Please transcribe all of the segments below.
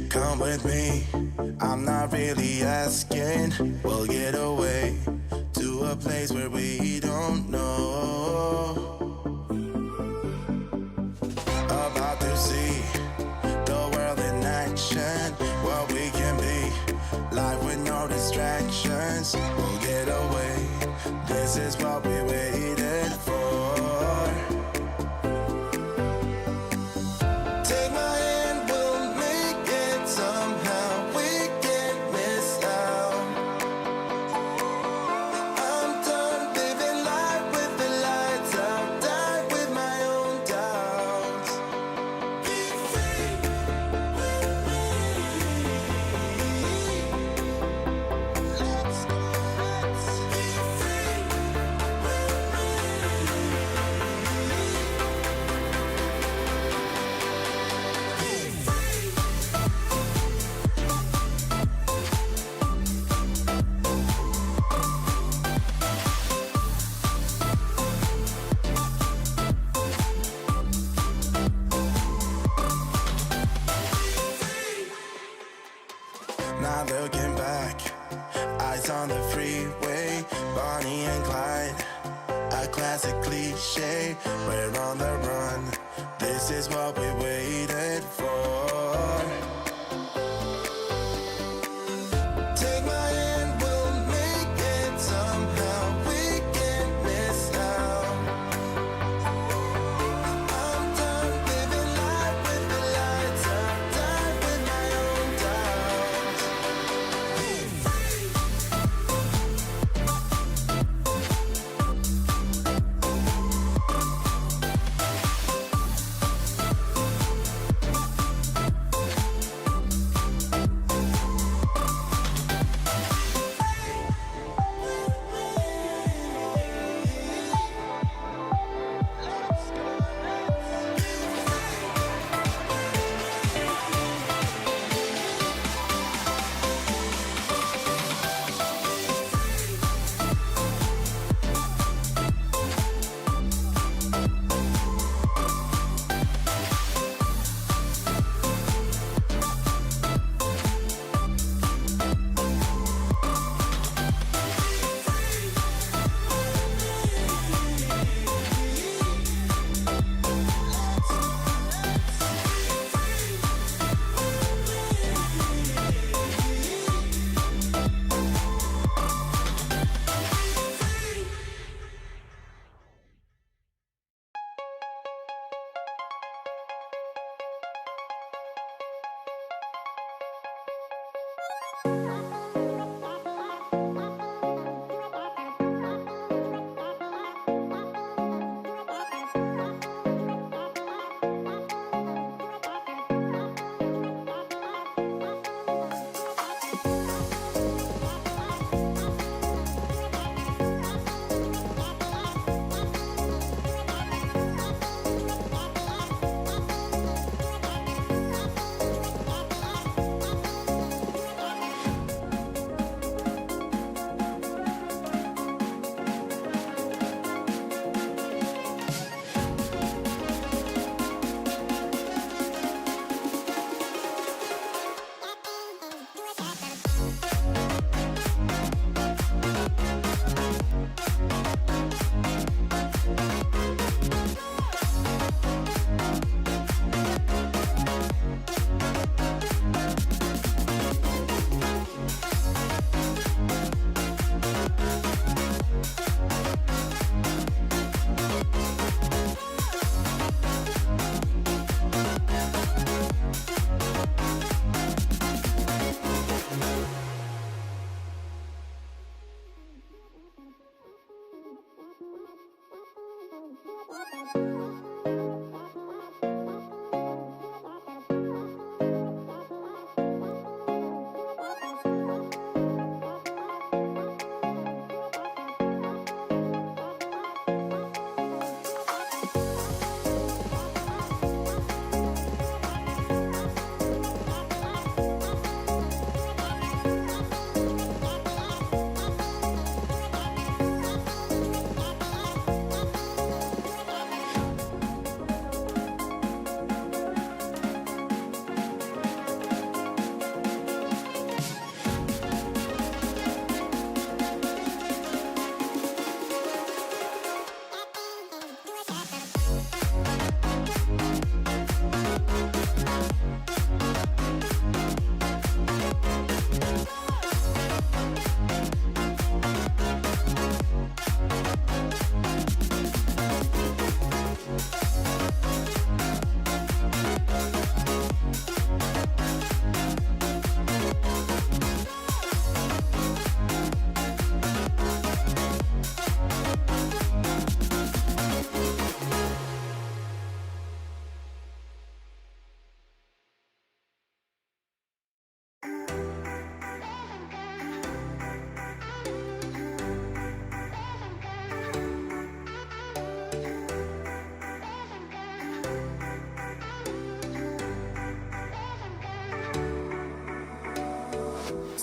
Come with me, I'm not really asking. We'll get away to a place where we don't know. About to see the world in action, what we can be, life with no distractions. We'll get away, this is what we waited for. Take my hand, we'll make it somehow. We can't miss out. I'm done living life with the lights out, die with my own doubts. Be free with me. Let's be free with me. Not looking back, eyes on the freeway, Bonnie and Clyde, a classic cliche. We're on the run, this is what we waited for. Take my hand, we'll make it somehow. We can't miss out. I'm done living life with the lights out, die with my own doubts.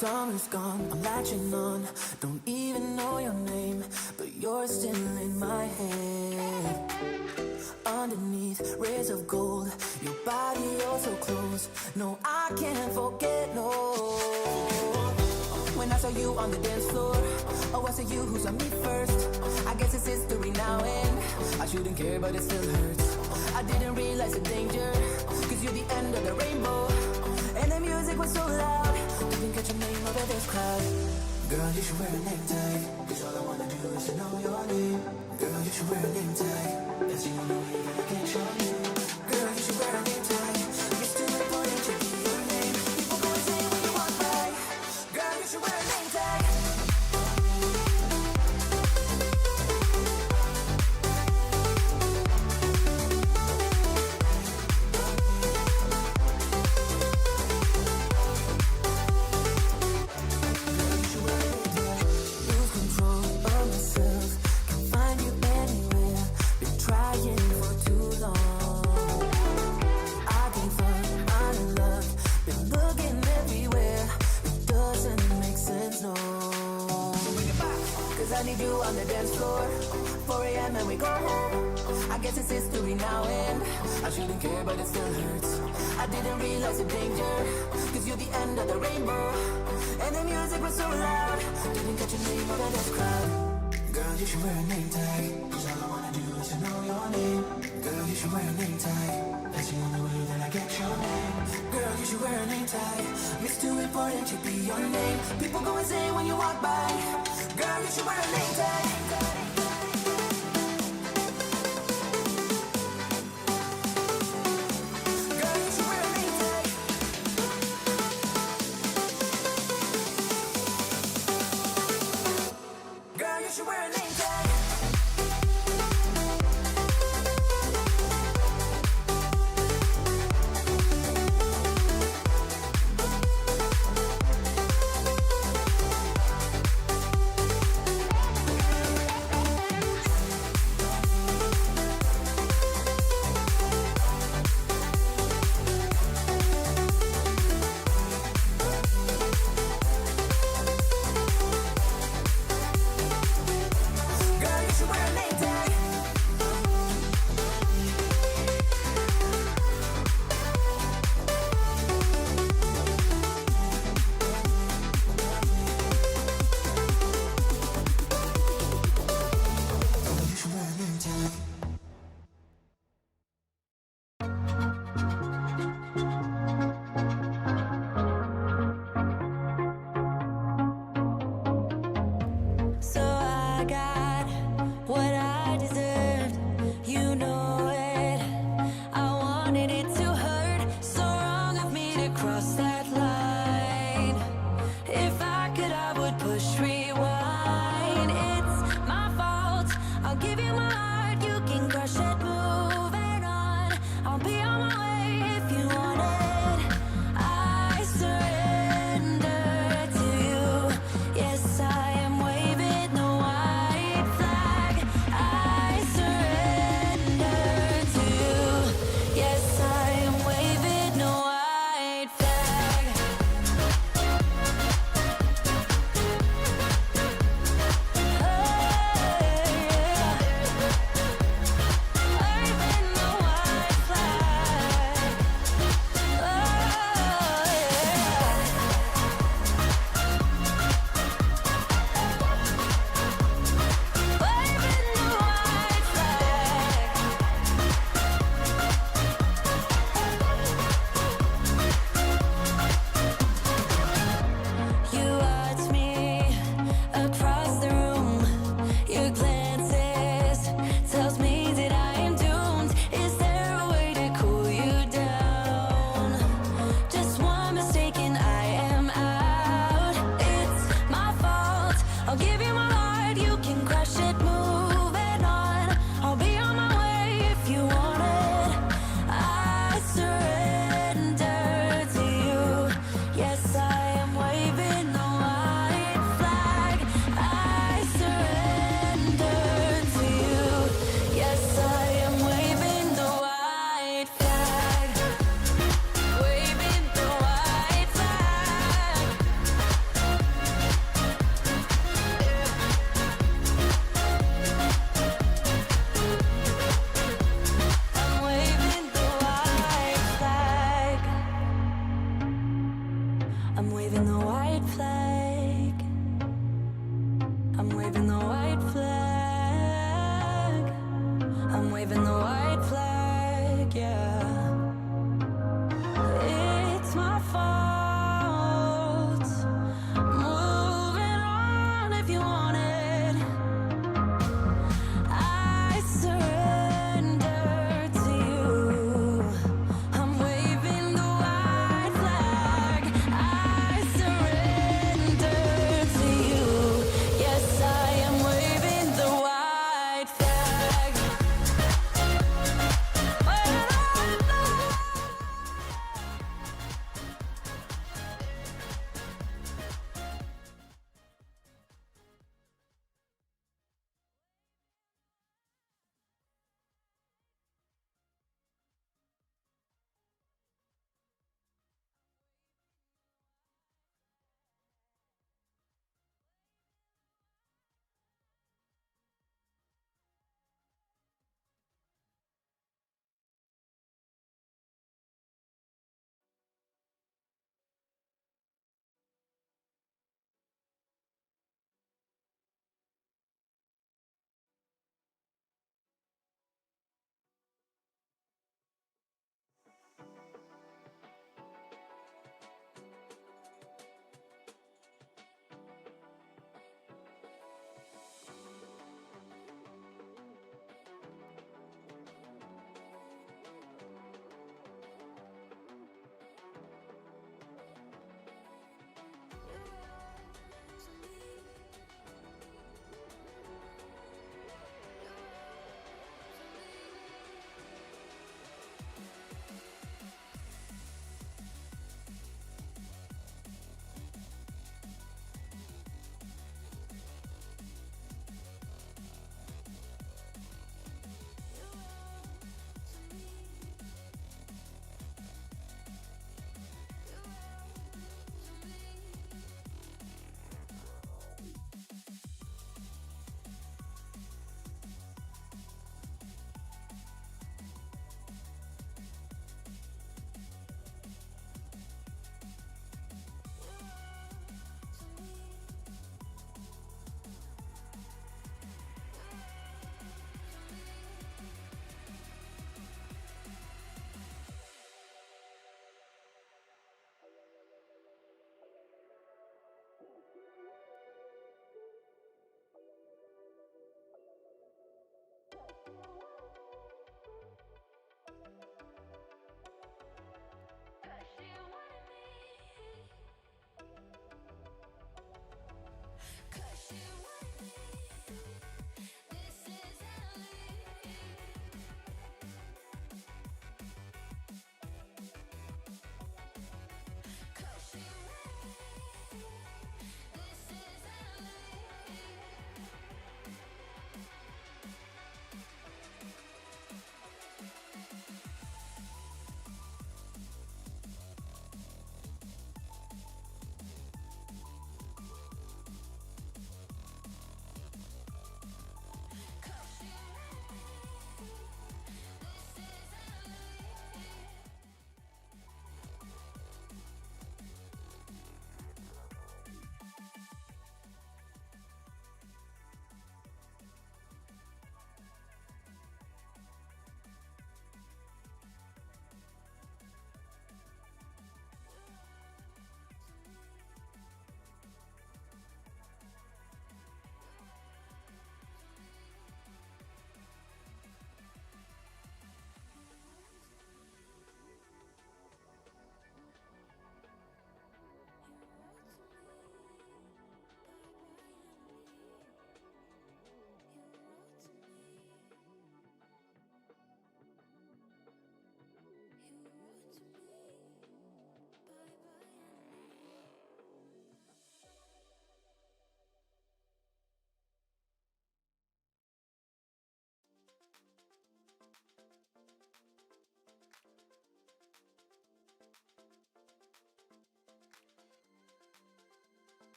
Summer's gone, I'm latching on. Don't even know your name, but you're still in my head. Underneath rays of gold, your body oh so close. No, I can't forget, no. When I saw you on the dance floor, oh, I saw you who saw me first. I guess it's history now and I shouldn't care, but it still hurts. I didn't realize the danger, cause you're the end of the rainbow. And the music was so loud, didn't catch your name over this crowd. Girl, you should wear a name tag, cause all I wanna do is to know your name. Girl, you should wear a name tag, that's the only way that I can show you. Girl, you should wear a name tag, it's too important to be your name. People go insane when you walk by. Girl, you should wear a name tag. I need you on the dance floor, 4 a.m. and we go home. I guess it's history now and I shouldn't care, but it still hurts. I didn't realize the danger, cause you're the end of the rainbow. And the music was so loud, didn't catch your name over this crowd. Girl, you should wear a name tag, cause all I wanna do is to know your name. Girl, you should wear a name tag, that's the only way that I get your name. Girl, you should wear a name tag, it's too important to be your name. People go insane when you walk by. Girl, you should wear a name tag. Girl, you should wear a name tag. Girl, you should wear a name tag. Yes, I am waving no white flag. I'm waving the white flag. I'm waving the white flag. I'm waving the white flag, yeah. It's my fault. Moving on if you want it. I surrender to you. I'm waving the white flag. I surrender.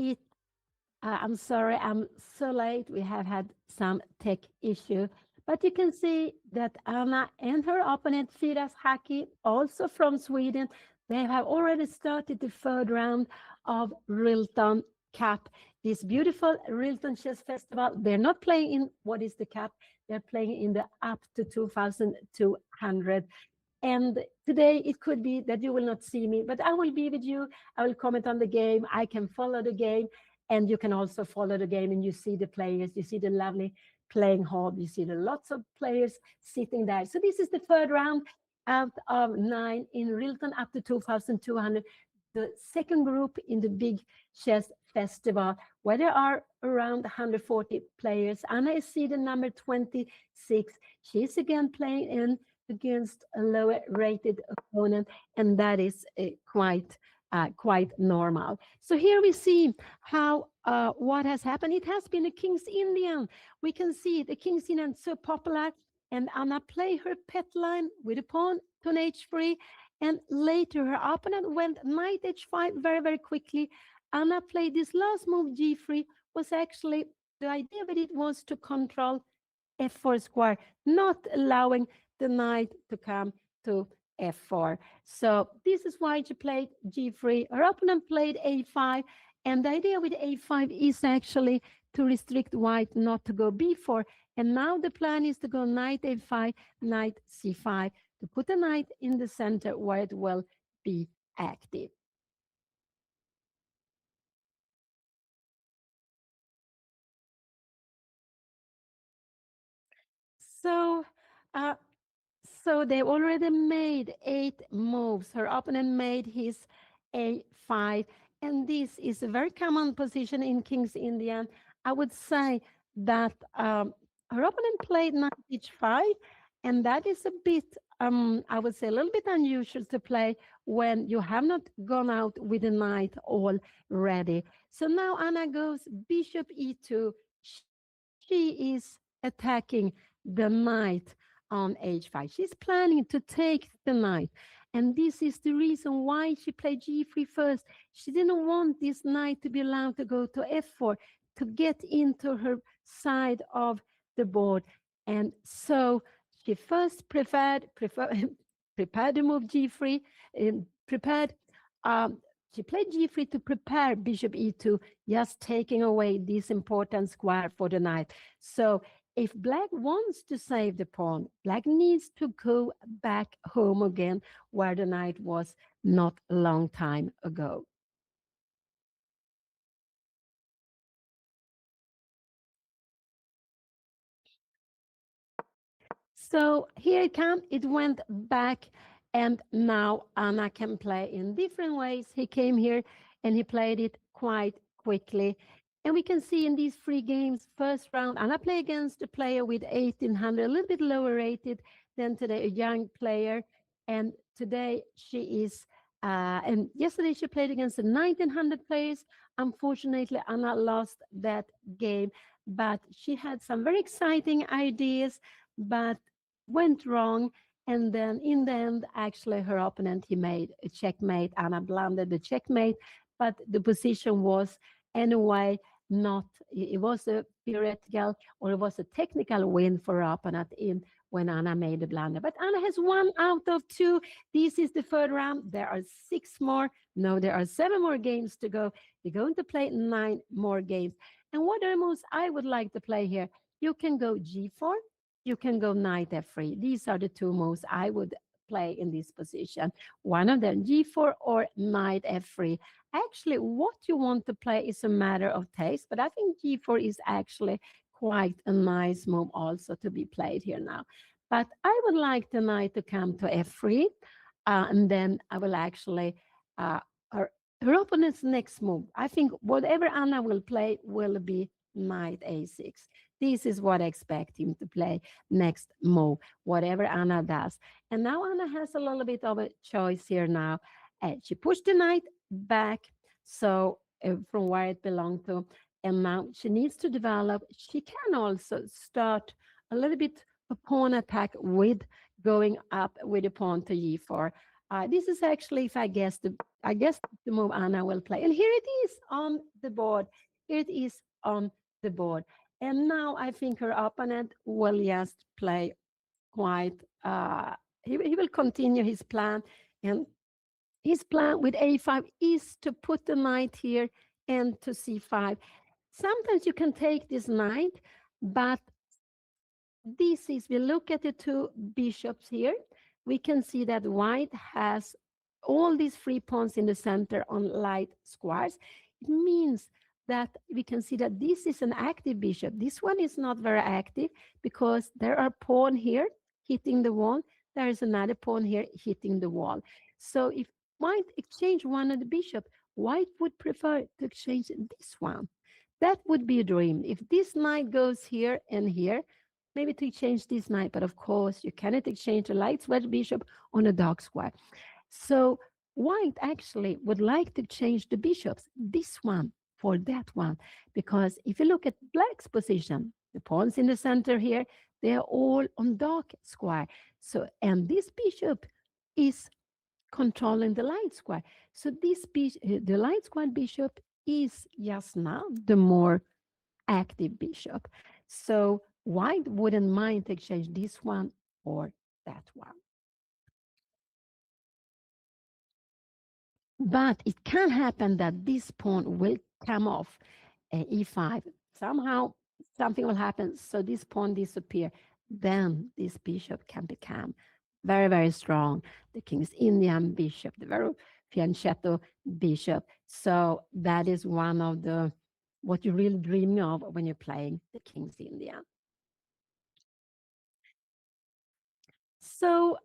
It, I'm sorry, I'm so late. We have had some tech issue, but you can see that Anna and her opponent Firas Haki, also from Sweden, they have already started the third round of Rilton Cup, this beautiful Rilton Chess Festival. They're not playing in what is the cup, they're playing in the up to 2,200. And today it could be that you will not see me, but I will be with you. I will comment on the game. I can follow the game. And you can also follow the game and you see the players. You see the lovely playing hall. You see the lots of players sitting there. So this is the third round out of 9 in Rilton up to 2,200. The second group in the big chess festival where there are around 140 players. Anna is seated number 26. She's again playing in against a lower rated opponent, and that is quite normal. So here we see how what has happened? It has been a King's Indian. We can see the King's Indian so popular, and Anna play her pet line with a pawn to an h3, and later her opponent went knight h5 very, very quickly. Anna played this last move g3 was actually the idea that it was to control f4 square, not allowing the knight to come to f4. So this is why she played g3. Her opponent played a5, and the idea with a5 is actually to restrict white not to go b4. And now the plan is to go knight a5, knight c5, to put the knight in the center where it will be active. So uh, So they already made 8 moves. Her opponent made his a5, and this is a very common position in King's Indian. I would say that her opponent played knight h5, and that is a bit, I would say, a little bit unusual to play when you have not gone out with a knight already. So now Anna goes bishop e2. She is attacking the knight on h5. She's planning to take the knight. And this is the reason why she played g3 first. She didn't want this knight to be allowed to go to f4 to get into her side of the board. And so she first prepared to move g3, prepared, she played g3 to prepare bishop e2, just taking away this important square for the knight. So if black wants to save the pawn, black needs to go back home again where the knight was not a long time ago. So here it comes, it went back, and now Anna can play in different ways. He came here and he played it quite quickly. And we can see in these 3 games, first round, Anna played against a player with 1800, a little bit lower rated than today, a young player. And today she is, and yesterday she played against the 1900 players. Unfortunately, Anna lost that game, but she had some very exciting ideas, but went wrong. And then in the end, actually, her opponent, he made a checkmate. Anna blundered the checkmate, but the position was anyway not, it was a theoretical or it was a technical win for her opponent in when Anna made the blunder. But Anna has 1 out of 2. This is the third round. There are 6 more. No, there are 7 more games to go. We're going to play 9 more games. And what are moves I would like to play here? You can go g4, you can go knight f3. These are the 2 moves I would play in this position. One of them, g4 or knight f3. Actually, what you want to play is a matter of taste, but I think g4 is actually quite a nice move also to be played here now. But I would like the knight to come to f3, and then I will actually, uh, her, her opponent's next move, I think whatever Anna will play will be knight a6. This is what I expect him to play next move, whatever Anna does. And now Anna has a little bit of a choice here now. She pushed the knight back, so from where it belonged to, and now she needs to develop. She can also start a little bit a pawn attack with going up with a pawn to g4. This is actually, if I guess the move Anna will play. And here it is on the board. Here it is on the board. And now I think her opponent will just play quite, he will continue his plan. And his plan with a5 is to put the knight here and to c5. Sometimes you can take this knight, but this is, we look at the 2 bishops here, we can see that white has all these 3 pawns in the center on light squares. It means that we can see that this is an active bishop. This one is not very active because there are pawn here hitting the wall. There is another pawn here hitting the wall. So if white exchange one of the bishop, white would prefer to exchange this one. That would be a dream. If this knight goes here and here, maybe to exchange this knight, but of course you cannot exchange a light wedge bishop on a dark square. So white actually would like to change the bishops. This one, for that one. Because if you look at black's position, the pawns in the center here, they are all on dark square. So, and this bishop is controlling the light square. So the light square bishop is just now the more active bishop. So white wouldn't mind to exchange this one or that one. But it can happen that this pawn will come off e5. Somehow something will happen, so this pawn disappear. Then this bishop can become very, very strong. The King's Indian bishop, the very fianchetto bishop. So that is one of the what you really dream of when you're playing the King's Indian. So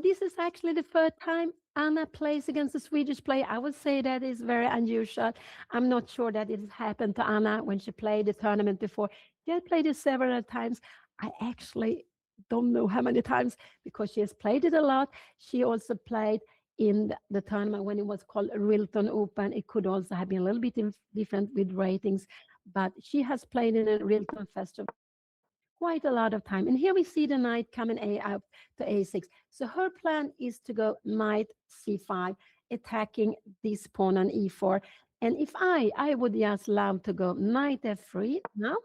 this is actually the third time Anna plays against a Swedish player. I would say that is very unusual. I'm not sure that it has happened to Anna when she played the tournament before. She had played it several times. I actually don't know how many times because she has played it a lot. She also played in the tournament when it was called RILTON Open. It could also have been a little bit different with ratings, but she has played in a RILTON Festival quite a lot of time. And here we see the knight coming up to a6. So her plan is to go knight c5, attacking this pawn on e4. And if I would just love to go knight f3 now.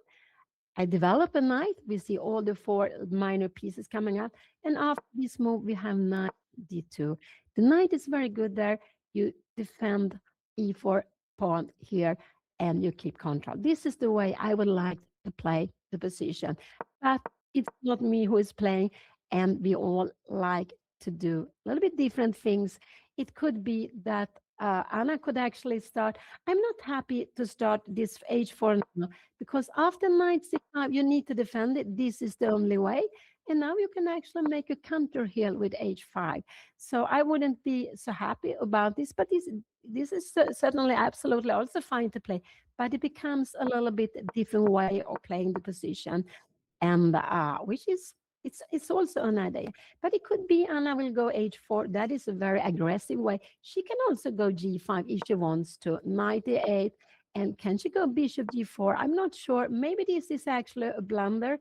I develop a knight. We see all the four minor pieces coming up. And after this move, we have knight d2. The knight is very good there. You defend e4 pawn here and you keep control. This is the way I would like to play the position. But it's not me who is playing, and we all like to do a little bit different things. It could be that Anna could actually start. I'm not happy to start this h4 now because after knight c5, you need to defend it. This is the only way. And now you can actually make a counter here with h5. So I wouldn't be so happy about this, but this is certainly absolutely also fine to play, but it becomes a little bit different way of playing the position, and which is it's also an idea. But it could be Anna will go h4. That is a very aggressive way. She can also go g5 if she wants to, knight e8. And can she go bishop g4? I'm not sure. Maybe this is actually a blunder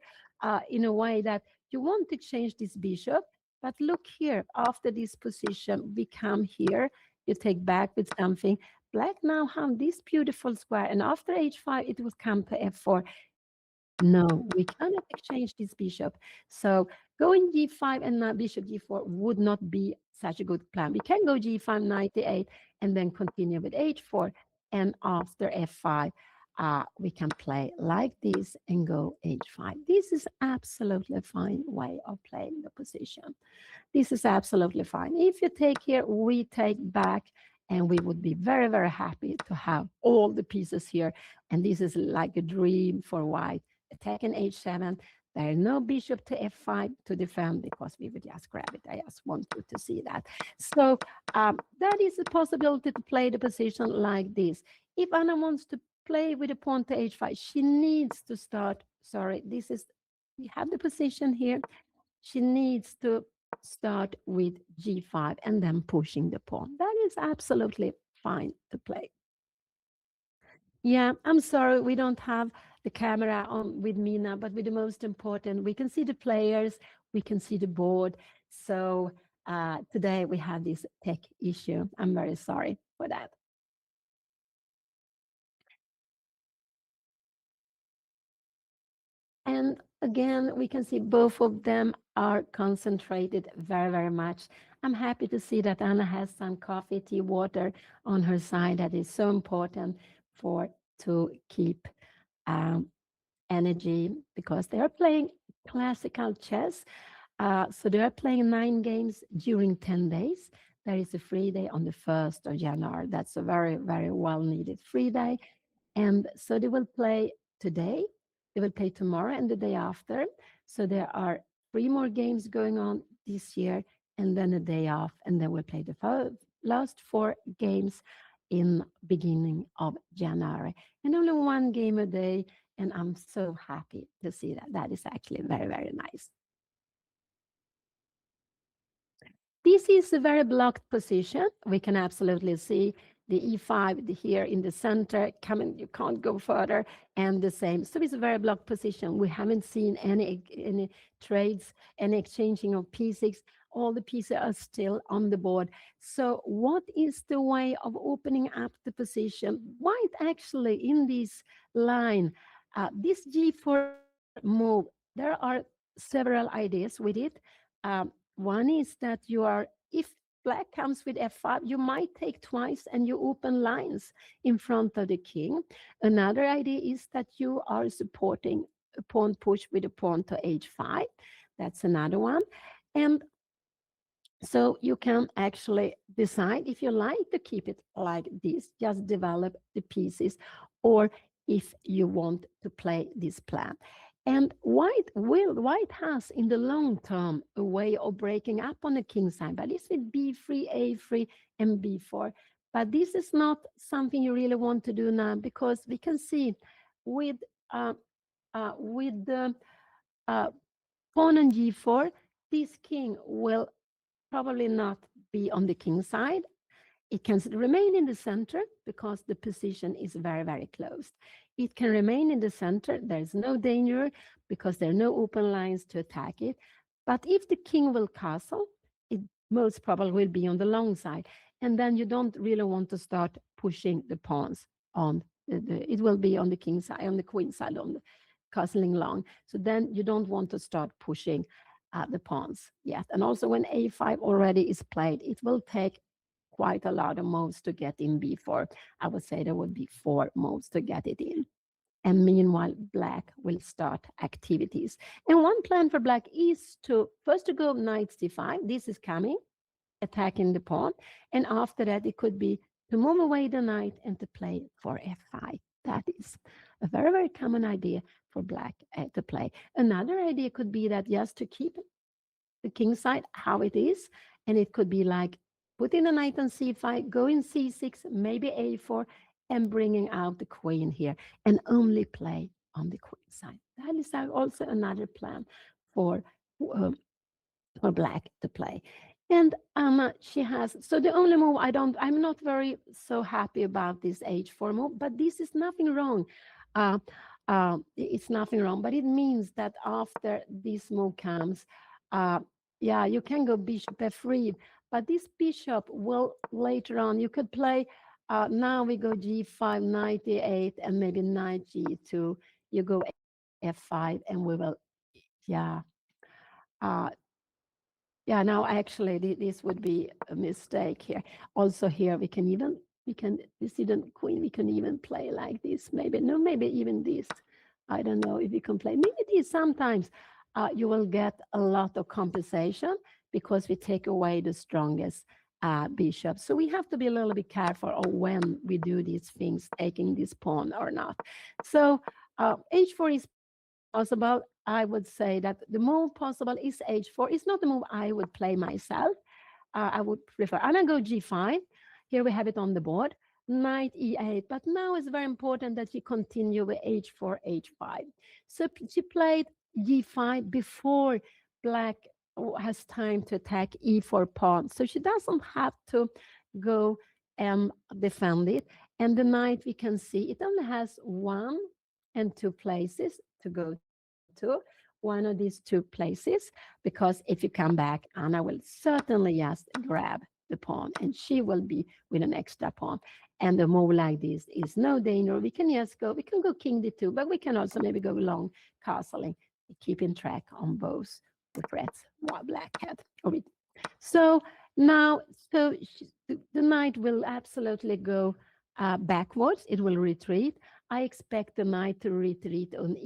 in a way that you want to exchange this bishop. But look here, after this position, we come here. You take back with something. Black now have this beautiful square. And after h5, it will come to f4. No, we cannot exchange this bishop. So going g5 and not bishop g4 would not be such a good plan. We can go g5, knight e8, and then continue with h4. And after f5, we can play like this and go h5. This is absolutely a fine way of playing the position. This is absolutely fine. If you take here, we take back, and we would be very, very happy to have all the pieces here. And this is like a dream for white. Attacking h7. There is no bishop to f5 to defend because we would just grab it. I just want you to see that. So that is a possibility to play the position like this. If Anna wants to play with a pawn to h5, she needs to start. Sorry, we have the position here. She needs to start with g5 and then pushing the pawn. That is absolutely fine to play. Yeah, I'm sorry, we don't have the camera on with me now, but with the most important, we can see the players, we can see the board. So today we have this tech issue. I'm very sorry for that. And again, we can see both of them are concentrated very, very much. I'm happy to see that Anna has some coffee, tea, water on her side. That is so important for to keep energy because they are playing classical chess. So they are playing 9 games during 10 days. There is a free day on the 1st of January. That's a very, very well needed free day. And so they will play today, they will play tomorrow and the day after. So there are 3 more games going on this year and then a day off. And then we'll play the last 4 games in beginning of January. And only 1 game a day. And I'm so happy to see that. That is actually very, very nice. This is a very blocked position. We can absolutely see the e5 here in the center, coming, you can't go further, and the same. So it's a very blocked position. We haven't seen any trades, any exchanging of p6. All the pieces are still on the board. So what is the way of opening up the position? White actually in this line, this g4 move, there are several ideas with it. One is that you are, if black comes with f5, you might take twice and you open lines in front of the king. Another idea is that you are supporting a pawn push with a pawn to h5. That's another one. And so you can actually decide if you like to keep it like this, just develop the pieces, or if you want to play this plan. And white has in the long term a way of breaking up on the king side, but it's with b3, a3, and b4. But this is not something you really want to do now, because we can see with the pawn on g4, this king will probably not be on the king side. It can remain in the center because the position is very, very closed. It can remain in the center. There's no danger because there are no open lines to attack it. But if the king will castle, it most probably will be on the long side. And then you don't really want to start pushing the pawns on it will be on the king side, on the queen side, on the castling long. So then you don't want to start pushing the pawns yet. And also when a5 already is played, it will take quite a lot of moves to get in b4. I would say there would be 4 moves to get it in. And meanwhile, black will start activities. And one plan for black is to first to go knight c5. This is coming, attacking the pawn. And after that, it could be to move away the knight and to play for f5. That is a very, very common idea for black to play. Another idea could be that just to keep the king side how it is, and it could be like putting the knight on c5, going c6, maybe a4, and bringing out the queen here, and only play on the queen side. That is also another plan for black to play. And she has, so the only move I'm not very so happy about this h4 move, but this is nothing wrong. It's nothing wrong, but it means that after this move comes, yeah, you can go bishop f3, but this bishop will later on, you could play, now we go g5, knight e8, and maybe knight g2, you go f5, and we will, yeah. Yeah, now actually this would be a mistake here. Also here we see the queen, we can even play like this, maybe, no, maybe even this. I don't know if you can play, maybe this sometimes. You will get a lot of compensation because we take away the strongest bishop. So we have to be a little bit careful of when we do these things, taking this pawn or not. So h4 is possible. I would say that the move possible is h4. It's not the move I would play myself. I would prefer, and I go g5. Here we have it on the board, knight e8. But now it's very important that she continue with h4, h5. So she played g5 before black has time to attack e4 pawn. So she doesn't have to go and defend it. And the knight, we can see, it only has 1 and 2 places to go to, one of these 2 places, because if you come back, Anna will certainly just grab the pawn, and she will be with an extra pawn. And a move like this is no danger. We can go king d2, but we can also maybe go long castling, keeping track on both the threats what black had. So now, the knight will absolutely go backwards. It will retreat. I expect the knight to retreat on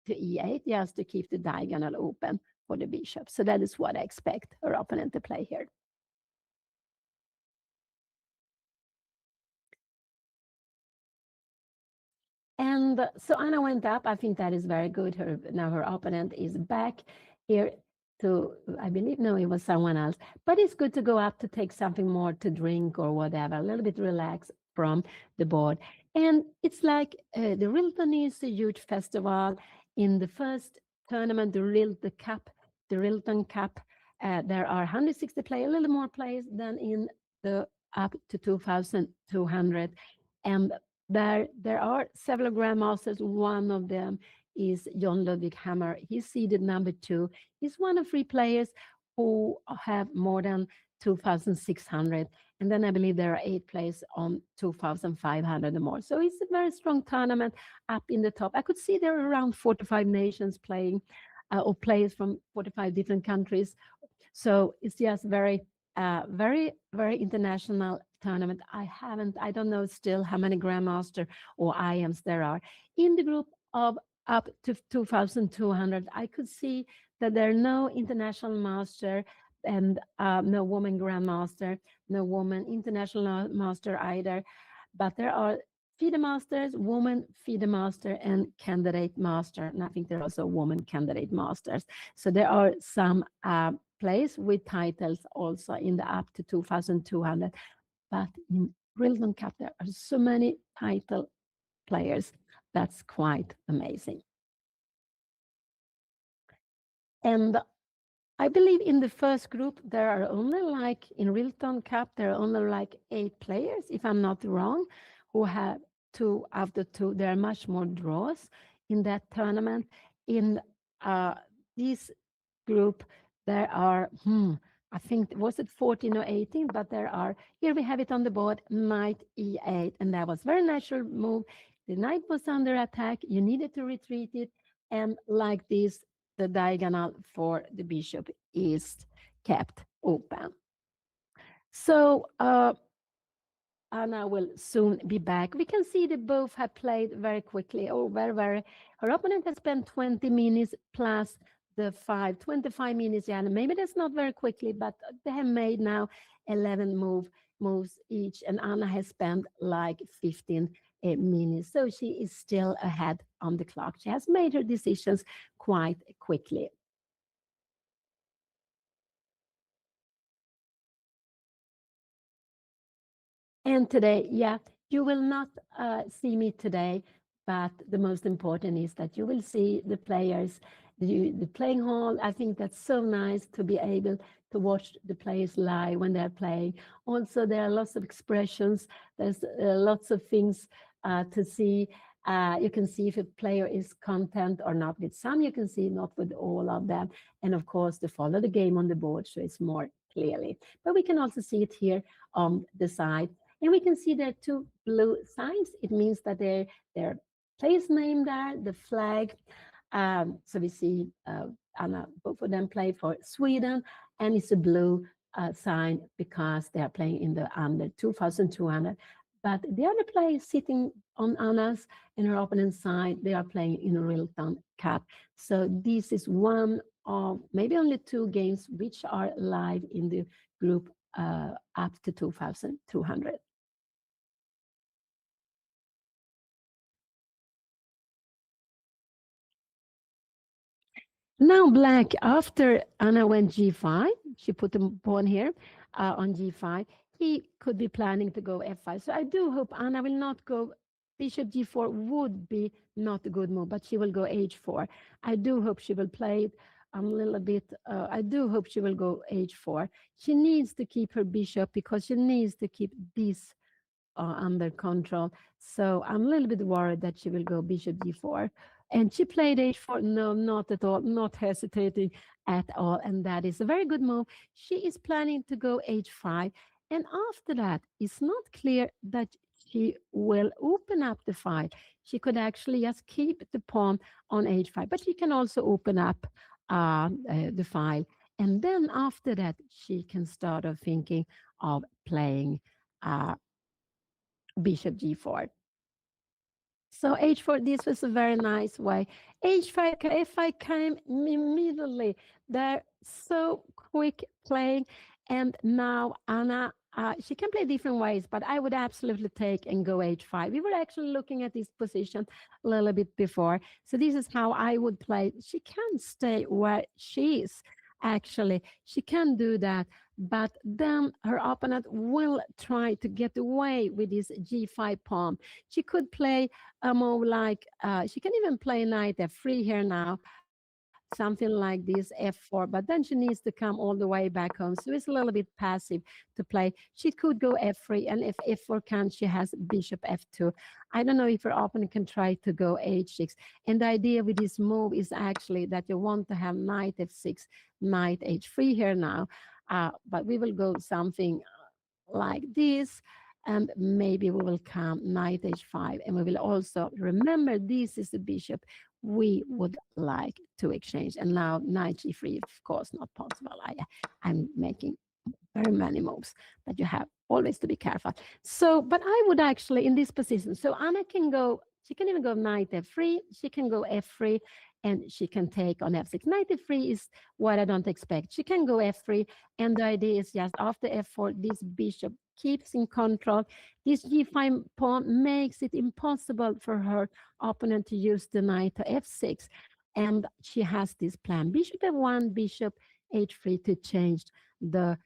to e8, just to keep the diagonal open for the bishop. So that is what I expect her opponent to play here. And so Anna went up. I think that is very good. Now her opponent is back here to, I believe, no, it was someone else. But it's good to go up to take something more to drink or whatever, a little bit relaxed from the board. And it's like the RILTON is a huge festival. In the first tournament, the RILTON Cup, there are 160 players, a little more players than in the up to 2,200. And there are several grandmasters. One of them is John Ludwig Hammer. He's seeded number 2. He's one of 3 players who have more than 2,600. And then I believe there are 8 players on 2,500 or more. So it's a very strong tournament up in the top. I could see there are around 45 nations playing, or players from 45 different countries. So it's just very international tournament. I don't know still how many grandmaster or IMs there are. In the group of up to 2,200, I could see that there are no international master and no woman grandmaster, no woman international master either. But there are FIDE masters, woman FIDE master, and candidate master. And I think there are also woman candidate masters. So there are some players with titles also in the up to 2,200. But in RILTON Cup, there are so many title players. That's quite amazing. And I believe in the first group, there are only like in RILTON Cup, there are only like 8 players, if I'm not wrong, who have 2 after 2. There are much more draws in that tournament. In this group, there are, I think, was it 14 or 18? But there are, here we have it on the board, knight e8. And that was very natural move. The knight was under attack. You needed to retreat it. And like this, the diagonal for the bishop is kept open. So Anna will soon be back. We can see they both have played very quickly. Oh, very. Her opponent has spent 20 minutes plus the 25 minutes. Yeah, and maybe that's not very quickly, but they have made now 11 moves each, and Anna has spent like 15 minutes. So she is still ahead on the clock. She has made her decisions quite quickly. And today, yeah, you will not see me today, but the most important is that you will see the players, the playing hall. I think that's so nice to be able to watch the players live when they're playing. Also, there are lots of expressions. There's lots of things to see. You can see if a player is content or not. With some, you can see, not with all of them. And of course, to follow the game on the board, so it's more clearly. But we can also see it here on the side. And we can see there are 2 blue signs. It means that their place name there, the flag. So we see Anna, both of them play for Sweden, and it's a blue sign because they are playing in the under 2,200. But the other players sitting on Anna's and her opponent's side, they are playing in a RILTON Cup. So this is one of maybe only 2 games which are live in the group up to 2,200. Now black, after Anna went g5, she put the pawn here on g5. He could be planning to go f5. So I do hope Anna will not go. Bishop g4 would be not a good move, but she will go h4. I do hope she will play it a little bit. I do hope she will go h4. She needs to keep her bishop because she needs to keep this under control. So I'm a little bit worried that she will go bishop d4. And she played h4. No, not at all, not hesitating at all. And that is a very good move. She is planning to go h5. And after that, it's not clear that she will open up the file. She could actually just keep the pawn on h5, but she can also open up the file. And then after that, she can start thinking of playing bishop g4. So h4, this was a very nice way. h5, if I came immediately, they're so quick playing. And now Anna, she can play different ways, but I would absolutely take and go h5. We were actually looking at this position a little bit before. So this is how I would play. She can stay where she is. Actually, she can do that, but then her opponent will try to get away with this g5 pawn. She could play a move like, she can even play knight f3 here now. something like this f4, but then she needs to come all the way back home. So it's a little bit passive to play. She could go f3, and if f4 can't, she has bishop f2. I don't know if her opponent can try to go h6. And the idea with this move is actually that you want to have knight f6, knight h3 here now. But we will go something like this, and maybe we will come knight h5, and we will also remember this is the bishop we would like to exchange. And now knight g3, of course, not possible. I'm making very many moves, but you have always to be careful. So, but I would actually in this position, so Anna can go, she can even go knight f3, she can go f3, and she can take on f6. Knight f3 is what I don't expect. She can go f3, and the idea is just after f4, this bishop keeps in control. This g5 pawn makes it impossible for her opponent to use the knight to f6. And she has this plan, bishop f1, bishop h3, to change the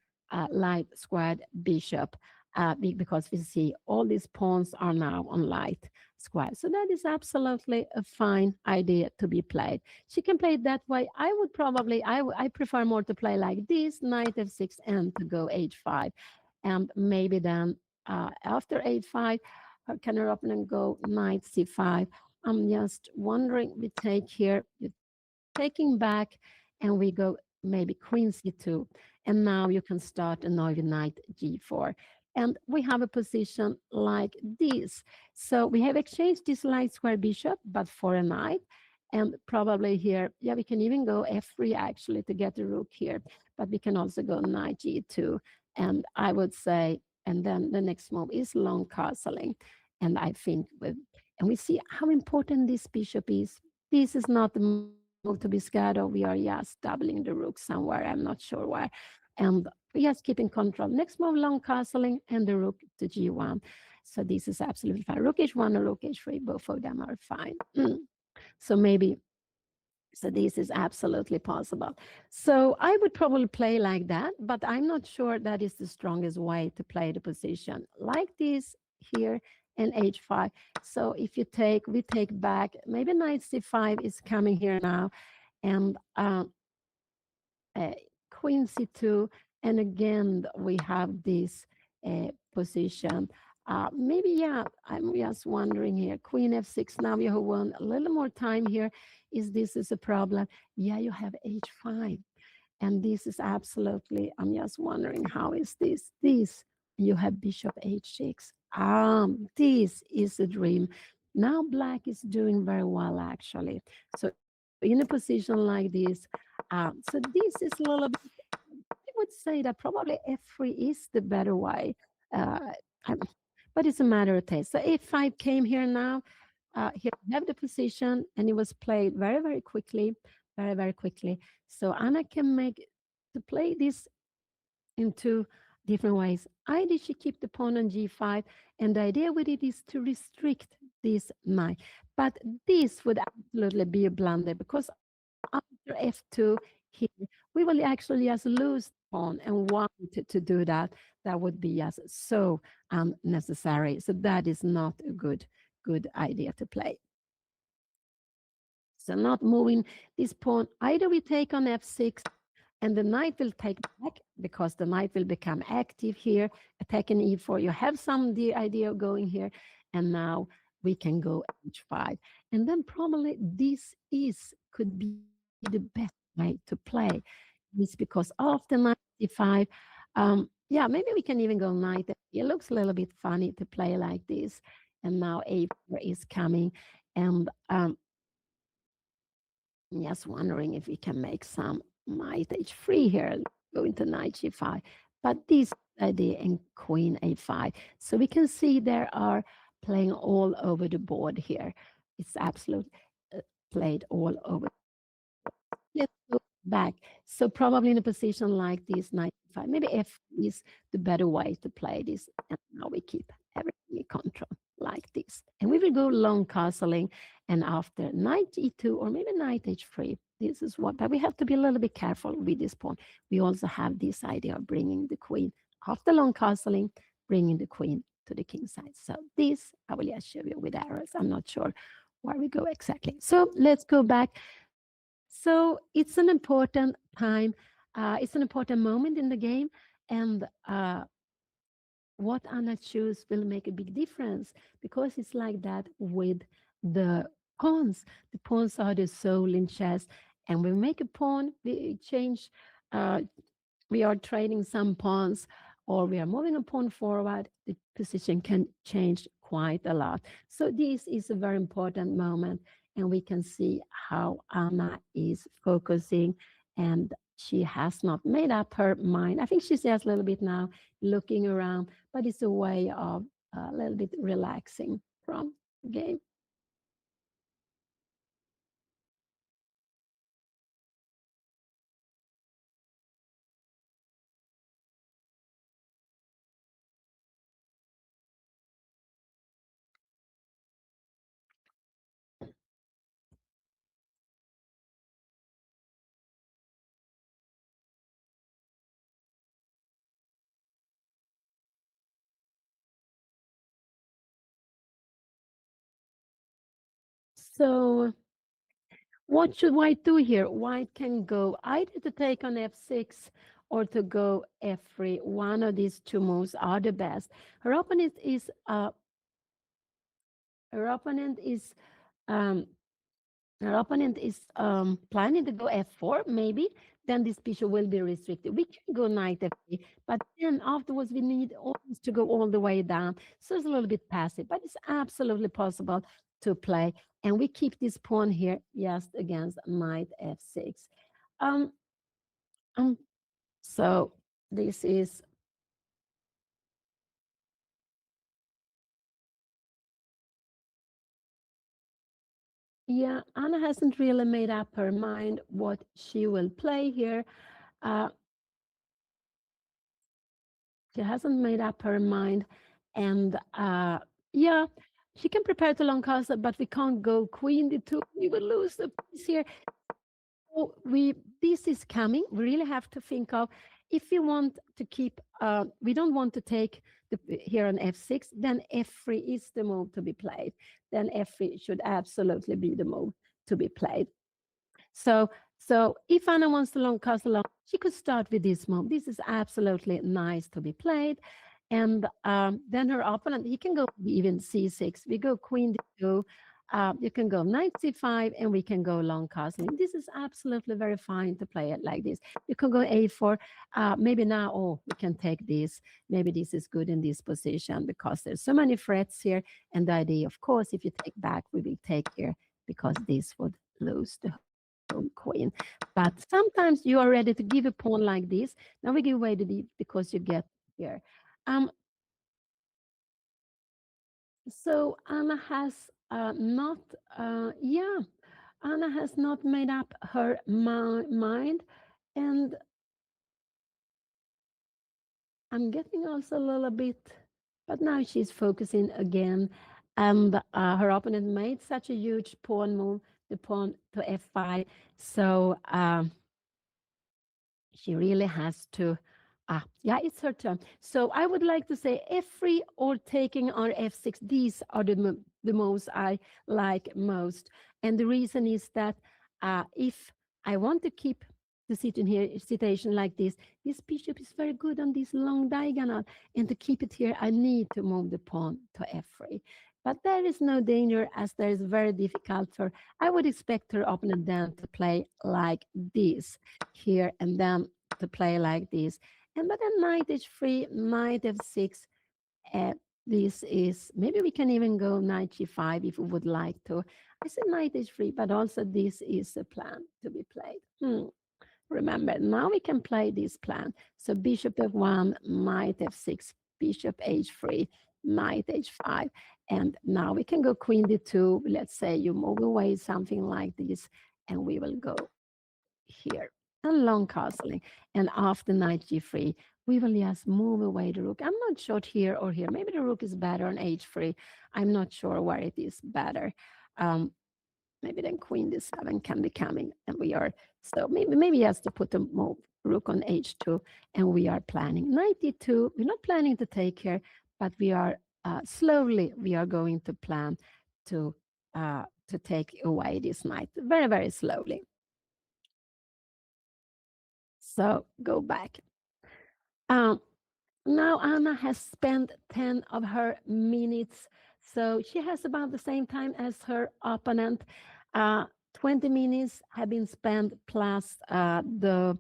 light squared bishop, because we see all these pawns are now on light square. So that is absolutely a fine idea to be played. She can play it that way. I would probably, I prefer more to play like this, knight f6, and to go h5. And maybe then after h5, can her opponent go knight c5? I'm just wondering, we take here, taking back, and we go maybe queen c2, and now you can start another knight g4, and we have a position like this. So we have exchanged this light square bishop, but for a knight, and probably here, yeah, we can even go f3 actually to get the rook here, but we can also go knight g2, and I would say, and then the next move is long castling, and I think with, and we see how important this bishop is. This is not the move to be scared of. We are just doubling the rook somewhere. I'm not sure where. And we just keep in control. Next move, long castling, and the rook to g1. So this is absolutely fine. Rook h1 or rook h3, both of them are fine. So maybe, so this is absolutely possible. So I would probably play like that, but I'm not sure that is the strongest way to play the position. Like this here, and h5. So if you take, we take back, maybe knight c5 is coming here now, and uh, queen c2, and again we have this position. Maybe, yeah, I'm just wondering here, queen f6. Now you have won a little more time here. Is this is a problem? Yeah, you have h5, and this is absolutely, I'm just wondering, how is this? This, you have bishop h6. This is a dream. Now black is doing very well, actually. So in a position like this, so this is a little bit, I would say that probably f3 is the better way. Uh, I'm- but it's a matter of taste. So a5 came here now. Here we have the position, and it was played very, very quickly, very, very quickly. So Anna can make, to play this in two different ways. Either she keep the pawn on g5, and the idea with it is to restrict this knight. But this would absolutely be a blunder, because after f2 here, we will actually just lose the pawn, and wanted to do that, that would be just so unnecessary. So that is not a good idea to play. So not moving this pawn. Either we take on f6, and the knight will take back, because the knight will become active here, attacking e4. You have some the idea of going here, and now we can go h5. And then probably this is could be the best way to play. It's because after knight e5, yeah, maybe we can even go knight. It looks a little bit funny to play like this. And now a4 is coming, and just wondering if we can make some knight h3 here, go into knight g5. But this idea in queen a5. So we can see there are playing all over the board here. It's absolutely played all over. Let's go back. So probably in a position like this, knight e5. Maybe f is the better way to play this. And now we keep everything in control like this. And we will go long castling, and after knight e2 or maybe knight h3. This is what, but we have to be a little bit careful with this pawn. We also have this idea of bringing the queen after long castling, bringing the queen to the king side. So this I will just show you with arrows. I'm not sure where we go exactly. So let's go back. So it's an important time. It's an important moment in the game, and what Anna choose will make a big difference because it's like that with the pawns. The pawns are the soul in chess, and when we make a pawn, we change. Uh, we are trading some pawns or we are moving a pawn forward, the position can change quite a lot. So this is a very important moment, and we can see how Anna is focusing, and she has not made up her mind. I think she's just a little bit now looking around, but it's a way of a little bit relaxing from the game. So what should white do here? White can go either to take on f6 or to go f3. One of these two moves are the best. Her opponent is her opponent is um, her opponent is planning to go f4, maybe. Then this bishop will be restricted. We can go knight f3, but then afterwards we need always to go all the way down. So it's a little bit passive, but it's absolutely possible to play. And we keep this pawn here just against knight f6. Um, um, so this is, yeah, Anna hasn't really made up her mind what she will play here. Uh, she hasn't made up her mind. And yeah, she can prepare to long castle, but we can't go queen d2. We will lose the piece here. So this is coming. We really have to think of if we want to keep. We don't want to take the here on f6. Then f3 is the move to be played. Then f3 should absolutely be the move to be played. So, so if Anna wants to long castle long, she could start with this move. This is absolutely nice to be played. And then her opponent, he can go even c6. We go queen d2. You can go knight c5, and we can go long castling. This is absolutely very fine to play it like this. You can go a4. Maybe now, oh, we can take this. Maybe this is good in this position because there's so many threats here. And the idea, of course, if you take back, we will take here because this would lose the queen. But sometimes you are ready to give a pawn like this. Now we give away the d because you get here. Um, so Anna has not, yeah, Anna has not made up her mind, and I'm getting also a little bit, but now she's focusing again, and her opponent made such a huge pawn move, the pawn to f5. So she really has to yeah, it's her turn. So I would like to say f3 or taking on f6. These are the moves I like most, and the reason is that if I want to keep the situation like this bishop is very good on this long diagonal, and to keep it here I need to move the pawn to f3. But there is no danger, as there is very difficult for, I would expect her opponent then to play like this here, and then to play like this. And but then knight h3, knight f6. Uh, this is, maybe we can even go knight g5 if we would like to. I said knight h3, but also this is a plan to be played. Remember, now we can play this plan. So bishop f1, knight f6, bishop h3, knight h5. And now we can go queen d2. Let's say you move away something like this, and we will go here and long castling. And after knight g3, we will just move away the rook. I'm not sure here or here. Maybe the rook is better on h3. I'm not sure where it is better. Maybe then queen d7 can be coming, and we are, so maybe he has to put the move rook on h2, and we are planning knight d2. We're not planning to take here, but we are slowly we are going to plan to take away this knight very, very slowly. So go back. Um, Now Anna has spent 10 of her minutes, so she has about the same time as her opponent. 20 minutes have been spent plus the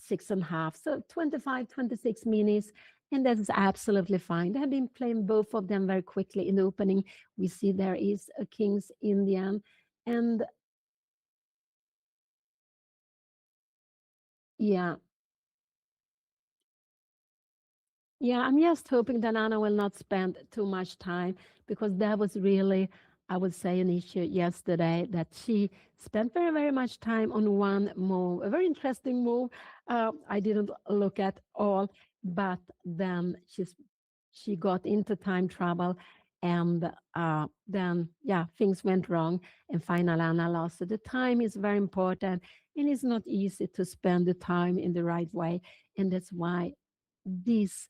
6.5, so 25, 26 minutes, and that is absolutely fine. They have been playing both of them very quickly in the opening. We see there is a King's Indian, and yeah, yeah, I'm just hoping that Anna will not spend too much time because that was really, I would say, an issue yesterday that she spent very, very much time on one move, a very interesting move. I didn't look at all, but then she got into time trouble, and then yeah, things went wrong, and finally Anna lost. So the time is very important, and it's not easy to spend the time in the right way, and that's why this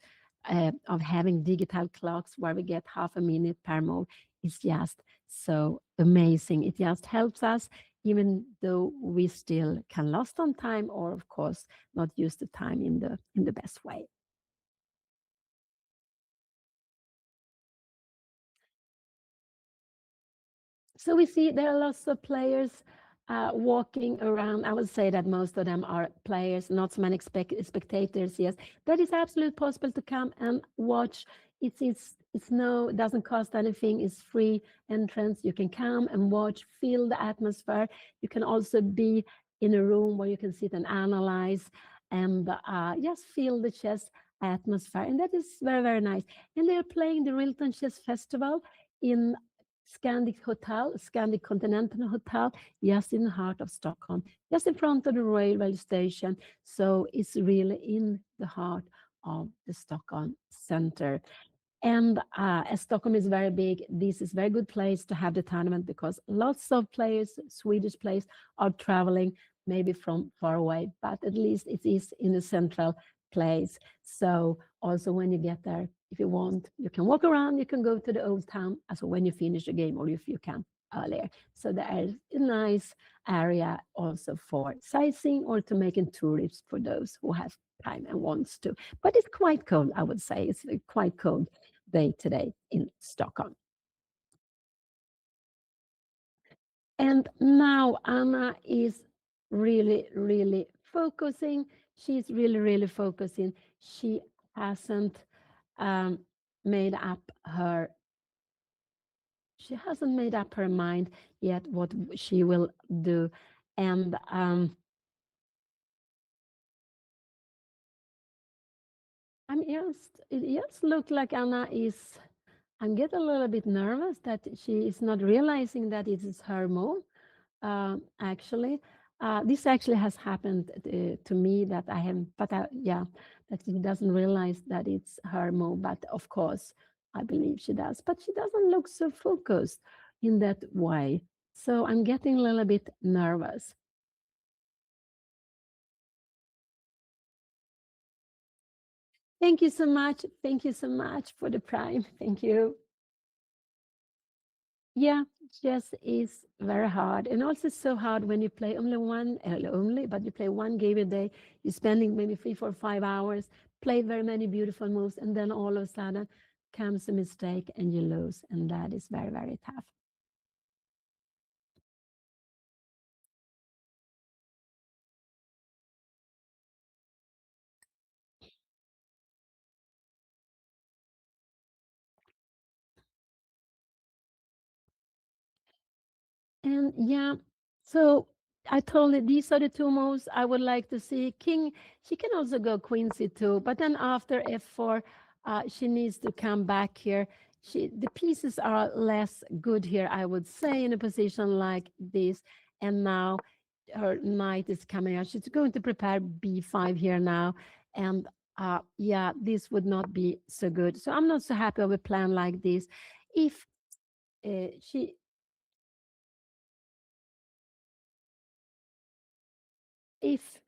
of having digital clocks where we get half a minute per move is just so amazing. It just helps us, even though we still can lost on time, or of course not use the time in the best way. So we see there are lots of players walking around. I would say that most of them are players, not so many spectators. Yes, that is absolutely possible to come and watch. It's no, it doesn't cost anything. It's free entrance. You can come and watch, feel the atmosphere. You can also be in a room where you can sit and analyze and just feel the chess atmosphere, and that is very, very nice. And they're playing the Rilton Chess Festival in Scandic Hotel, Scandic Continental Hotel, just in the heart of Stockholm, just in front of the railway station. So it's really in the heart of the Stockholm center. And as Stockholm is very big, this is a very good place to have the tournament because lots of players, Swedish players, are traveling maybe from far away, but at least it is in a central place. So also when you get there, if you want, you can walk around, you can go to the old town as when you finish the game, or if you can earlier. So there is a nice area also for sightseeing or to making tourists for those who have time and wants to. But it's quite cold, I would say. It's quite cold day today in Stockholm. And now Anna is really, really focusing. She's really, really focusing. She hasn't um, made up her she hasn't made up her mind yet what she will do. And it just looked like Anna is I'm getting a little bit nervous that she is not realizing that it is her move. Actually, this actually has happened to me that I have, but yeah, that she doesn't realize that it's her move. But of course, I believe she does. But she doesn't look so focused in that way. So I'm getting a little bit nervous. Thank you so much. Thank you so much for the prime. Thank you. Yeah, chess is very hard, and also so hard when you play only one, but you play one game a day. You're spending maybe 3, 4, 5 hours, play very many beautiful moves, and then all of a sudden comes a mistake and you lose, and that is very, very tough. And yeah, so I told her these are the two moves I would like to see. King, she can also go queen c2, but then after f4, she needs to come back here. The pieces are less good here, I would say, in a position like this. And now her knight is coming out. She's going to prepare b5 here now. And yeah, this would not be so good. So I'm not so happy with a plan like this. If she if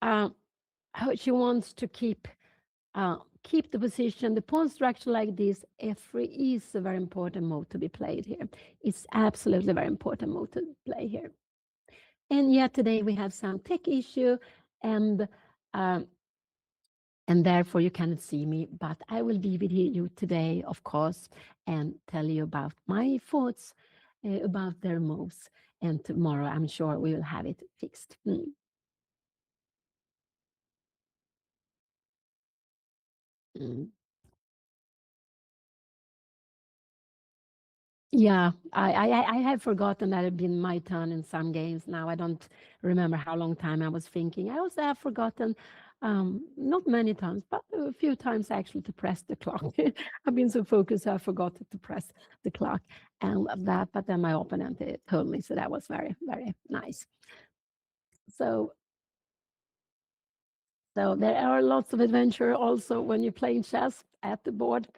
uh, she wants to keep the position, the pawn structure like this, f3 is a very important move to be played here. It's absolutely very important move to play here. And yet today we have some tech issue, and Um, and therefore you cannot see me, but I will be with you today, of course, and tell you about my thoughts about their moves. And tomorrow, I'm sure we will have it fixed. Mm. Yeah, I have forgotten that it been my turn in some games now. I don't remember how long time I was thinking. I also have forgotten, not many times, but a few times actually to press the clock. I've been so focused, I forgot to press the clock and that. But then my opponent told me, so that was very, very nice. So So there are lots of adventure also when you're playing chess at the board.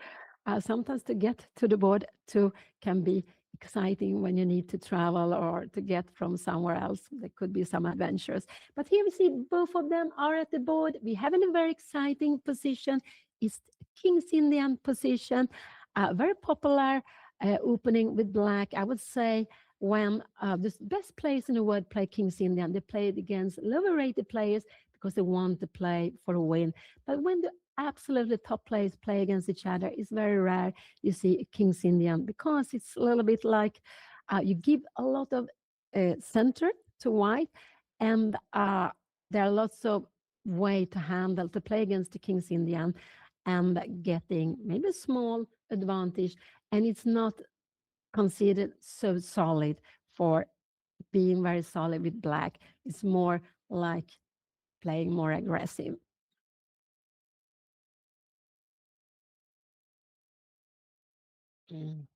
Sometimes to get to the board too can be exciting when you need to travel or to get from somewhere else. There could be some adventures. But here we see both of them are at the board. We have in a very exciting position. It's King's Indian position, very popular opening with black. I would say when the best players in the world play King's Indian, they play it against lower rated players because they want to play for a win. But when the absolutely top players play against each other, it's very rare you see a King's Indian because it's a little bit like you give a lot of center to white, and there are lots of way to handle to play against the King's Indian and getting maybe a small advantage, and it's not considered so solid for being very solid with black. It's more like playing more aggressive. Mm.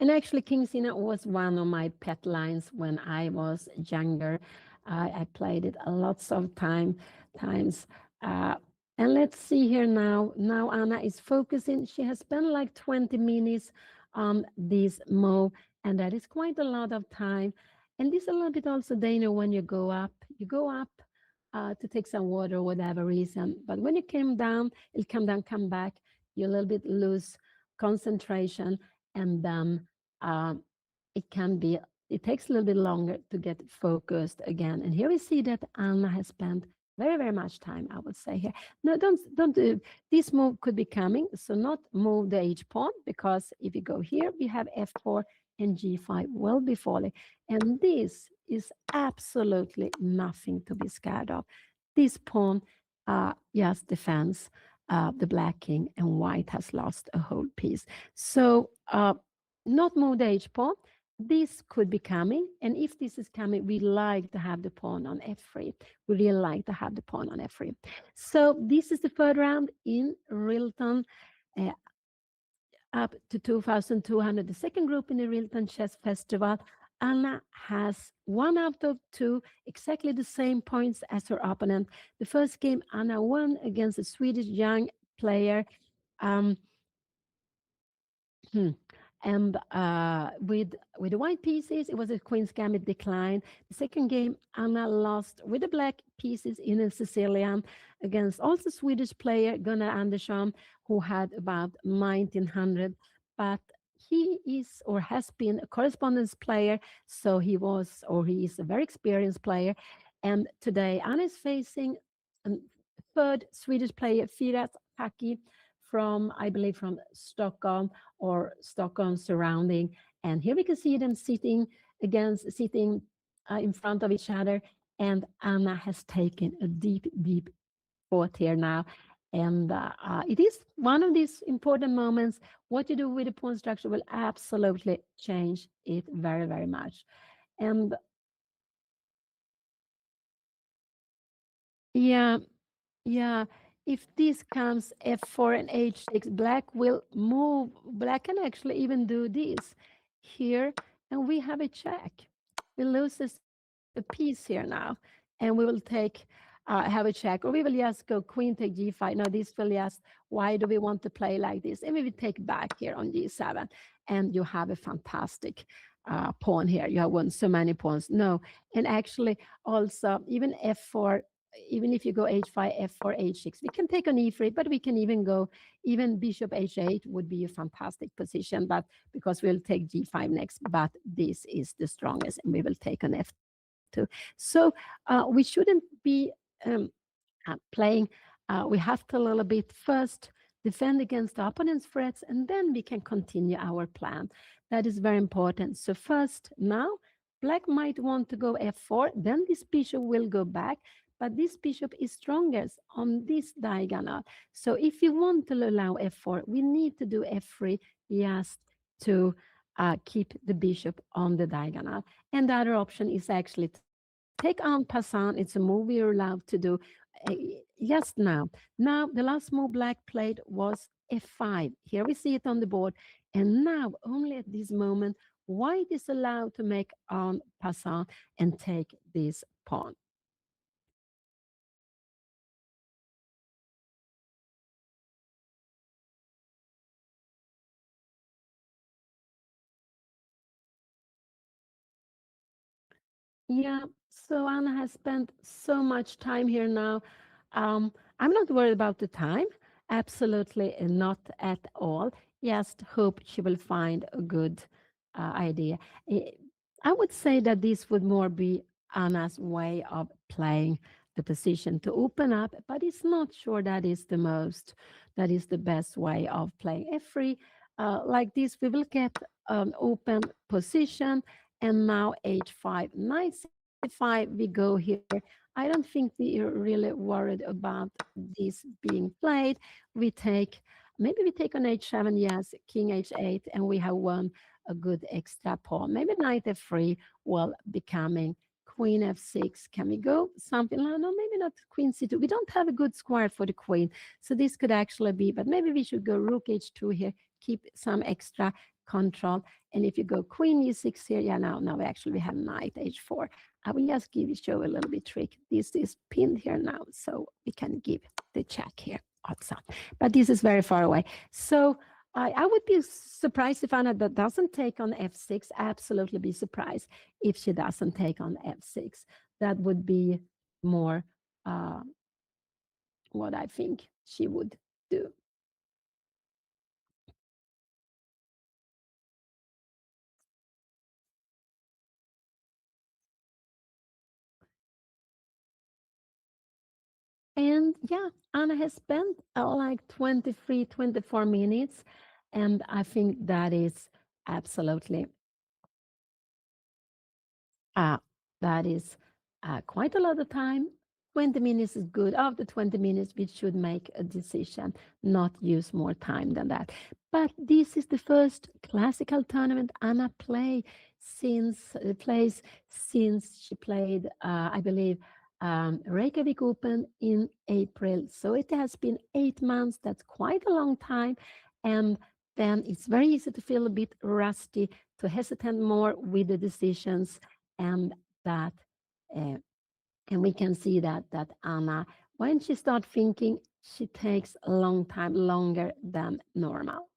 And actually, King Sina was one of my pet lines when I was younger. I played it a lots of times. Uh, and let's see here now. Now Anna is focusing. She has spent like 20 minutes on this move, and that is quite a lot of time. And this a little bit also, Dana, when you go up to take some water, whatever reason. But when you came down, it'll come down, come back. You a little bit lose concentration, and then um, it can be, it takes a little bit longer to get focused again. And here we see that Anna has spent very, very much time, I would say here. No, don't do, this move could be coming. So not move the H pawn, because if you go here, we have F4 and G5 will be falling. And this is absolutely nothing to be scared of. This pawn just defends the black king, and white has lost a whole piece. So not move the H pawn. This could be coming, and if this is coming, we like to have the pawn on f3. We really like to have the pawn on f3. So this is the third round in Rilton, uh, up to 2,200, the second group in the Rilton Chess Festival. Anna has 1 out of 2, exactly the same points as her opponent. The first game, Anna won against a Swedish young player. Um, Hmm. And with the white pieces, it was a Queen's Gambit decline. The second game, Anna lost with the black pieces in a Sicilian against also Swedish player Gunnar Andersson, who had about 1900. But he is or has been a correspondence player, so he was or he is a very experienced player. And today, Anna is facing a third Swedish player, Firas Haki, from, I believe, from Stockholm or Stockholm surrounding. And here we can see them sitting in front of each other. And Anna has taken a deep, deep thought here now. And it is one of these important moments. What you do with the pawn structure will absolutely change it very, very much. And yeah, yeah, if this comes f4 and h6, black will move. Black can actually even do this here, and we have a check. We lose a piece here now, and we will take have a check, or we will just go queen take g5. Now this will just, why do we want to play like this? And we will take back here on g7, and you have a fantastic pawn here. You have won so many pawns. No, and actually also even f4, even if you go h5, f4, h6, we can take on e3, but we can even go, even bishop h8 would be a fantastic position, but because we'll take g5 next, but this is the strongest, and we will take on f3. too. So we shouldn't be playing. We have to a little bit first defend against the opponent's threats, and then we can continue our plan. That is very important. So first, now black might want to go f4, then this bishop will go back, but this bishop is strongest on this diagonal. So if you want to allow f4, we need to do f3 just to keep the bishop on the diagonal. And the other option is actually to take en passant. It's a move we are allowed to do uh, just now. Now, the last move black played was f5. Here we see it on the board. And now, only at this moment, white is allowed to make en passant and take this pawn. Yeah, so Anna has spent so much time here now. I'm not worried about the time. Absolutely not at all. Just hope she will find a good idea. Eh, I would say that this would more be Anna's way of playing the position to open up, but it's not sure that is the best way of playing. F3, like this, we will get an open position, and now h5, knight c5, we go here. I don't think we are really worried about this being played. We take, maybe we take on h7, yes, king h8, and we have won a good extra pawn. Maybe knight f3 will becoming queen f6. Can we go something like, no, maybe not queen c2. We don't have a good square for the queen. So this could actually be, but maybe we should go rook h2 here, keep some extra control. And if you go queen e6 here, yeah, now we have knight h4. I will just show a little bit trick. This is pinned here now, so we can give the check here outside. But this is very far away. So I would be surprised if Anna doesn't take on f6. Absolutely be surprised if she doesn't take on f6. That would be more what I think she would do. And yeah, Anna has spent like 23, 24 minutes. And I think that is absolutely, uh, that is quite a lot of time. 20 minutes is good. After 20 minutes, we should make a decision, not use more time than that. But this is the first classical tournament Anna plays since she played, I believe, Reykjavik Open in April. So it has been 8 months. That's quite a long time. And then it's very easy to feel a bit rusty, to hesitate more with the decisions, and that uh, and we can see that Anna, when she starts thinking, she takes a long time, longer than normal.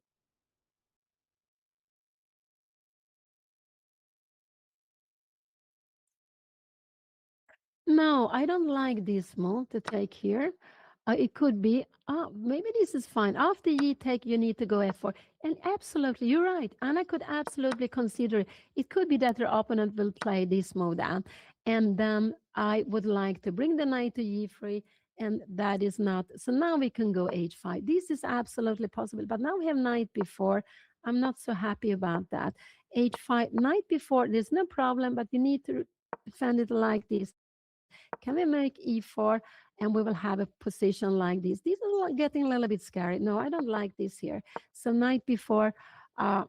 No, I don't like this move to take here. It could be, maybe this is fine. After you take, you need to go f4. And absolutely, you're right. Anna could absolutely consider it. It could be that her opponent will play this move down. And then I would like to bring the knight to e3. And that is not. So now we can go h5. This is absolutely possible. But now we have knight before. I'm not so happy about that. h5, knight before, there's no problem, but you need to defend it like this. Can we make e4 and we will have a position like this? This is getting a little bit scary. No, I don't like this here. So knight before, uh,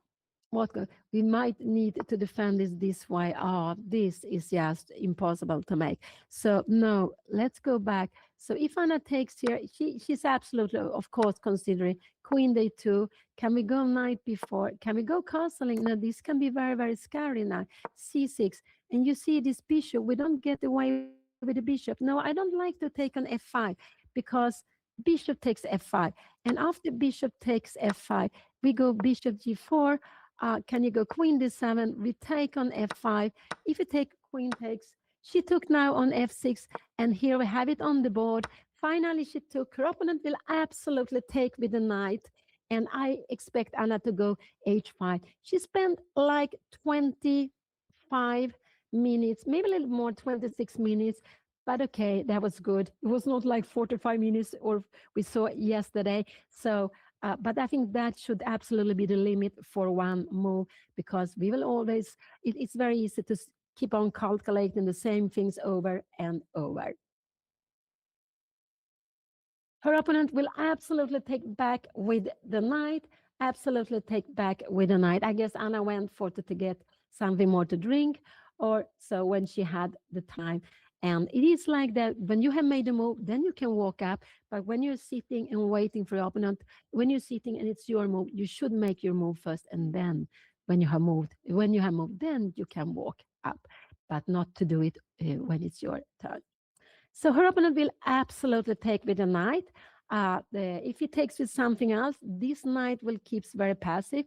we might need to defend this way. Oh, this is just impossible to make. So no, let's go back. So if Anna takes here, she's absolutely, of course, considering queen d2. Can we go knight before? Can we go castling? Now this can be very, very scary now. c6. And you see this bishop, we don't get away with the bishop. No, I don't like to take on f5 because bishop takes f5. And after bishop takes f5, we go bishop g4. Can you go queen d7? We take on f5. If you take queen takes, she took now on f6, and here we have it on the board. Finally, she took. Her opponent will absolutely take with the knight, and I expect Anna to go h5. She spent like 25 minutes, maybe a little more, 26 minutes. But okay, that was good. It was not like 45 minutes or we saw yesterday. So, but I think that should absolutely be the limit for one move because we will always, it's very easy to keep on calculating the same things over and over. Her opponent will absolutely take back with the knight, absolutely take back with the knight. I guess Anna went for to get something more to drink, or so when she had the time. And it is like that when you have made a move, then you can walk up. But when you're sitting and waiting for your opponent, when you're sitting and it's your move, you should make your move first, and then when you have moved, then you can walk up, but not to do it when it's your turn. So her opponent will absolutely take with a knight. If he takes with something else, this knight will keep very passive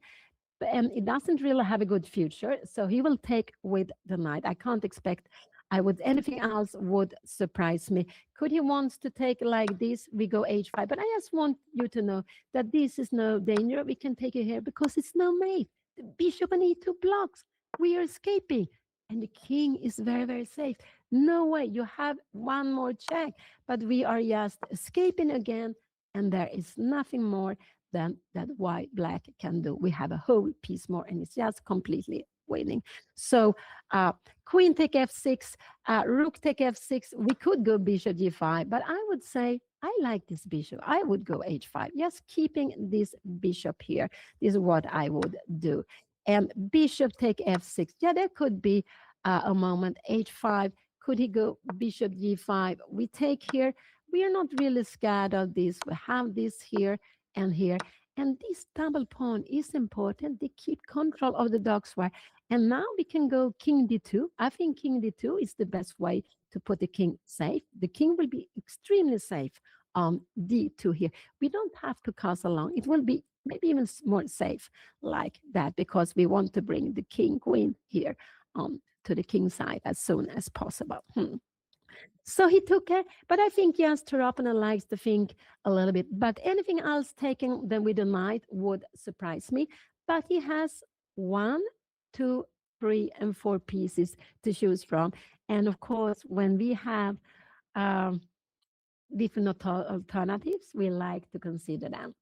and it doesn't really have a good future. So he will take with the knight. I can't expect I would anything else would surprise me. Could he wants to take like this? We go h5, but I just want you to know that this is no danger. We can take it here because it's no mate. The bishop and e2 blocks. We are escaping, and the king is very very safe. No way. You have one more check, but we are just escaping again, and there is nothing more than that white black can do. We have a whole piece more, and it's just completely winning. So queen take f6, rook take f6. We could go bishop g5, but I would say I like this bishop. I would go h5, just keeping this bishop here. This is what I would do. And bishop take f6. Yeah, there could be a moment. h5. Could he go bishop g5? We take here. We are not really scared of this. We have this here and here. And this double pawn is important. They keep control of the dog square. And now we can go king d2. I think king d2 is the best way to put the king safe. The king will be extremely safe on d2 here. We don't have to castle long. It will be maybe even more safe like that because we want to bring the king queen here to the king side as soon as possible. So he took it, but I think yes, Terapana likes to think a little bit. But anything else taken than with the knight would surprise me. But he has 1, 2, 3, and 4 pieces to choose from. And of course, when we have different alternatives, we like to consider them.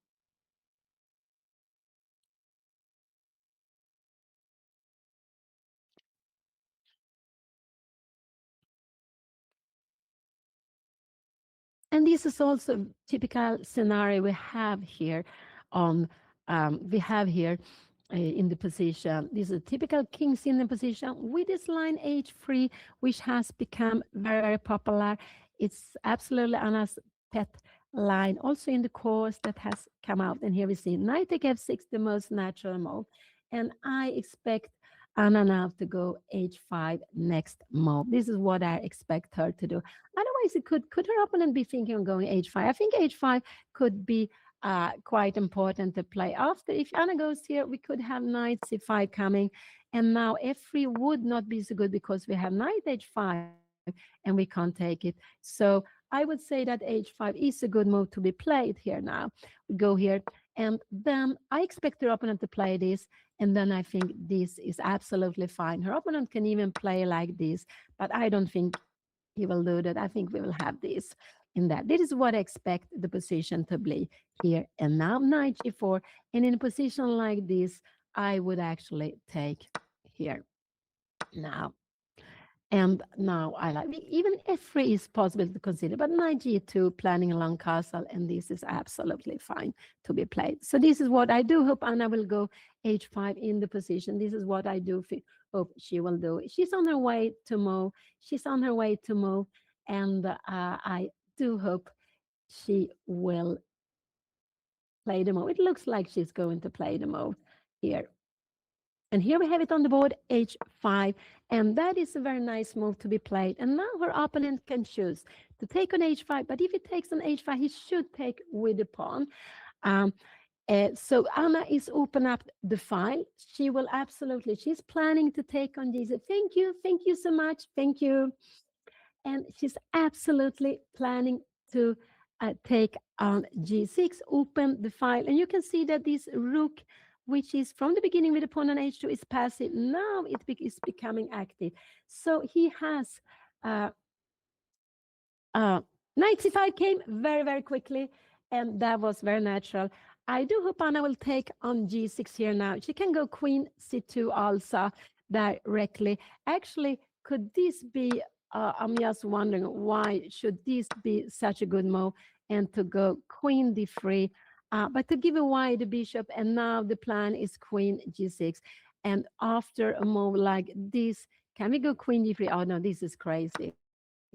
And this is also typical scenario we have here on in the position. This is a typical king's in the position with this line h3, which has become very, very popular. It's absolutely Anna's pet line, also in the course that has come out. And here we see knight take f6, the most natural move. And I expect Anna now to go h5 next move. This is what I expect her to do. Otherwise, it could her opponent be thinking of going h5? I think h5 could be quite important to play after. If Anna goes here, we could have knight c5 coming. And now f3 would not be so good because we have knight h5 and we can't take it. So I would say that h5 is a good move to be played here now. We go here. And then I expect her opponent to play this. And then I think this is absolutely fine. Her opponent can even play like this, but I don't think he will do that. I think we will have this in that. This is what I expect the position to be here. And now knight g4. And in a position like this, I would actually take here now. And now I like, even f3 is possible to consider, but knight g2, planning a long castle, and this is absolutely fine to be played. So this is what I do hope Anna will go h5 in the position. This is what I do hope she will do. She's on her way to move. She's on her way to move, and I do hope she will play the move. It looks like she's going to play the move here. And here we have it on the board, h5. And that is a very nice move to be played. And now her opponent can choose to take on h5. But if he takes on h5, he should take with the pawn. So Anna is open up the file. She will absolutely, she's planning to take on this. Thank you so much. Thank you. And she's absolutely planning to take on g6, open the file. And you can see that this rook which is from the beginning with the pawn on h2 is passive. Now is becoming active. So he has uh, uh, knight c5 came very, very quickly, and that was very natural. I do hope Anna will take on g6 here now. She can go queen c2 also directly. Actually, could this be, I'm just wondering, why should this be such a good move? And to go queen d3, but to give away the bishop, and now the plan is queen g6. And after a move like this, can we go queen d3? Oh no, this is crazy.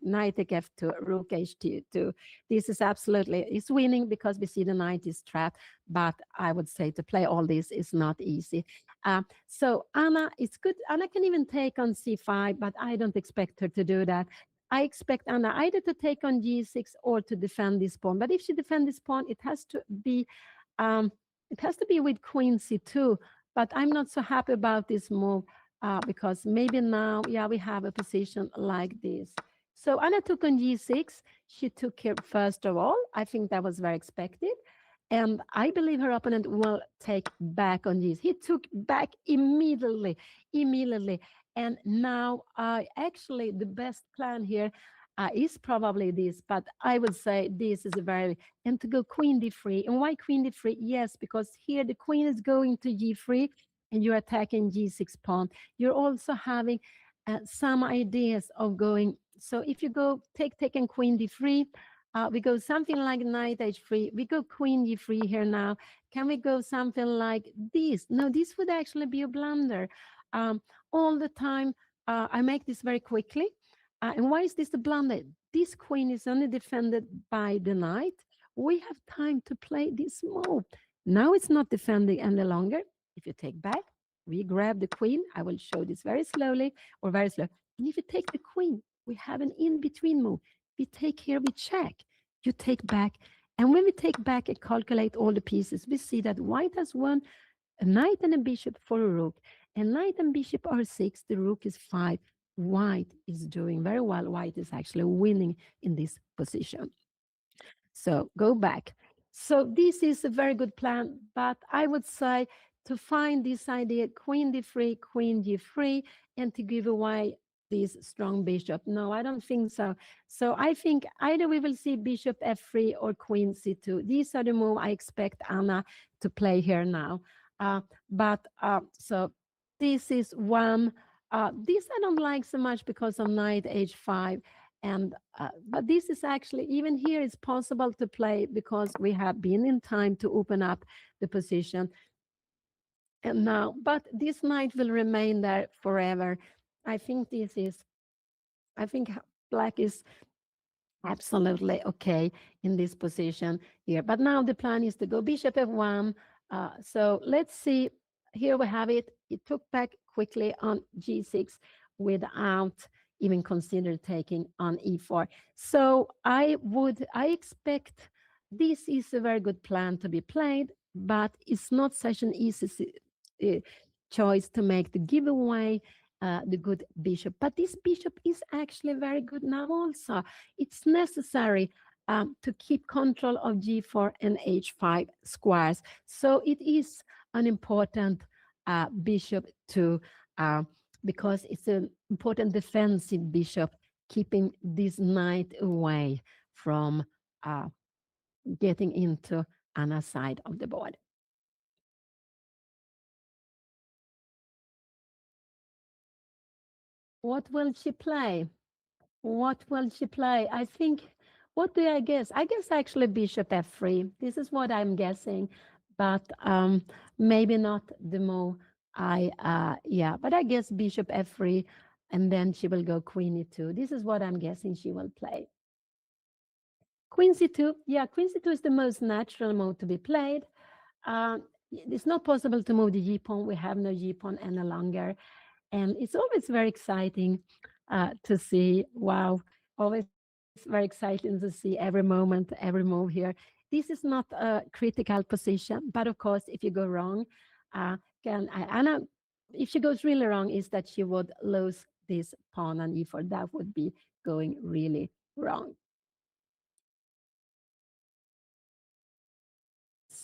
Knight f2, rook h2. This is absolutely, it's winning because we see the knight is trapped. But I would say to play all this is not easy. So Anna, it's good. Anna can even take on c5, but I don't expect her to do that. I expect Anna either to take on g6 or to defend this pawn. But if she defends this pawn, um, it has to be with queen c2. But I'm not so happy about this move because maybe now, yeah, we have a position like this. So Anna took on g6. She took here first of all. I think that was very expected. And I believe her opponent will take back on this. He took back immediately, immediately. And now, actually, the best plan here is probably this, but I would say this is a very, and to go queen d3. And why queen d3? Yes, because here the queen is going to g3 and you're attacking g6 pawn. You're also having some ideas of going. So if you go taking queen d3, we go something like knight h3. We go queen d3 here now. Can we go something like this? No, this would actually be a blunder. All the time, I make this very quickly. And why is this a blunder? This queen is only defended by the knight. We have time to play this move. Now it's not defending any longer. If you take back, we grab the queen. I will show this very slowly or very slow. And if you take the queen, we have an in-between move. We take here, we check. You take back. And when we take back and calculate all the pieces, we see that white has won a knight and a bishop for a rook. And knight and bishop are 6, the rook is 5. White is doing very well. White is actually winning in this position. So go back. So this is a very good plan, but I would say to find this idea, queen d3, queen g3, and to give away this strong bishop. No, I don't think so. So I think either we will see bishop f3 or queen c2. These are the moves I expect Anna to play here now. So this is one. This I don't like so much because of knight h5. And but this is actually, even here it's possible to play because we have been in time to open up the position. And now, but this knight will remain there forever. I think I think black is absolutely okay in this position here. But now the plan is to go bishop f1. So let's see. Here we have it. It took back quickly on g6 without even consider taking on e4. So I expect this is a very good plan to be played, but it's not such an easy choice to make to give away the good bishop. But this bishop is actually very good now also. It's necessary to keep control of g4 and h5 squares. So it is an important bishop to because it's an important defensive bishop, keeping this knight away from getting into Anna's side of the board. What will she play? What will she play? I think, what do I guess? I guess actually bishop f3. This is what I'm guessing, but maybe not the move yeah, but I guess bishop f3, and then she will go queen e2. This is what I'm guessing she will play. Queen c2, yeah, queen c2 is the most natural move to be played. It's not possible to move the g pawn. We have no g pawn any longer. And it's always very exciting to see, wow, always very exciting to see every moment, every move here. This is not a critical position, but of course, if you go wrong, Anna, if she goes really wrong, is that she would lose this pawn on e4. That would be going really wrong.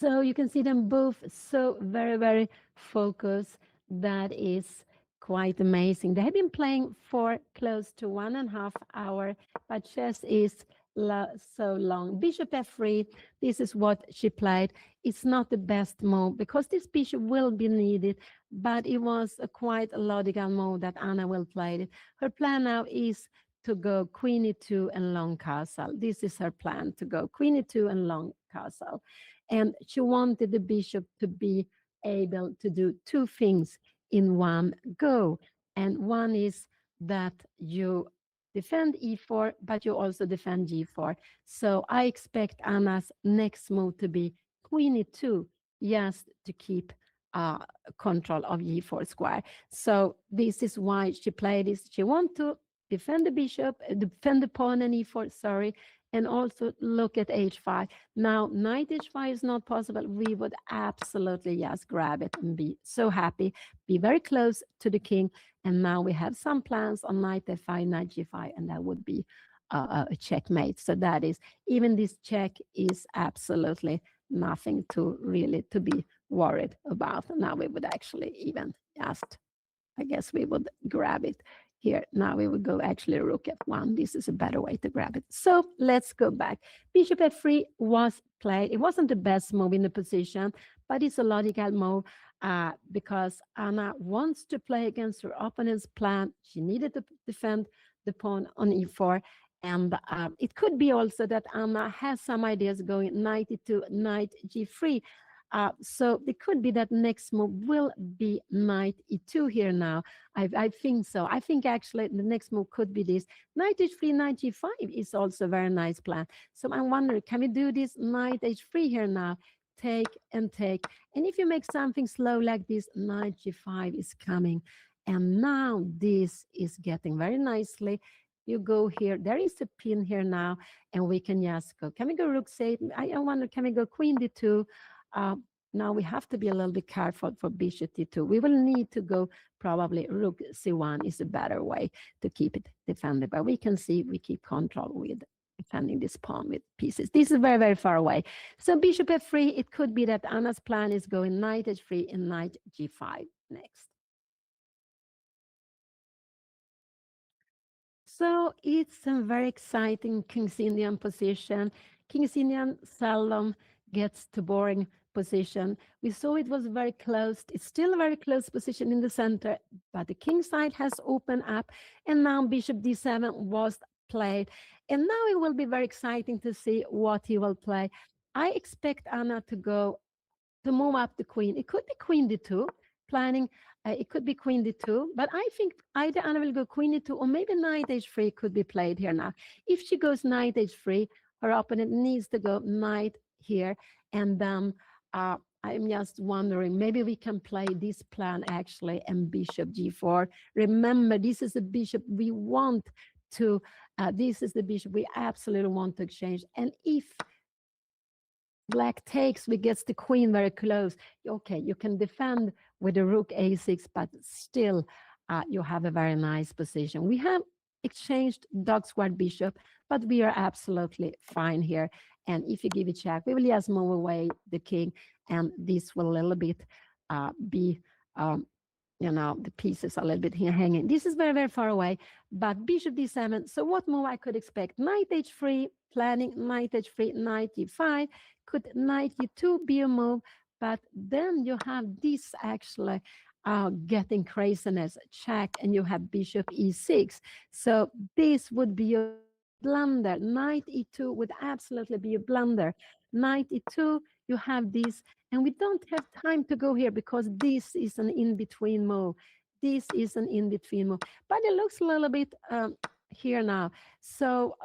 So you can see them both so very, very focused. That is quite amazing. They have been playing for close to 1.5 hours, but chess is so long. Bishop f3, this is what she played. It's not the best move because this bishop will be needed, but it was a quite a logical move that Anna will play it. Her plan now is to go queen e2 and long castle. This is her plan, to go queen e2 and long castle. And she wanted the bishop to be able to do two things in one go. And one is that you defend e4, but you also defend g4. So I expect Anna's next move to be queen e2, just to keep uh, control of e4 square. So this is why she played this. She want to defend the bishop, defend the pawn and e4, sorry, and also look at h5. Now, knight h5 is not possible. We would absolutely just grab it and be so happy, be very close to the king. And now we have some plans on knight f5, knight g5, and that would be a checkmate. So that is, even this check is absolutely nothing to really to be worried about. Now we would actually even just, I guess we would grab it here. Now we would go actually rook f1. This is a better way to grab it. So let's go back. Bishop f3 was played. It wasn't the best move in the position, but it's a logical move because Anna wants to play against her opponent's plan. She needed to defend the pawn on e4. And it could be also that Anna has some ideas going knight e2, knight g3. So it could be that next move will be knight e2 here now. I think so. I think actually the next move could be this. Knight h3, knight g5 is also a very nice plan. So I'm wondering, can we do this knight h3 here now? Take and take. And if you make something slow like this, knight g5 is coming. And now this is getting very nicely. You go here. There is a pin here now, and we can just go. Can we go rook c8? I wonder, can we go queen d2? Uh, now we have to be a little bit careful for bishop d2. We will need to go probably rook c1 is a better way to keep it defended. But we can see we keep control with defending this pawn with pieces. This is very, very far away. So bishop f3, it could be that Anna's plan is going knight h3 and knight g5 next. So it's a very exciting King's Indian position. King's Indian seldom gets to boring position. We saw it was very close. It's still a very close position in the center, but the king side has opened up, and now bishop d7 was played. And now it will be very exciting to see what he will play. I expect Anna to go to move up the queen. It could be queen d2, planning. It could be queen d2, but I think either Anna will go queen d2 or maybe knight h3 could be played here now. If she goes knight h3, her opponent needs to go knight here, and then I'm just wondering, maybe we can play this plan actually and bishop g4. Remember, this is a bishop we want to, this is the bishop we absolutely want to exchange. And if black takes, we gets the queen very close. Okay, you can defend with the rook a6, but still you have a very nice position. We have exchanged dog square bishop, but we are absolutely fine here. And if you give it check, we will just move away the king, and this will a little bit be the pieces are a little bit here hanging. This is very, very far away, but bishop d7. So what move I could expect? Knight h3, planning knight h3, knight e5. Could knight e2 be a move? But then you have this actually getting craziness, check, and you have bishop e6. So this would be a blunder. Knight e2 would absolutely be a blunder. Knight e2, you have this, and we don't have time to go here because this is an in-between move. This is an in-between move. But it looks a little bit here now. So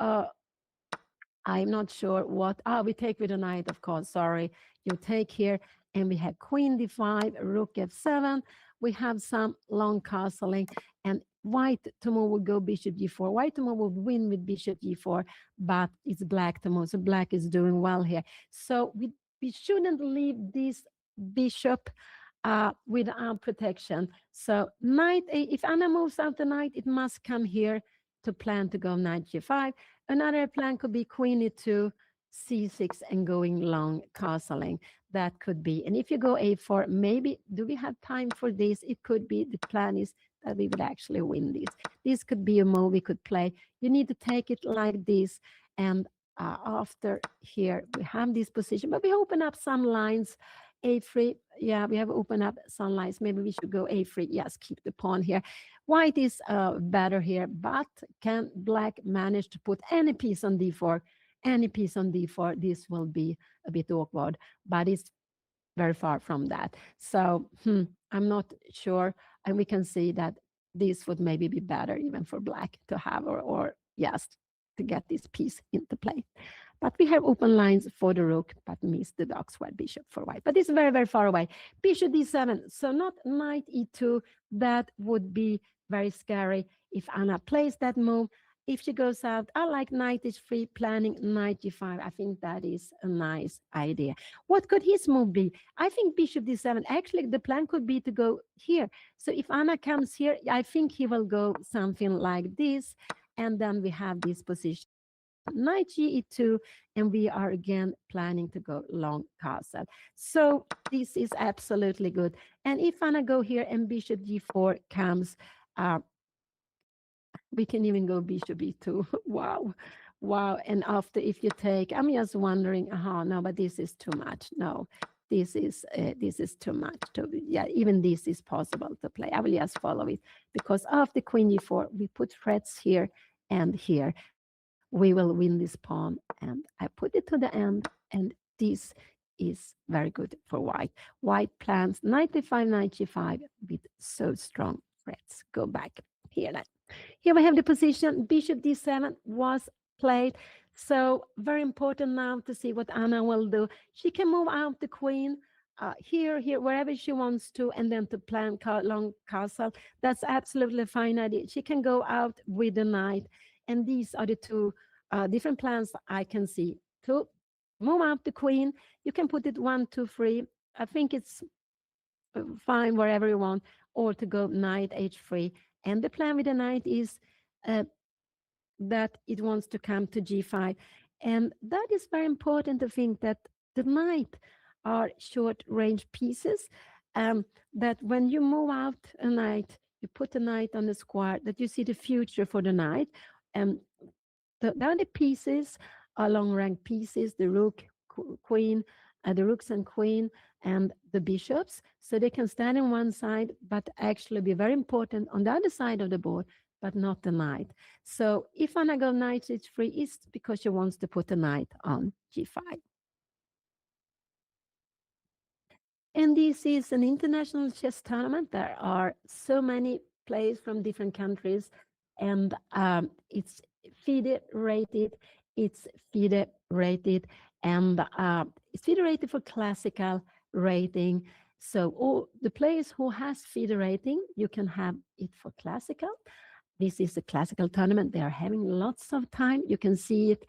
I'm not sure what. We take with a knight, of course. Sorry. You take here, and we have queen d5, rook f7. We have some long castling, and white to move would go bishop g4. White to move would win with bishop g4, but it's black to move. So black is doing well here. So we shouldn't leave this bishop without protection. So knight, if Anna moves out the knight, it must come here to plan to go knight g5. Another plan could be queen e2. c6 and going long castling. That could be. And if you go a4, maybe do we have time for this? It could be the plan is that we would actually win this. This could be a move we could play. You need to take it like this. And after here, we have this position, but we open up some lines. A3, yeah, we have opened up some lines. Maybe we should go a3. Yes, keep the pawn here. White is better here, but can black manage to put any piece on d4? Any piece on d4, this will be a bit awkward, but it's very far from that. So I'm not sure. And we can see that this would maybe be better even for black to have, or yes, to get this piece into play. But we have open lines for the rook, but miss the dark square bishop for white. But it's very, very far away. Bishop d7, so not knight e2. That would be very scary if Anna plays that move. If she goes out, I like knight h3, planning knight g5. I think that is a nice idea. What could his move be? I think bishop d7. Actually, the plan could be to go here. So if Anna comes here, I think he will go something like this. And then we have this position knight ge2, and we are again planning to go long castle. So this is absolutely good. And if Anna go here and bishop g4 comes, we can even go bishop e2. Wow. Wow. And after, if you take, I'm just wondering, no, but this is too much. No, this is too much. Yeah, even this is possible to play. I will just follow it, because after queen g4, we put threats here and here. We will win this pawn, and I put it to the end, and this is very good for white. White plans knight e5, knight g5 with so strong threats. Go back here then. Here we have the position. Bishop d7 was played. So very important now to see what Anna will do. She can move out the queen here, wherever she wants to, and then to plan long castle. That's absolutely fine idea. She can go out with the knight. And these are the two different plans I can see. To move out the queen, you can put it 1, 2, 3. I think it's fine wherever you want, or to go knight h3. And the plan with the knight is that it wants to come to g5. And that is very important to think that the knight are short range pieces, that when you move out a knight, you put the knight on the square, that you see the future for the knight. And the other pieces are long rank pieces, the rook, queen, the rooks and queen, and the bishops. So they can stand on one side, but actually be very important on the other side of the board, but not the knight. So if Anna go knight h3, it's because she wants to put the knight on g5. And this is an international chess tournament. There are so many players from different countries, and it's FIDE rated. It's FIDE rated, and it's FIDE rated for classical rating. So all the players who has FIDE rating, you can have it for classical. This is a classical tournament. They are having lots of time. You can see it.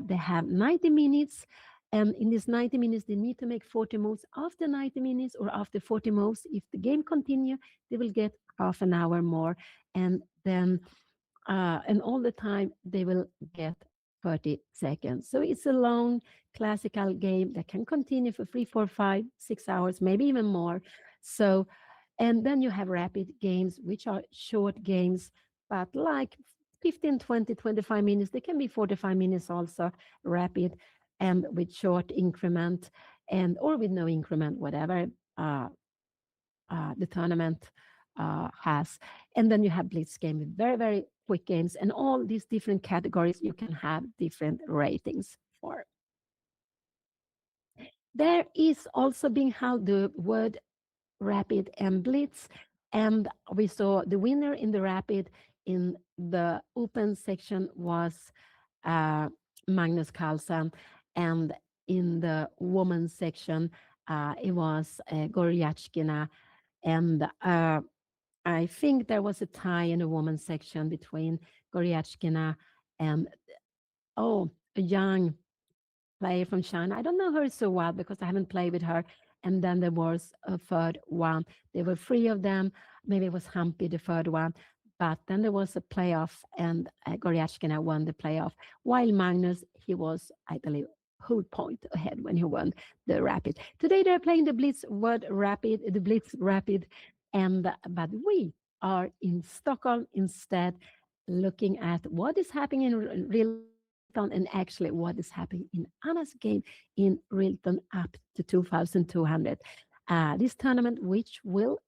They have 90 minutes. And in these 90 minutes, they need to make 40 moves. After 90 minutes or after 40 moves, if the game continue, they will get half an hour more. And then, and all the time, they will get 30 seconds. So it's a long classical game that can continue for 3, 4, 5, 6 hours, maybe even more. So, and then you have rapid games, which are short games, but like 15, 20, 25 minutes. They can be 45 minutes also, rapid, and with short increment, and or with no increment, whatever the tournament has. And then you have blitz game with very, very quick games, and all these different categories you can have different ratings for. There is also being held the word rapid and blitz, and we saw the winner in the rapid in the open section was Magnus Carlsen, and in the women's section it was Goryachkina, and I think there was a tie in the women's section between Goryachkina and a young player from China. I don't know her so well because I haven't played with her. And then there was a third one. There were three of them. Maybe it was Humpy, the third one. But then there was a playoff, and Goryachkina won the playoff. While Magnus, he was, I believe, whole point ahead when he won the rapid. Today they're playing the Blitz Rapid, and but we are in Stockholm instead, looking at what is happening in Rilton and actually what is happening in Anna's game in Rilton up to 2,200. This tournament, which will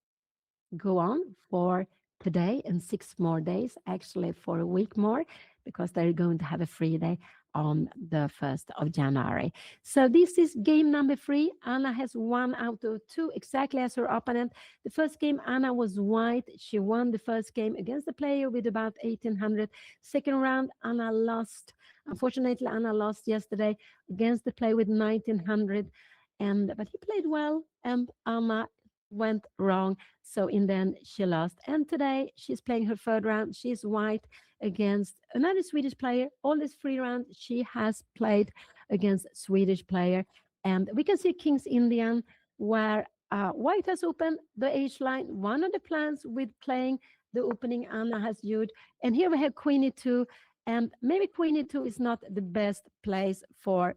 go on for today and 6 more days, actually for a week more, because they're going to have a free day on the 1st of January. So this is game number 3. Anna has 1 out of 2, exactly as her opponent. The first game, Anna was white. She won the first game against the player with about 1800. Second round, Anna lost. Unfortunately, Anna lost yesterday against the player with 1900. But he played well, and Anna went wrong. So in the end, she lost. And today she's playing her third round. She's white against another Swedish player. All this 3 round she has played against Swedish player. And we can see King's Indian, where white has opened the H line. One of the plans with playing the opening Anna has used. And here we have Queen E2. And maybe Queen E2 is not the best place for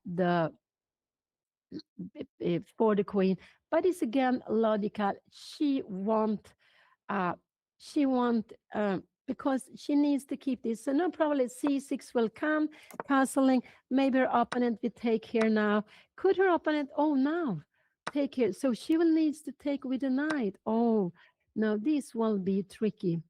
the queen, but it's again logical. Uh, she want because she needs to keep this. So no problem. C6 will come, castling. Maybe her opponent will take here now. Could her opponent? Oh, now take here. So she will needs to take with a knight. Oh, no, this will be tricky.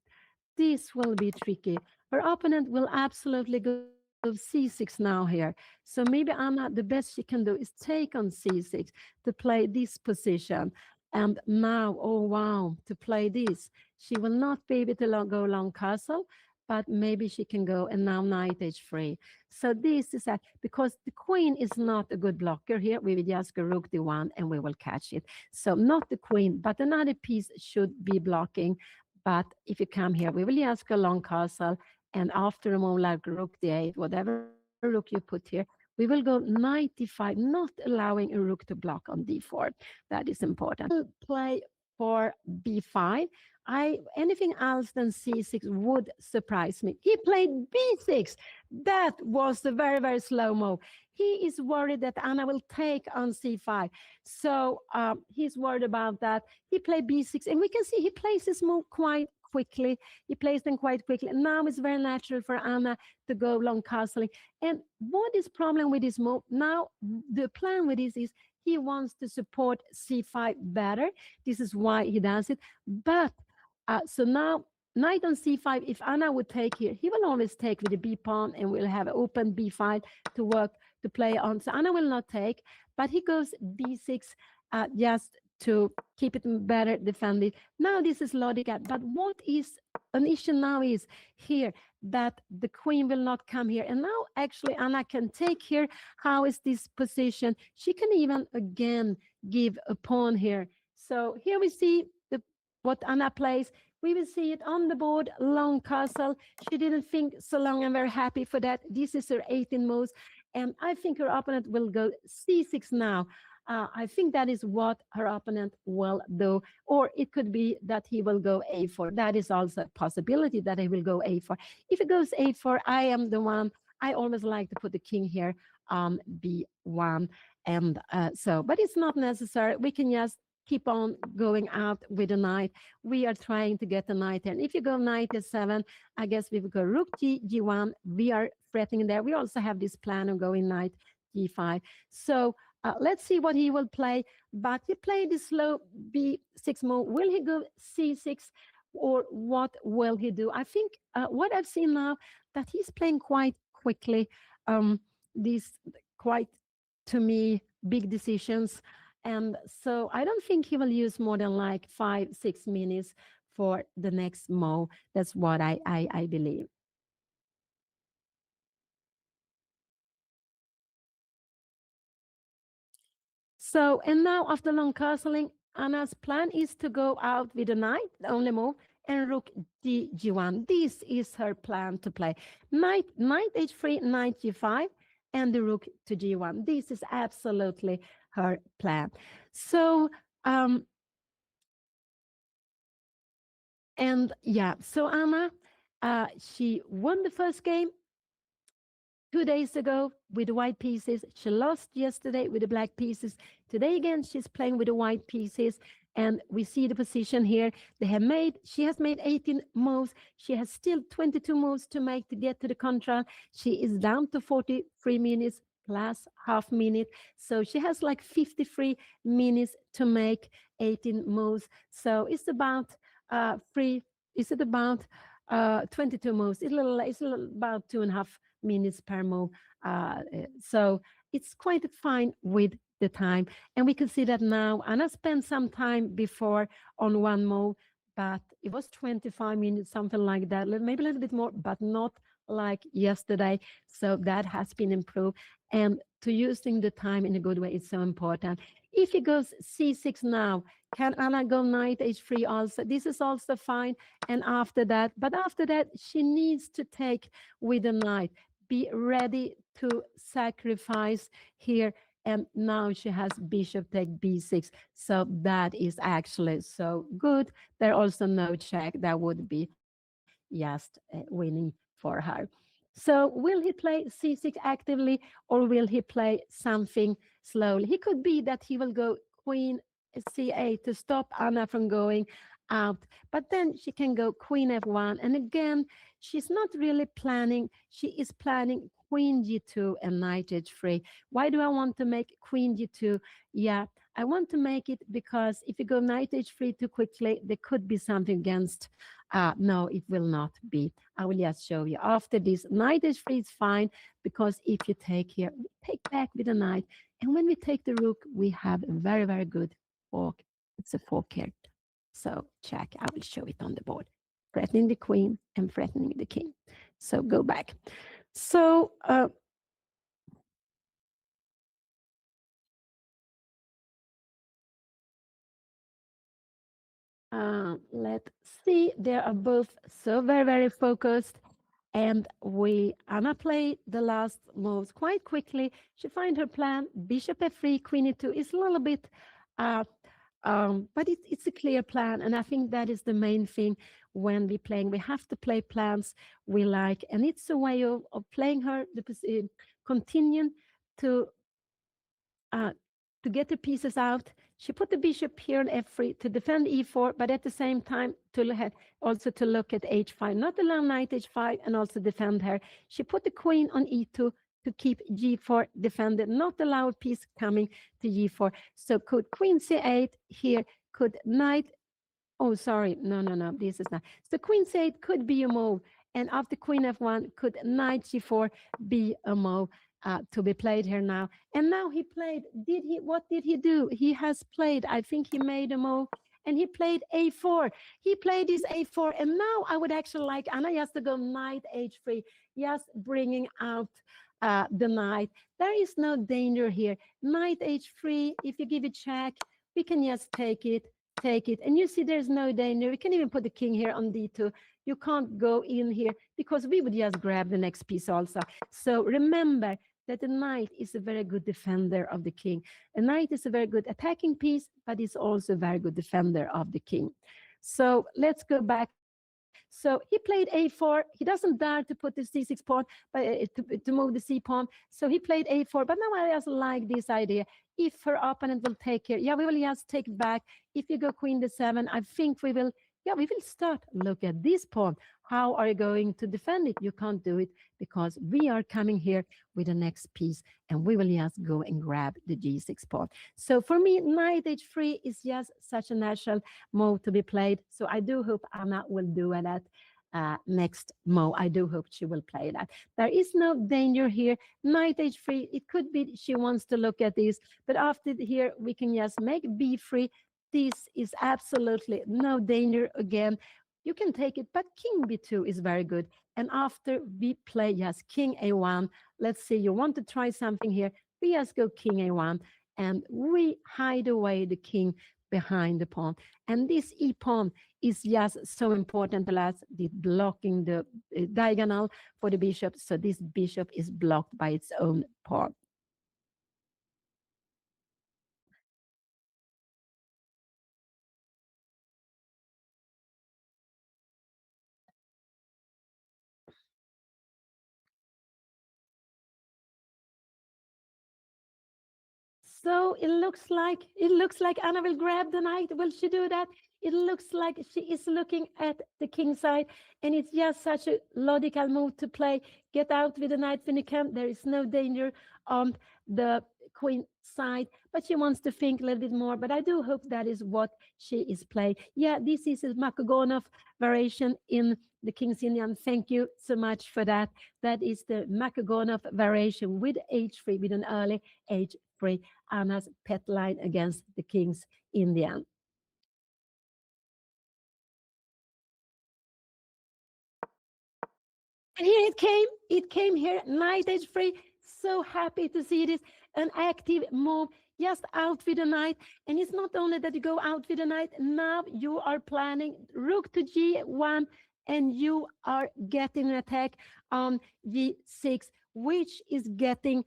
This will be tricky. Her opponent will absolutely go c6 now here. So maybe Anna, the best she can do is take on c6 to play this position. And now, oh wow, to play this. She will not be able to go long castle, but maybe she can go and now knight h3. So this is because the queen is not a good blocker here. We will just go rook d1 and we will catch it. So not the queen, but another piece should be blocking. But if you come here, we will just go long castle. And after a move like rook d8, whatever rook you put here, we will go knight d5, not allowing a rook to block on d4. That is important. Play for b5. Anything else than c6 would surprise me. He played b6. That was a very, very slow move. He is worried that Anna will take on c5. So he's worried about that. He played b6, and we can see he plays his move quite quickly. He plays them quite quickly. Now it's very natural for Anna to go long castling. And what is problem with this move? Now the plan with this is he wants to support c5 better. This is why he does it. But so now knight on c5, if Anna would take here, he will always take with the b pawn and we'll have open b5 to work to play on. So Anna will not take, but he goes b6 just to keep it better defended. Now this is logical, but what is an issue now is here that the queen will not come here. And now actually Anna can take here. How is this position? She can even again give a pawn here. So here we see what Anna plays. We will see it on the board, long castle. She didn't think so long. I'm very happy for that. This is her 18 moves. And I think her opponent will go c6 now. I think that is what her opponent will do. Or it could be that he will go a4. That is also a possibility that he will go a4. If it goes a4, I am the one. I always like to put the king here on b1. And but it's not necessary. We can just keep on going out with a knight. We are trying to get the knight here. And if you go knight h7, I guess we will go rook g1. We are threatening there. We also have this plan of going knight g5. So let's see what he will play. But he played this slow b6 move. Will he go c6 or what will he do? I think what I've seen now that he's playing quite quickly. These quite, to me, big decisions. And so I don't think he will use more than like 5-6 minutes for the next move. That's what I believe. So, and now after long castling, Anna's plan is to go out with a knight, the only move, and rook g1. This is her plan to play. Knight h3, knight g5, and the rook to g1. This is absolutely her plan. So, and yeah, so Anna, she won the first game. 2 days ago with the white pieces. She lost yesterday with the black pieces. Today again, she's playing with the white pieces. And we see the position here. She has made 18 moves. She has still 22 moves to make to get to the control. She is down to 43 minutes plus half minute. So she has like 53 minutes to make 18 moves. So it's about free. Is it about 22 moves? It's a little about 2.5 minutes per move. So it's quite fine with the time. And we can see that now. Anna spent some time before on one move, but it was 25 minutes, something like that, maybe a little bit more, but not like yesterday. So that has been improved. And to using the time in a good way is so important. If he goes c6 now, can Anna go knight h3 also? This is also fine. And after that, but after that, she needs to take with the knight. Be ready to sacrifice here. And now she has bishop take b6. So that is actually so good. There also no check. That would be just winning for her. So will he play c6 actively, or will he play something slowly? He could be that he will go queen c8 to stop Anna from going out. But then she can go queen f1. And again, she's not really planning. She is planning queen g2 and knight h3. Why do I want to make queen g2? Yeah, I want to make it because if you go knight h3 too quickly, there could be something against. No, it will not be. I will just show you. After this, knight h3 is fine because if you take here, we take back with the knight. And when we take the rook, we have a very, very good fork. It's a fork here. So check. I will show it on the board. Threatening the queen and threatening the king. So go back. So let's see. They are both so very, very focused. And Anna played the last moves quite quickly. She find her plan. Bishop f3, queen e2 is a little bit, uh, but it's a clear plan. And I think that is the main thing when we're playing. We have to play plans we like. And it's a way of playing her, continue to uh, to get the pieces out. She put the bishop here on f3 to defend e4, but at the same time also to look at h5, not allow knight h5 and also defend her. She put the queen on e2 to keep g4 defended, not allow a piece coming to g4. So could queen c8 here, could knight, oh, sorry, no, this is not. So queen c8 could be a move, and after queen f1, could knight g4 be a move? To be played here now. And now he played, what did he do? He has played, I think he made a move, and he played a4. He played his a4, and now I would actually like Anna just to go knight h3, just bringing out the knight. There is no danger here. Knight h3, if you give it check, we can just take it. And you see there's no danger. We can even put the king here on d2. You can't go in here because we would just grab the next piece also. So remember, that the knight is a very good defender of the king. A knight is a very good attacking piece, but it's also a very good defender of the king. So let's go back. So he played a4. He doesn't dare to put the c6 pawn, but to move the c pawn. So he played a4. But now I just like this idea. If her opponent will take here, yeah, we will just take back. If you go queen d7, I think we will start. Look at this pawn. How are you going to defend it? You can't do it because we are coming here with the next piece, and we will just go and grab the g6 pawn. So for me, knight h3 is just such a natural move to be played. So I do hope Anna will do that next move. I do hope she will play that. There is no danger here. Knight h3, it could be she wants to look at this, but after here, we can just make b3. This is absolutely no danger again. You can take it, but king b2 is very good. And after we play, yes, king a1. Let's see, you want to try something here. We just go king a1, and we hide away the king behind the pawn. And this e pawn is just so important to us, the blocking the diagonal for the bishop. So this bishop is blocked by its own pawn. So it looks like Anna will grab the knight. Will she do that? It looks like she is looking at the king side, and it's just such a logical move to play. Get out with the knight when you can. There is no danger on the queen side, but she wants to think a little bit more. But I do hope that is what she is playing. Yeah, this is a Makogonov variation in the King's Indian. Thank you so much for that. That is the Makogonov variation with h3, with an early h3. Anna's pet line against the King's Indian. And here it came. It came here, knight h3. So happy to see this. An active move, just out with the knight. And it's not only that you go out with the knight, now you are planning rook to g1, and you are getting an attack on g6, which is getting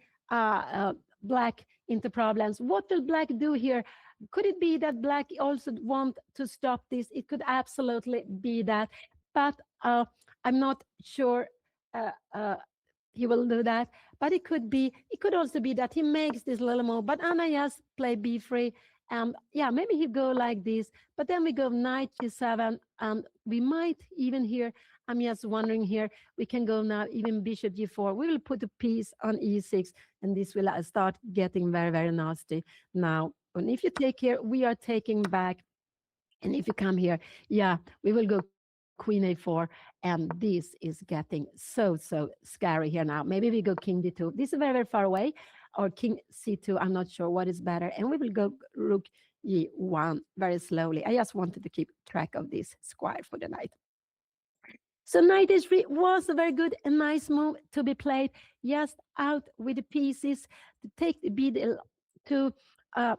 black into problems. What will black do here? Could it be that black also want to stop this? It could absolutely be that. But I'm not sure uh, uh, he will do that. But it could also be that he makes this little move. But Anna just play b3. Yeah, maybe he go like this. But then we go knight g7. We might even here, I'm just wondering here, we can go now even bishop g4. We will put a piece on e6, and this will start getting very, very nasty now. And if you take here, we are taking back. And if you come here, yeah, we will go queen a4, and this is getting so scary here now. Maybe we go king d2. This is very, very far away, or king c2. I'm not sure what is better. And we will go rook e1 very slowly. I just wanted to keep track of this square for the night. So knight h3 was a very good and nice move to be played, just out with the pieces to take the beadle to uh,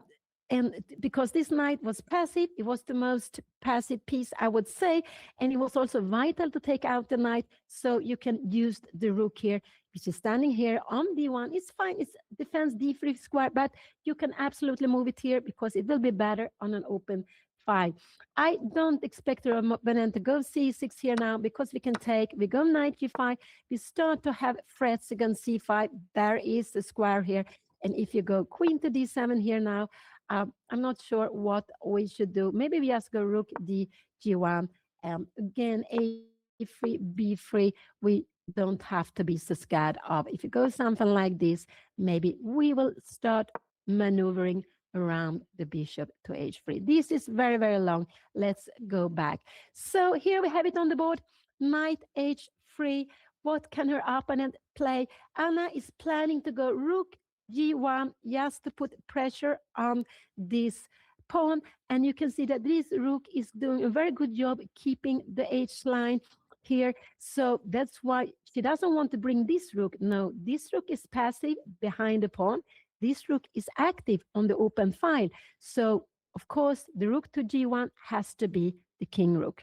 and because this knight was passive, it was the most passive piece, I would say, and it was also vital to take out the knight, so you can use the rook here, which is standing here on d1. It's fine, it's defense d3 square, but you can absolutely move it here because it will be better on an open file. I don't expect the opponent to go c6 here now, because we go knight g5, we start to have threats against c5. There is the square here, and if you go queen to d7 here now, I'm not sure what we should do. Maybe we just go rook d g1. Again, a3, b3. We don't have to be so scared of. If you go something like this, maybe we will start maneuvering around the bishop to h3. This is very, very long. Let's go back. So here we have it on the board, knight h3. What can her opponent play? Anna is planning to go rook g1, just to put pressure on this pawn. And you can see that this rook is doing a very good job keeping the h line here. So that's why she doesn't want to bring this rook. No, this rook is passive behind the pawn. This rook is active on the open file. So, of course, the rook to g1 has to be the king rook.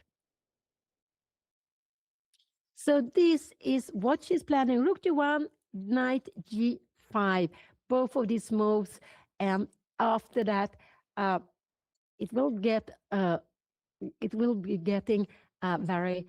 So this is what she's planning. Rook g1, knight g5. Both of these moves. And after that, uh, it will be getting very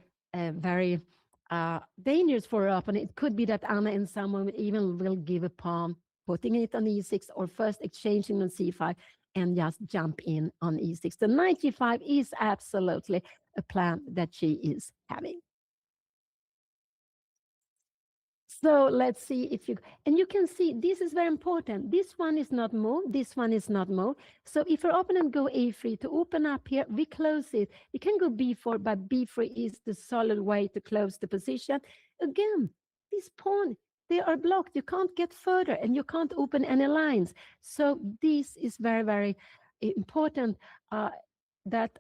dangerous for her opponent. It could be that Anna and someone even will give a pawn, putting it on e6, or first exchanging on c5 and just jump in on e6. The knight g5 is absolutely a plan that she is having. So let's see if you, and you can see this is very important. This one is not moved, this one is not moved. So if our opponent go a3 to open up here, we close it. We can go b4, but b3 is the solid way to close the position. Again, this pawn, they are blocked. You can't get further, and you can't open any lines. So this is very, very important, that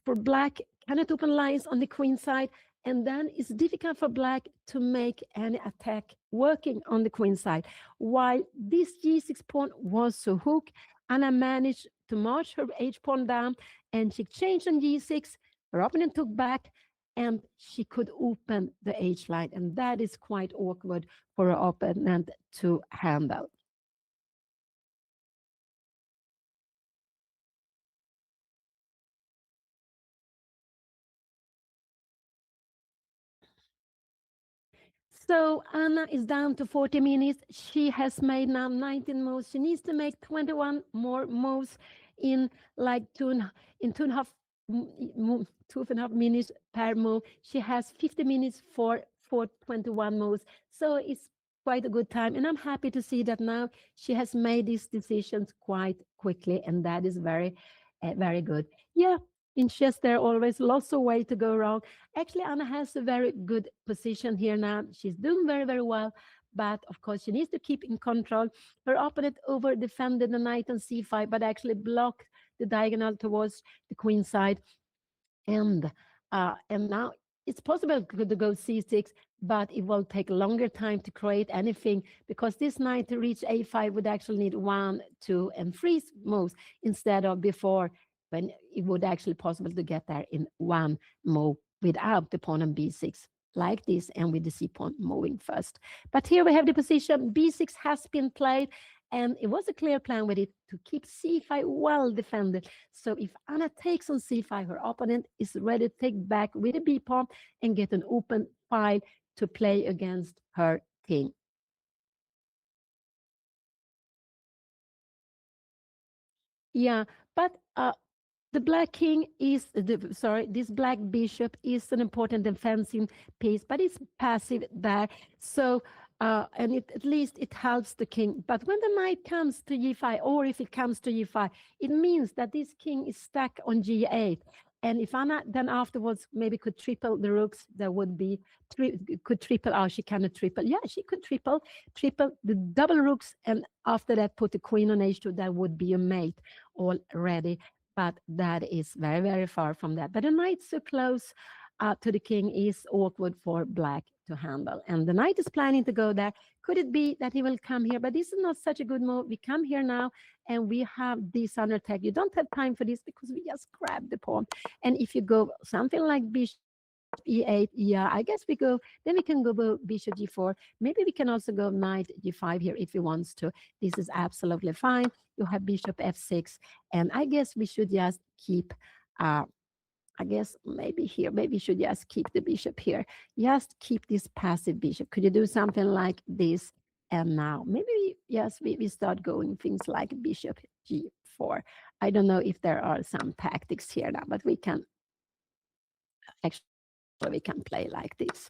for black cannot open lines on the queen side, and then it's difficult for black to make any attack working on the queen side. While this g6 pawn was so hooked, Anna managed to march her h pawn down, and she changed on g6. Her opponent took back, and she could open the h line, and that is quite awkward for her opponent to handle. So Anna is down to 40 minutes. She has made now 19 moves. She needs to make 21 more moves in like in 2.5 minutes per move. She has 50 minutes for 21 moves. So it's quite a good time. And I'm happy to see that now she has made these decisions quite quickly. And that is very good. Yeah, in chess, there are always lots of way to go wrong. Actually, Anna has a very good position here now. She's doing very, very well. But of course, she needs to keep in control. Her opponent over defended the knight on c5, but actually blocked the diagonal towards the queen side. And now it's possible to go c6, but it will take a longer time to create anything because this knight to reach a5 would actually need 1, 2, and 3 moves instead of before when it would actually possible to get there in one move without the pawn on b6 like this and with the c pawn moving first. But here we have the position b6 has been played, and it was a clear plan with it to keep c5 well defended. So if Anna takes on c5, her opponent is ready to take back with a b pawn and get an open file to play against her king. Yeah, but the black king is this black bishop is an important defensive piece, but it's passive there. So and at least it helps the king. But when the knight comes to g5, or if it comes to g5, it means that this king is stuck on g8. And if Anna then afterwards maybe could triple the rooks, there would be could triple. Oh, she cannot triple. Yeah, she could triple the double rooks, and after that put the queen on h2. That would be a mate already. But that is very, very far from that. But a knight so close to the king is awkward for black to handle. And the knight is planning to go there. Could it be that he will come here? But this is not such a good move. We come here now and we have this under attack. You don't have time for this because we just grab the pawn. And if you go something like bishop e8, yeah, I guess we go, then we can go bishop g4. Maybe we can also go knight g5 here if he wants to. This is absolutely fine. You have bishop f6, and I guess we should just keep I guess maybe here, maybe you should just keep the bishop here. Just keep this passive bishop. Could you do something like this? And now maybe, yes, we start going things like bishop g4. I don't know if there are some tactics here now, but we can actually we can play like this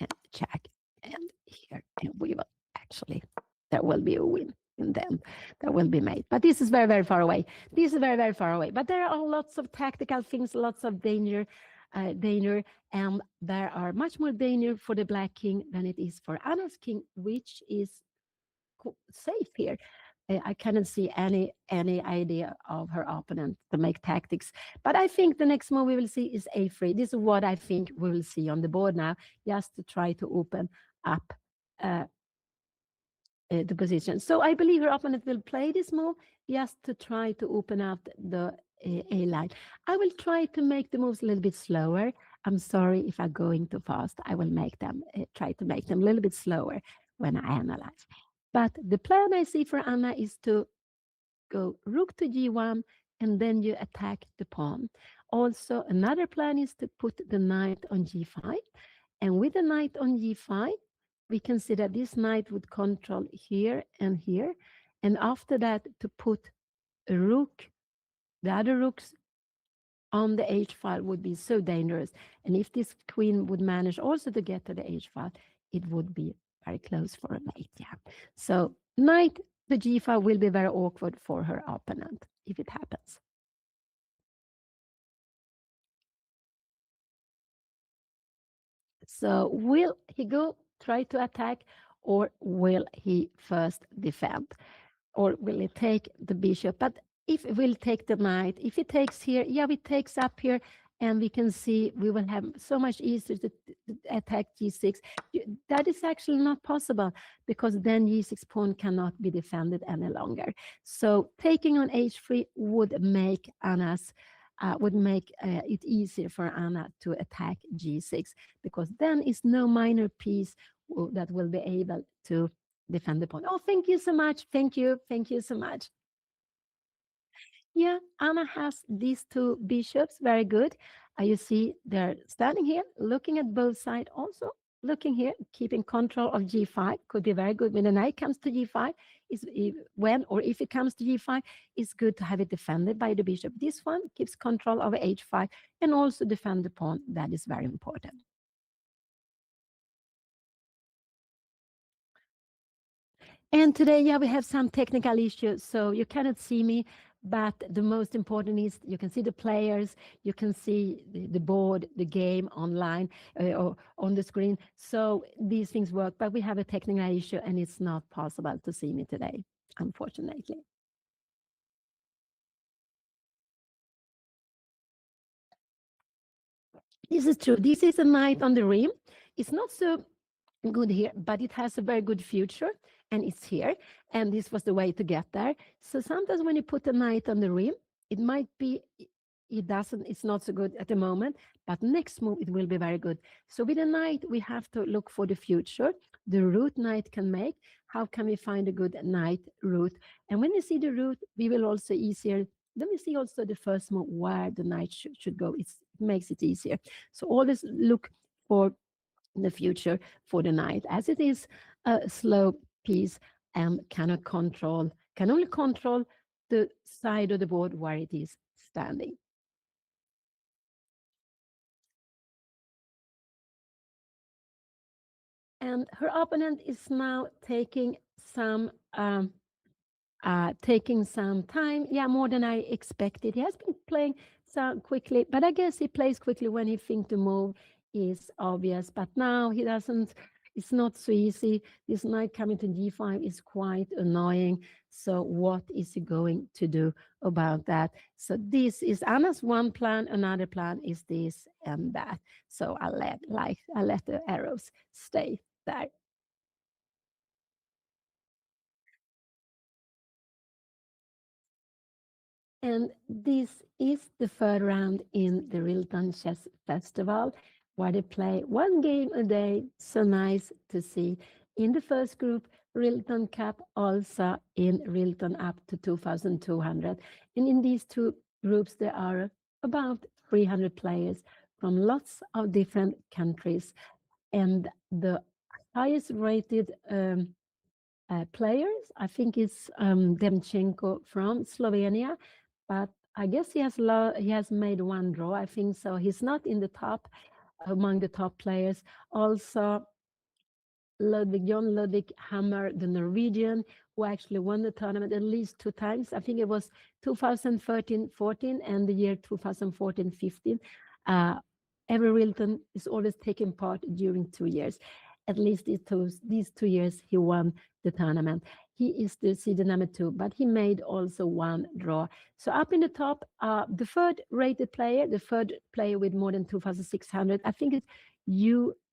and check and here, and we will actually, there will be a win. And then that will be made. But this is very, very far away. This is very, very far away. But there are lots of tactical things, lots of danger, and there are much more danger for the black king than it is for Anna's king, which is safe here. I cannot see any idea of her opponent to make tactics. But I think the next move we will see is a3. This is what I think we will see on the board now, just to try to open up the position. So I believe her opponent will play this move just to try to open up the A line. I will try to make the moves a little bit slower. I'm sorry if I'm going too fast. I will make them, try to make them a little bit slower when I analyze. But the plan I see for Anna is to go rook to g1, and then you attack the pawn. Also, another plan is to put the knight on g5. And with the knight on g5, we can see that this knight would control here and here. And after that, to put a rook, the other rooks on the h file would be so dangerous. And if this queen would manage also to get to the h file, it would be very close for a mate. Yeah. So knight to g file will be very awkward for her opponent if it happens. So will he go try to attack, or will he first defend? Or will he take the bishop? But if it will take the knight, if he takes here, yeah, we takes up here, and we can see we will have so much easier to attack g6. That is actually not possible because then g6 pawn cannot be defended any longer. So taking on h3 would make Anna's it easier for Anna to attack g6, because then is no minor piece that will be able to defend the pawn. Oh, thank you so much. Thank you so much. Yeah, Anna has these two bishops. Very good. You see they're standing here looking at both sides. Also looking here, keeping control of g5 could be very good. When the knight comes to g5, when or if it comes to g5, it's good to have it defended by the bishop. This one keeps control over h5 and also defend the pawn. That is very important. And today, yeah, we have some technical issues, so you cannot see me, but the most important is you can see the players, you can see the board, the game online or on the screen. So these things work, but we have a technical issue and it's not possible to see me today, unfortunately. This is true. This is a knight on the rim. It's not so good here, but it has a very good future, and it's here. And this was the way to get there. So sometimes when you put a knight on the rim, it might be it's not so good at the moment, but next move it will be very good. So with a knight, we have to look for the future, the route knight can make. How can we find a good knight route? And when we see the route, we will also easier. Then we see also the first move where the knight should go. It makes it easier. So always look for the future for the knight, as it is a slow piece and can only control the side of the board where it is standing. And her opponent is now taking some time, more than I expected. He has been playing so quickly, but I guess he plays quickly when he thinks the move is obvious. But now he doesn't. It's not so easy. This knight coming to g5 is quite annoying. So what is he going to do about that? So this is Anna's one plan. Another plan is this and that. So I let the arrows stay there. And this is the third round in the RILTON Chess Festival, where they play one game a day. So nice to see. In the first group, RILTON Cup, also in RILTON up to 2200. And in these two groups, there are about 300 players from lots of different countries. And the highest rated players, I think it's Demchenko from Slovenia, but I guess he has made one draw. I think so. He's not in the top among the top players. Also, John Ludwig Hammer, the Norwegian, who actually won the tournament at least 2 times. I think it was 2013-14 and the year 2014-15. Every RILTON is always taking part during 2 years. At least these 2 years he won the tournament. He is the seed number 2, but he made also one draw. So up in the top, the third rated player, the third player with more than 2,600, I think it's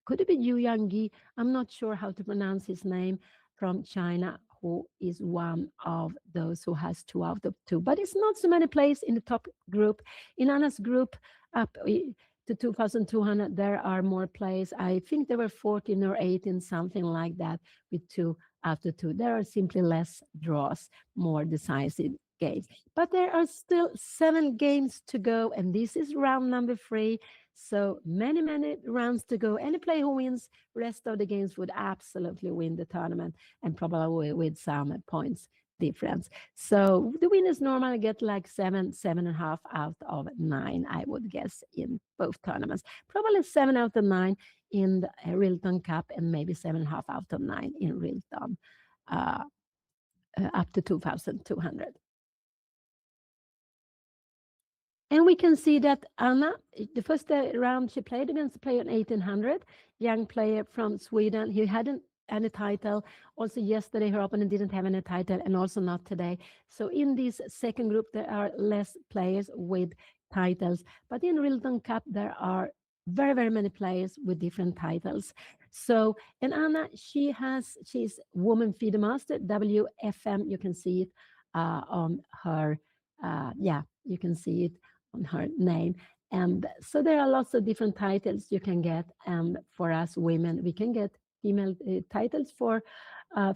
could it be Yu Yanggi? I'm not sure how to pronounce his name, from China, who is one of those who has 2 out of 2. But it's not so many players in the top group. In Anna's group, up to 2,200, there are more players. I think there were 14 or 18, something like that, with 2 after 2. There are simply less draws, more decisive games. But there are still 7 games to go, and this is round number 3. So many rounds to go. Any player who wins rest of the games would absolutely win the tournament, and probably with some points difference. So the winners normally get like 7.5 out of 9, I would guess, in both tournaments. Probably 7 out of 9 in the RILTON Cup, and maybe 7.5 out of 9 in RILTON up to 2,200. And we can see that Anna, the first round she played against a player on 1800, young player from Sweden. He hadn't any title. Also yesterday, her opponent didn't have any title, and also not today. So in this second group, there are less players with titles. But in RILTON Cup, there are very many players with different titles. So, and Anna, she's Woman FIDE Master, WFM. You can see it on her, you can see it on her name. And so there are lots of different titles you can get. And for us women, we can get female titles for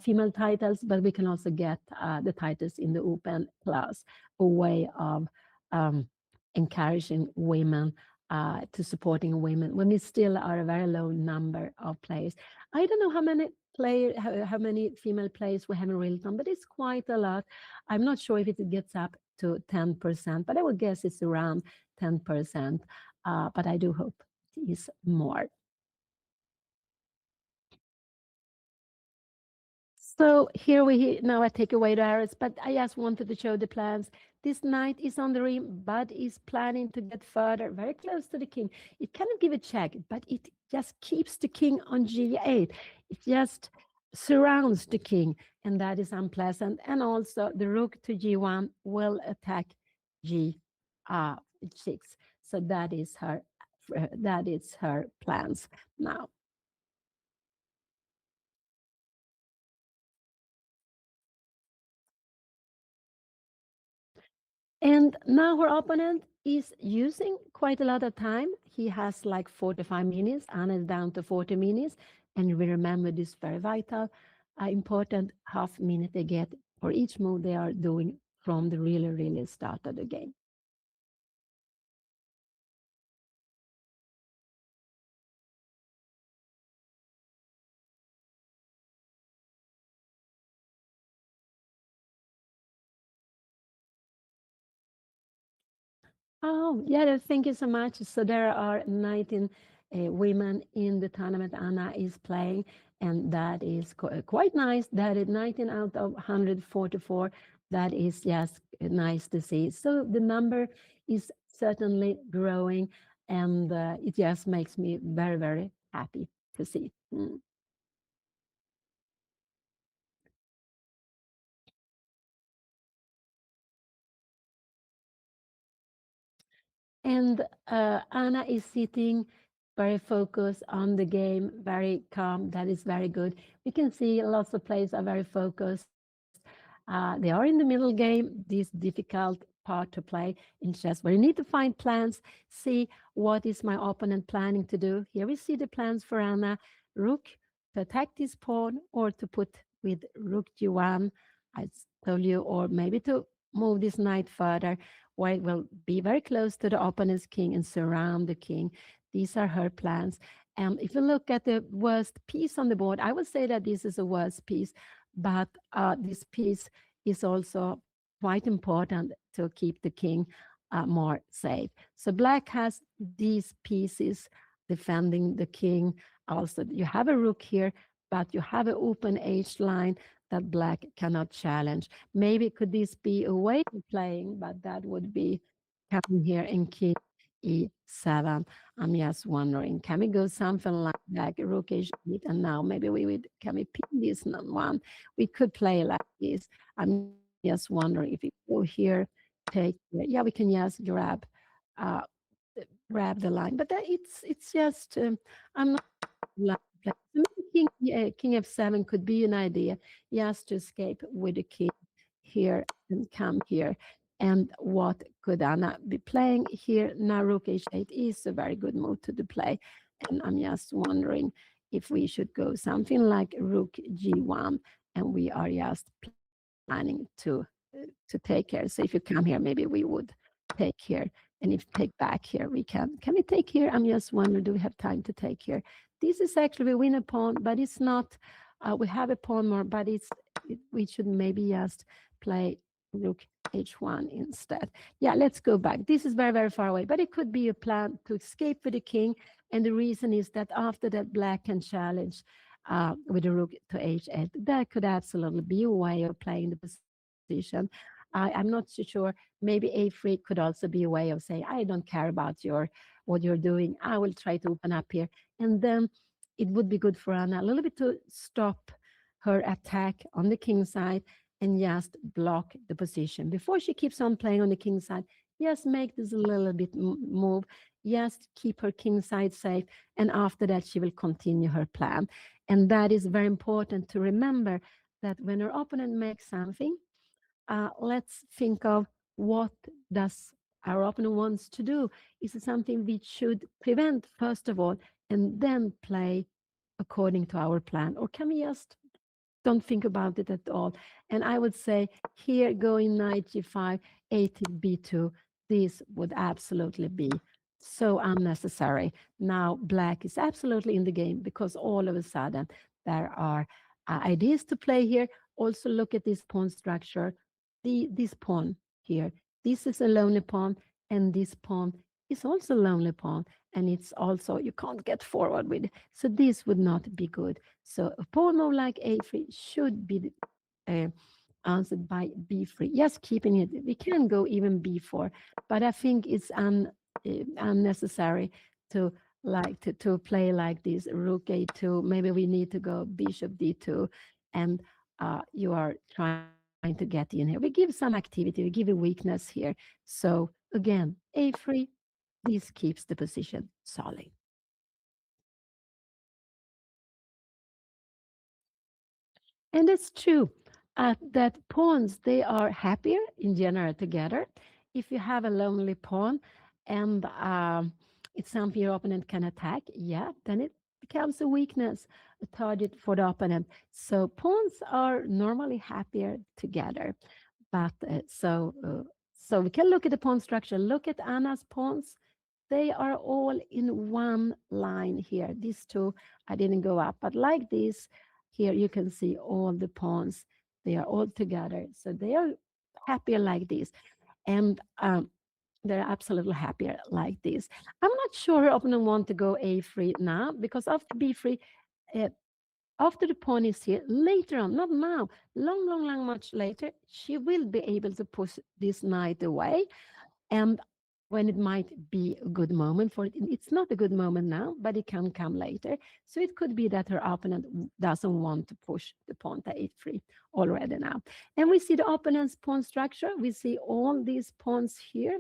female titles, but we can also get the titles in the open class, a way of encouraging women to supporting women when we still are a very low number of players. I don't know how many female players we have in Rilton, but it's quite a lot. I'm not sure if it gets up to 10%, but I would guess it's around 10%. But I do hope it is more. So here now I take away the arrows, but I just wanted to show the plans. This knight is on the rim, but is planning to get further, very close to the king. It cannot give a check, but it just keeps the king on g8. It just surrounds the king, and that is unpleasant. And also the rook to g1 will attack g6. So that is her plans now. And now her opponent is using quite a lot of time. He has like 45 minutes, Anna is down to 40 minutes. And we remember this very vital, important half minute they get for each move they are doing from the really, really start of the game. Oh, yeah, thank you so much. So there are 19 women in the tournament Anna is playing, and that is quite nice. That is 19 out of 144. That is just nice to see. So the number is certainly growing, and it just makes me very, very happy to see. Mm. And Anna is sitting very focused on the game, very calm. That is very good. We can see lots of players are very focused. They are in the middle game, this difficult part to play in chess, where you need to find plans, see what is my opponent planning to do. Here we see the plans for Anna. Rook to attack this pawn or to put with rook g1, I told you, or maybe to move this knight further, where it will be very close to the opponent's king and surround the king. These are her plans. And if you look at the worst piece on the board, I would say that this is a worst piece, but this piece is also quite important to keep the king more safe. So black has these pieces defending the king. Also, you have a rook here, but you have an open H line that black cannot challenge. Maybe could this be a way of playing, but that would be coming here in king e7. I'm just wondering, can we go something like rook h8, and now maybe can we pin this one? We could play like this. I'm just wondering if we go here, take, yeah, we can just uh, grab the line, but it's just, I'm not like that. Maybe king f7 could be an idea, just to escape with the king here and come here. And what could Anna be playing here? Now rook h8 is a very good move to the play. And I'm just wondering if we should go something like rook g1, and we are just planning to take here. So if you come here, maybe we would take here. And if take back here, we can we take here? I'm just wondering, do we have time to take here? This is actually we win a pawn, but it's not, we have a pawn more, but we should maybe just play rook h1 instead. Yeah, let's go back. This is very, very far away, but it could be a plan to escape with the king. And the reason is that after that, black can challenge with the rook to h8. That could absolutely be a way of playing the position. I'm not so sure. Maybe a3 could also be a way of saying, I don't care about what you're doing. I will try to open up here. And then it would be good for Anna a little bit to stop her attack on the king side and just block the position. Before she keeps on playing on the king side, just make this a little bit move, just keep her king side safe. And after that, she will continue her plan. And that is very important to remember, that when her opponent makes something, let's think of what does our opponent wants to do. Is it something we should prevent first of all and then play according to our plan? Or can we just don't think about it at all? And I would say here going knight g5, a to b2, this would absolutely be So unnecessary. Now black is absolutely in the game because all of a sudden there are ideas to play here. Also look at this pawn structure. This pawn here. This is a lonely pawn, and this pawn is also a lonely pawn. And it's also, you can't get forward with it. So this would not be good. So a pawn move like a3 should be uh, answered by b3. Yes, keeping it. We can go even b4, but I think it's unnecessary to to play like this rook a2. Maybe we need to go bishop d2, and you are trying to get in here. We give some activity, we give a weakness here. So again, a3, this keeps the position solid. And it's true that pawns, they are happier in general together. If you have a lonely pawn and it's something your opponent can attack, yeah, then it becomes a weakness, a target for the opponent. So pawns are normally happier together. But so we can look at the pawn structure. Look at Anna's pawns. They are all in one line here. These two, I didn't go up, but like this, here you can see all the pawns. They are all together. So they are happier like this. And they're absolutely happier like this. I'm not sure her opponent want to go a3 now because after b3, uh, after the pawn is here, later on, not now, long, much later, she will be able to push this knight away. And when it might be a good moment for it, it's not a good moment now, but it can come later. So it could be that her opponent doesn't want to push the pawn to a3 already now. And we see the opponent's pawn structure. We see all these pawns here.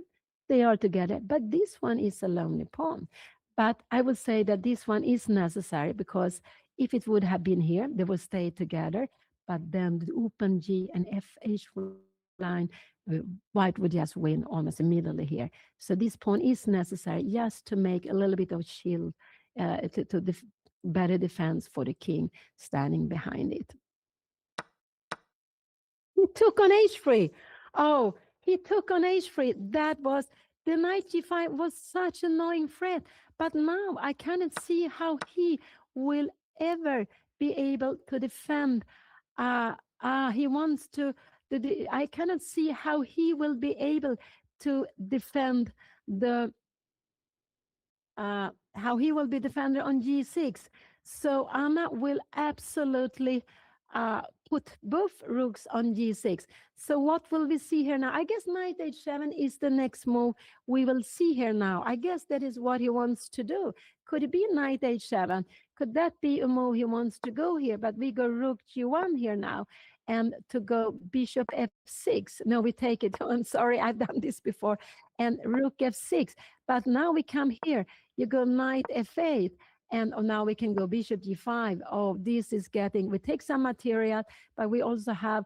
They are together, but this one is a lonely pawn. But I would say that this one is necessary because if it would have been here, they would stay together. But then the open G and FH line, white would just win almost immediately here. So this pawn is necessary just to make a little bit of shield to better defense for the king standing behind it. He took on h3. Oh, he took on h3. That was, the knight g5 was such an annoying threat. But now I cannot see how he will ever be able to defend. He wants to, I cannot see how he will be able to defend the how he will be defender on g6. So Anna will absolutely put both rooks on g6. So what will we see here now? I guess knight h7 is the next move we will see here now. I guess that is what he wants to do. Could it be knight h7? Could that be a move he wants to go here? But we go rook g1 here now. And to go bishop f6. No, we take it. Oh, I'm sorry, I've done this before. And rook f6. But now we come here. You go knight f8. And now we can go bishop g5. Oh, this is getting, we take some material, but we also have,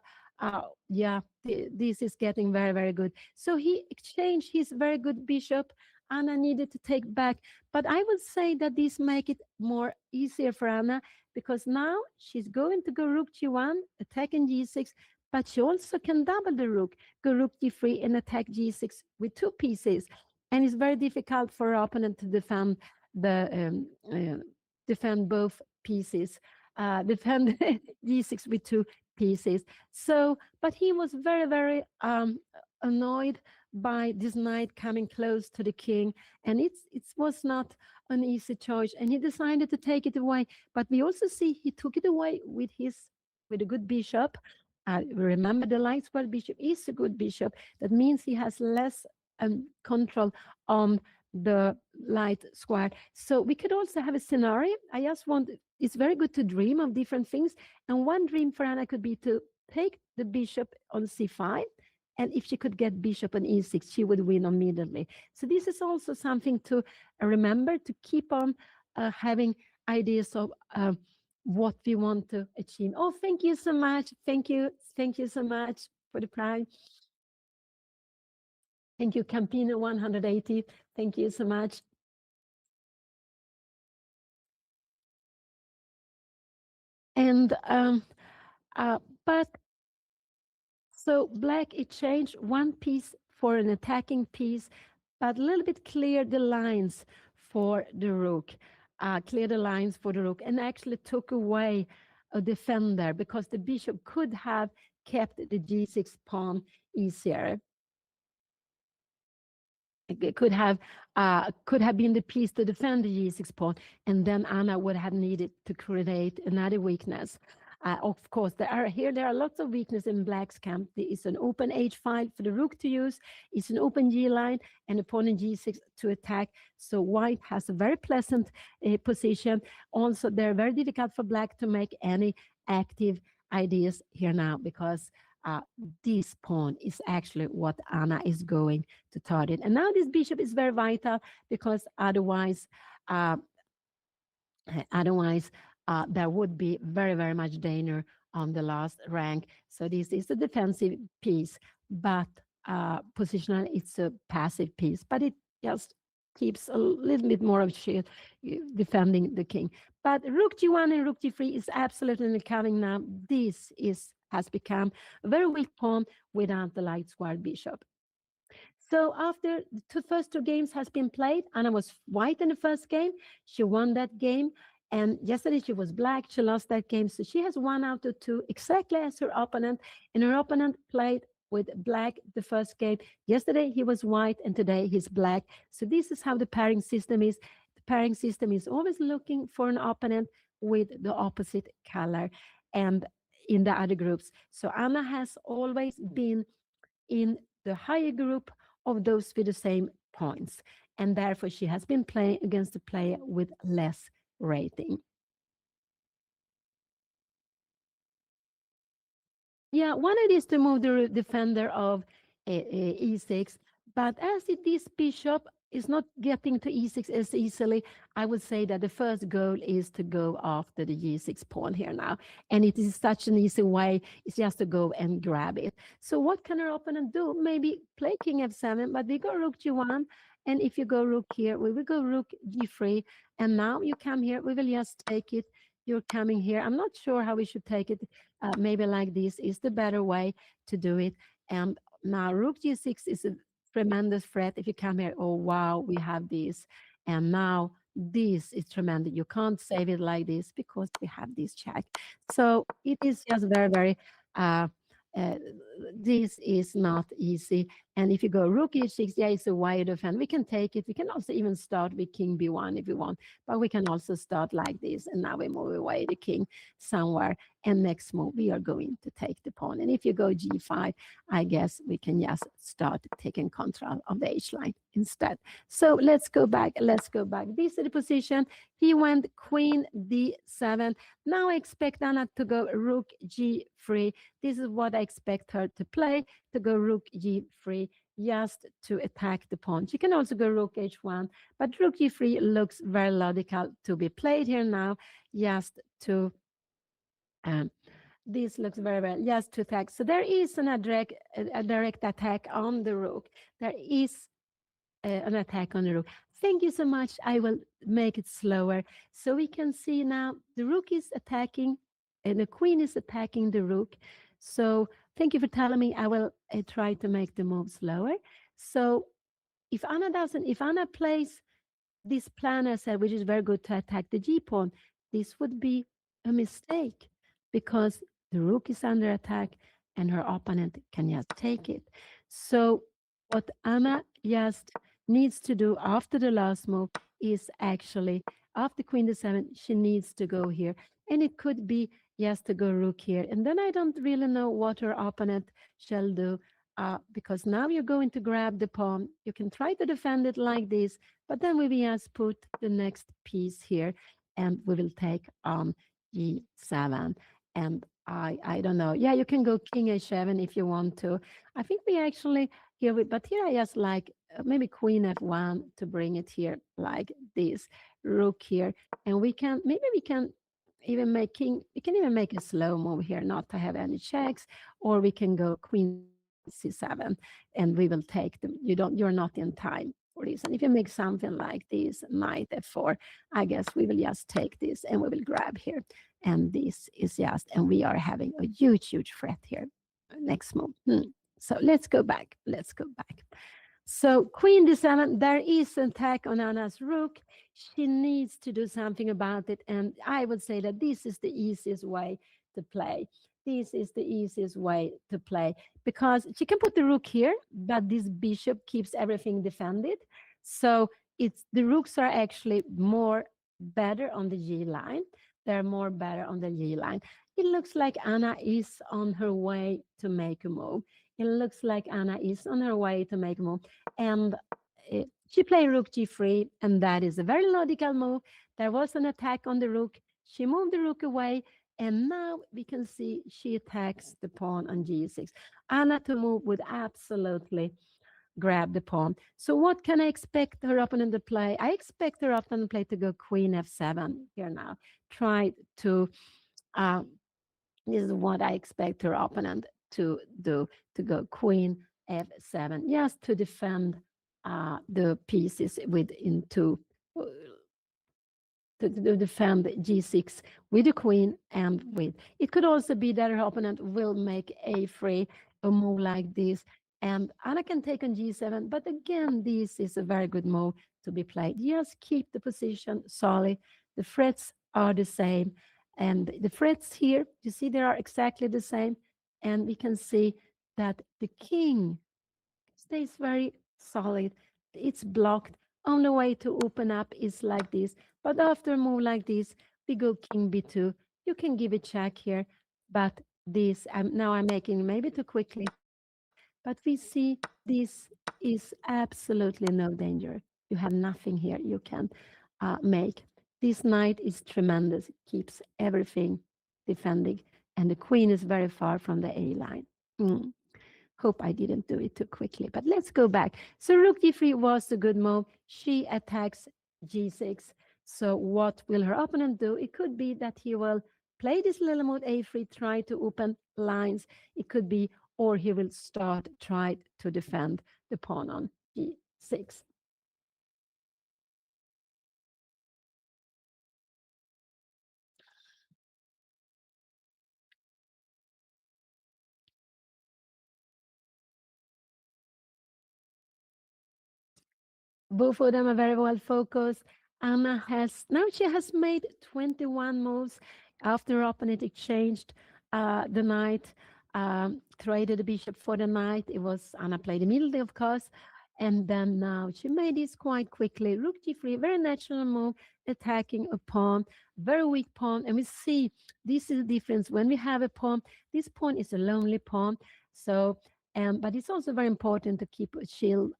yeah, this is getting very good. So he exchanged his very good bishop. Anna needed to take back. But I would say that this make it more easier for Anna because now she's going to go rook g1, attacking g6, but she also can double the rook, go rook g3 and attack g6 with two pieces. And it's very difficult for her opponent to the defend both pieces, defend g6 with two pieces. So, but he was very annoyed by this knight coming close to the king, and it was not an easy choice, and he decided to take it away. But we also see he took it away with a good bishop. Remember, the light square bishop is a good bishop. That means he has less control on the light square. So we could also have a scenario. I just want, it's very good to dream of different things. And one dream for Anna could be to take the bishop on c5. And if she could get bishop on e6, she would win immediately. So this is also something to remember, to keep on having ideas of what we want to achieve. Oh, thank you so much. Thank you. Thank you so much for the prime. Thank you, Campino 180. Thank you so much. And but so black, it changed one piece for an attacking piece. but a little bit clear the lines for the rook, clear the lines for the rook, and actually took away a defender because the bishop could have kept the g6 pawn easier. It could have been the piece to defend the g6 pawn, and then Anna would have needed to create another weakness. Of course, there are lots of weakness in Black's camp. There is an open h5 for the rook to use. It's an open g line and a pawn in g6 to attack. So White has a very pleasant position. Also, they're very difficult for Black to make any active ideas here now because uh, this pawn is actually what Anna is going to target. And now this bishop is very vital because uh, otherwise, there would be very, very much danger on the last rank. So this is a defensive piece, but positional, it's a passive piece, but it just keeps a little bit more of shield defending the king. But rook g1 and rook g3 is absolutely coming now. This has become a very weak pawn without the light squared bishop. So after the first two games has been played, Anna was white in the first game. She won that game. And yesterday she was black. She lost that game. So she has 1 out of 2, exactly as her opponent. And her opponent played with black the first game. Yesterday he was white and today he's black. So this is how the pairing system is. The pairing system is always looking for an opponent with the opposite color and in the other groups. So Anna has always been in the higher group of those with the same points. And therefore, she has been playing against a player with less rating. Yeah, one idea is to move the defender of e6, but as this bishop is not getting to e6 as easily, I would say that the first goal is to go after the g6 pawn here now. And it is such an easy way, it's just to go and grab it. So what can our opponent do? Maybe play king f7, but we go rook g1, and if you go rook here, we will go rook g3, and now you come here, we will just take it. You're coming here. I'm not sure how we should take it. Maybe like this is the better way to do it. And now rook g6 is a tremendous threat. If you come here, oh wow, we have this. And now this is tremendous. You can't save it like this because we have this check. So it is just very, very, uh, uh, this is not easy. And if you go rook e6, yeah, it's a wide defense. We can take it. We can also even start with king b1 if we want, but we can also start like this. And now we move away the king somewhere. And next move, we are going to take the pawn. And if you go g5, I guess we can just start taking control of the h line instead. So let's go back. Let's go back. This is the position. He went queen d7. Now I expect Anna to go rook g3. This is what I expect her to play, to go rook g3 just to attack the pawn. She can also go rook h1, but rook g3 looks very logical to be played here now, just to um, this looks very well, just to attack. So there is a direct attack on the rook. There is an attack on the rook. Thank you so much. I will make it slower so we can see now the rook is attacking and the queen is attacking the rook. So thank you for telling me. I will try to make the move slower. So if Anna plays this plan I said, which is very good to attack the g pawn, this would be a mistake because the rook is under attack and her opponent can just take it. So what Anna just needs to do after the last move is actually after queen d7, she needs to go here. And it could be just to go rook here. And then I don't really know what her opponent shall do because now you're going to grab the pawn. You can try to defend it like this, but then we will just put the next piece here and we will take on g7. And I don't know. Yeah, you can go king h7 if you want to. I think we actually here, but here I just like maybe queen f1 to bring it here like this, rook here. And we can even make a slow move here, not to have any checks, or we can go queen c7 and we will take them. You're not in time for this. And if you make something like this, knight f4, I guess we will just take this and we will grab here. And this is just, and we are having a huge threat here. Next move. So let's go back. So queen d7, there is an attack on Anna's rook. She needs to do something about it. And I would say that this is the easiest way to play. This is the easiest way to play because she can put the rook here, but this bishop keeps everything defended. So it's the rooks are actually more better on the G line. They're more better on the G line. It looks like Anna is on her way to make a move. It looks like Anna is on her way to make a move. And she played rook g3, and that is a very logical move. There was an attack on the rook. She moved the rook away, and now we can see she attacks the pawn on g6. Anna to move would absolutely grab the pawn. So what can I expect her opponent to play? I expect her opponent to play to go queen f7 here now. Try to uh, this is what I expect her opponent to do, to go queen f7, just to defend the pieces with into to defend g6 with the queen and with. It could also be that her opponent will make a3, a move like this, and Anna can take on g7. But again, this is a very good move to be played. Just keep the position solid. The threats are the same. And the threats here, you see, they are exactly the same. And we can see that the king stays very solid. It's blocked. Only way to open up is like this. But after a move like this, we go king b2. You can give a check here, but this, now I'm making maybe too quickly, but we see this is absolutely no danger. You have nothing here you can make. This knight is tremendous, keeps everything defending, and the queen is very far from the A line. Mm. Hope I didn't do it too quickly, but let's go back. So rook d3 was a good move. She attacks g6. So what will her opponent do? It could be that he will play this little move a3, try to open lines. It could be, or he will start, try to defend the pawn on g6. Both of them are very well focused. Anna has now she has made 21 moves after her opponent exchanged the knight, traded the bishop for the knight. It was Anna played immediately, of course, and then now she made this quite quickly. Rook g3, very natural move, attacking a pawn, very weak pawn, and we see this is the difference when we have a pawn. This pawn is a lonely pawn, so. But it's also very important to keep a shield,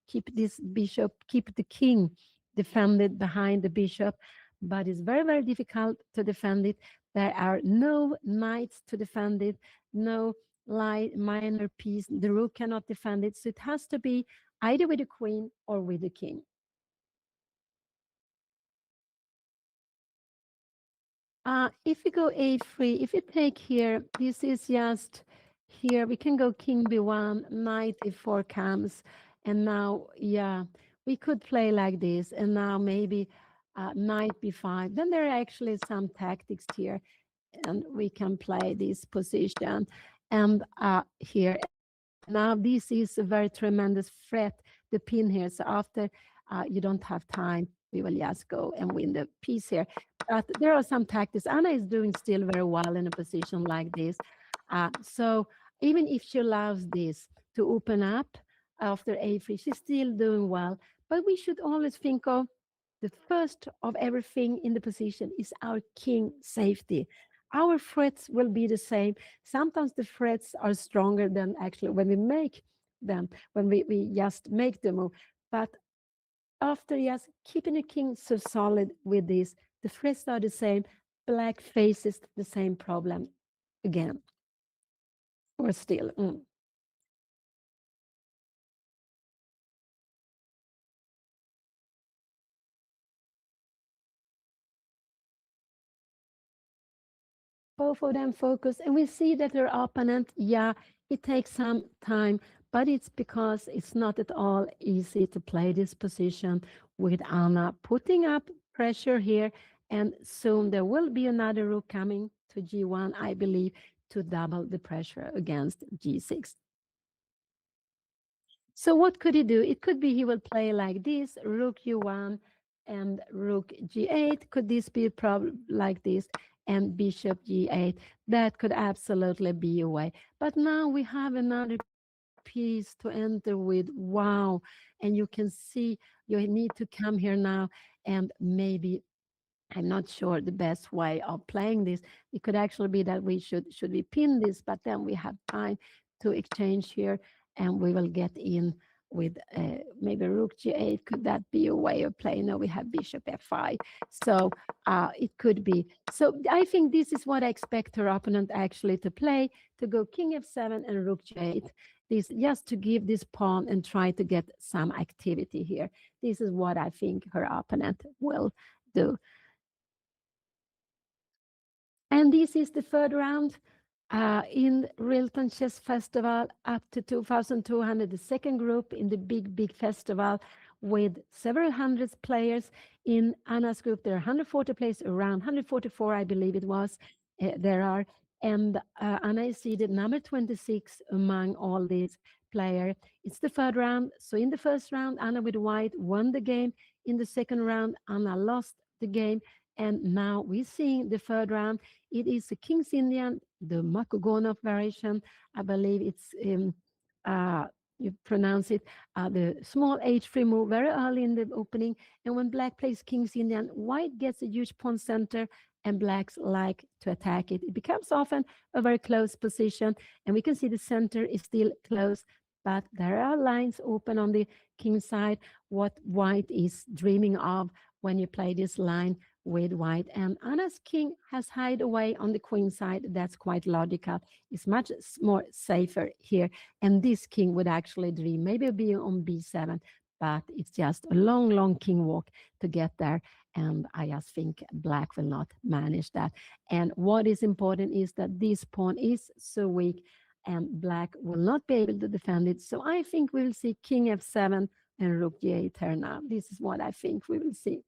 keep this bishop, keep the king defended behind the bishop. But it's very, very difficult to defend it. There are no knights to defend it, no light minor piece. The rook cannot defend it. So it has to be either with the queen or with the king. If you go a3, if you take here, this is just here. We can go king b1, knight e4 comes, and now, yeah, we could play like this, and now maybe knight b5. Then there are actually some tactics here, and we can play this position. And here, now this is a very tremendous threat, the pin here. So after you don't have time, we will just go and win the piece here. But there are some tactics. Anna is doing still very well in a position like this. So even if she allows this to open up after a3, she's still doing well. But we should always think of the first of everything in the position is our king safety. Our threats will be the same. Sometimes the threats are stronger than actually when we make them, when we just make the move. But after just keeping the king so solid with this, the threats are the same. Black faces the same problem again, or still. Both of them focus, and we see that their opponent, yeah, it takes some time, but it's because it's not at all easy to play this position with Anna putting up pressure here, and soon there will be another rook coming to g1, I believe, to double the pressure against g6. So what could he do? It could be he will play like this, rook u1 and rook g8. Could this be a problem like this? And bishop g8. That could absolutely be a way. But now we have another piece to enter with. Wow. And you can see you need to come here now and maybe I'm not sure the best way of playing this. It could actually be that we should we pin this, but then we have time to exchange here, and we will get in with maybe rook g8. Could that be a way of playing? No, we have bishop f5, so it could be. So I think this is what I expect her opponent actually to play: to go king f7 and rook g8. This just to give this pawn and try to get some activity here. This is what I think her opponent will do. And this is the third round in Rilton Chess Festival up to 2,200, the second group in the big festival with several hundreds players. In Anna's group, there are 140 players, around 144, I believe it was. There are. And Anna is seeded number 26 among all these players. It's the third round. So in the first round, Anna with white won the game. In the second round, Anna lost the game. And now we're seeing the third round. It is a King's Indian, the Makugonov variation. I believe it's, uh, you pronounce it, the small h3 move very early in the opening. And when black plays King's Indian, white gets a huge pawn center and blacks like to attack it. It becomes often a very close position. And we can see the center is still close, but there are lines open on the king side. What white is dreaming of when you play this line with white. And Anna's king has hide away on the queen side. That's quite logical. It's much more safer here. And this king would actually dream maybe being on b7, but it's just a long king walk to get there. And I just think black will not manage that. And what is important is that this pawn is so weak and black will not be able to defend it. So I think we will see king f7 and rook g8 here now. This is what I think we will see.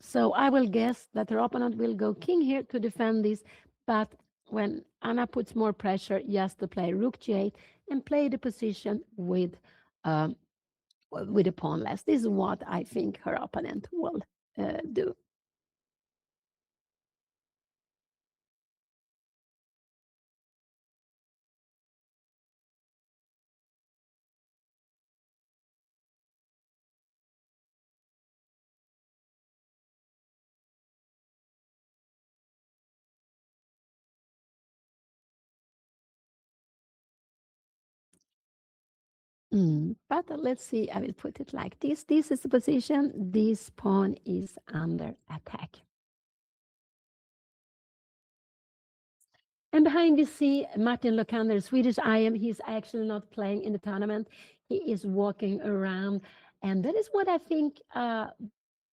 So I will guess that her opponent will go king here to defend this, but when Anna puts more pressure, just to play rook g8 and play the position um, with a pawn less. This is what I think her opponent will do. But let's see, I will put it like this. This is the position. This pawn is under attack. And behind you see Martin Lokander, Swedish IM. He's actually not playing in the tournament. He is walking around. And that is what I think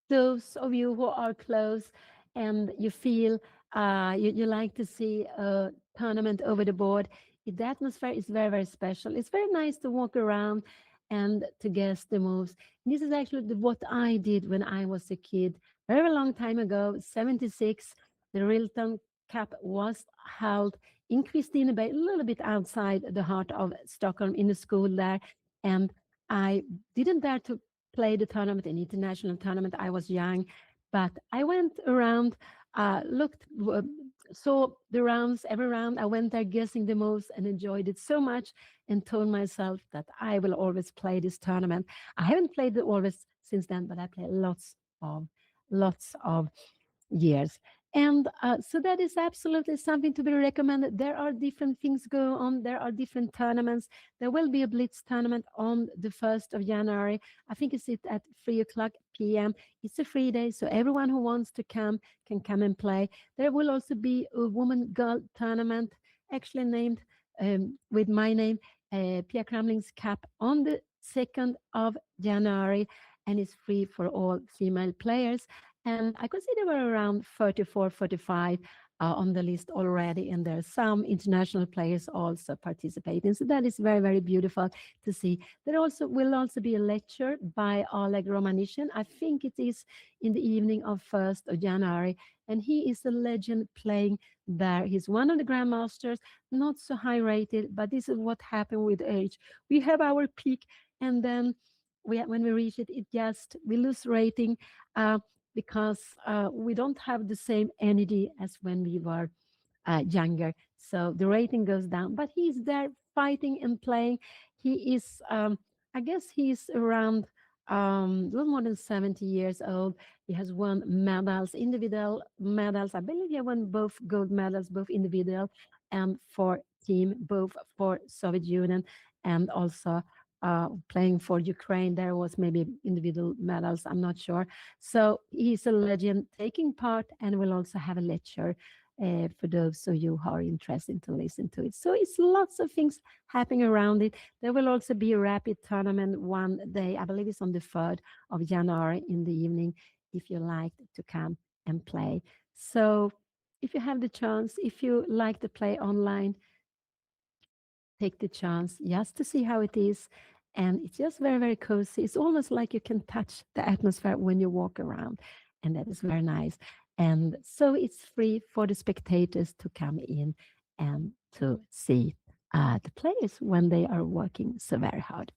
those of you who are close and you feel you like to see a tournament over the board, the atmosphere is very special. It's very nice to walk around and to guess the moves. And this is actually what I did when I was a kid, very long time ago, 76. The Rilton Cup was held in Kristineberg, a little bit outside the heart of Stockholm, in the school there. And I didn't dare to play the tournament, an international tournament. I was young, but I went around, looked, saw the rounds, every round. I went there guessing the moves and enjoyed it so much and told myself that I will always play this tournament. I haven't played it always since then, but I play lots of years. And so that is absolutely something to be recommended. There are different things go on. There are different tournaments. There will be a Blitz tournament on the 1st of January. I think it's at 3 o'clock p.m. It's a free day, so everyone who wants to come can come and play. There will also be a woman-girl tournament, actually named with my name, Pia Cramling's Cup, on the 2nd of January, and it's free for all female players. And I could see there were around 34, 45 on the list already, and there are some international players also participating. So that is very, very beautiful to see. There also will also be a lecture by Oleg Romanishin. I think it is in the evening of 1st of January, and he is a legend playing there. He's one of the grandmasters, not so high rated, but this is what happened with age. We have our peak, and then when we reach it, it just we lose rating. Because we don't have the same energy as when we were younger. So the rating goes down, but he's there fighting and playing. He is, I guess, he's around a little more than 70 years old. He has won medals, individual medals. I believe he won both gold medals, both individual and for team, both for Soviet Union and also playing for Ukraine. There was maybe individual medals, I'm not sure. So he's a legend taking part, and will also have a lecture for those of you who are interested to listen to it. So it's lots of things happening around it. There will also be a rapid tournament one day, I believe it's on the 3rd of January in the evening, if you like to come and play. So if you have the chance, if you like to play online, take the chance just to see how it is. And it's just very, very cozy. It's almost like you can touch the atmosphere when you walk around. And that is very nice. And so it's free for the spectators to come in and to see the players when they are working so very hard.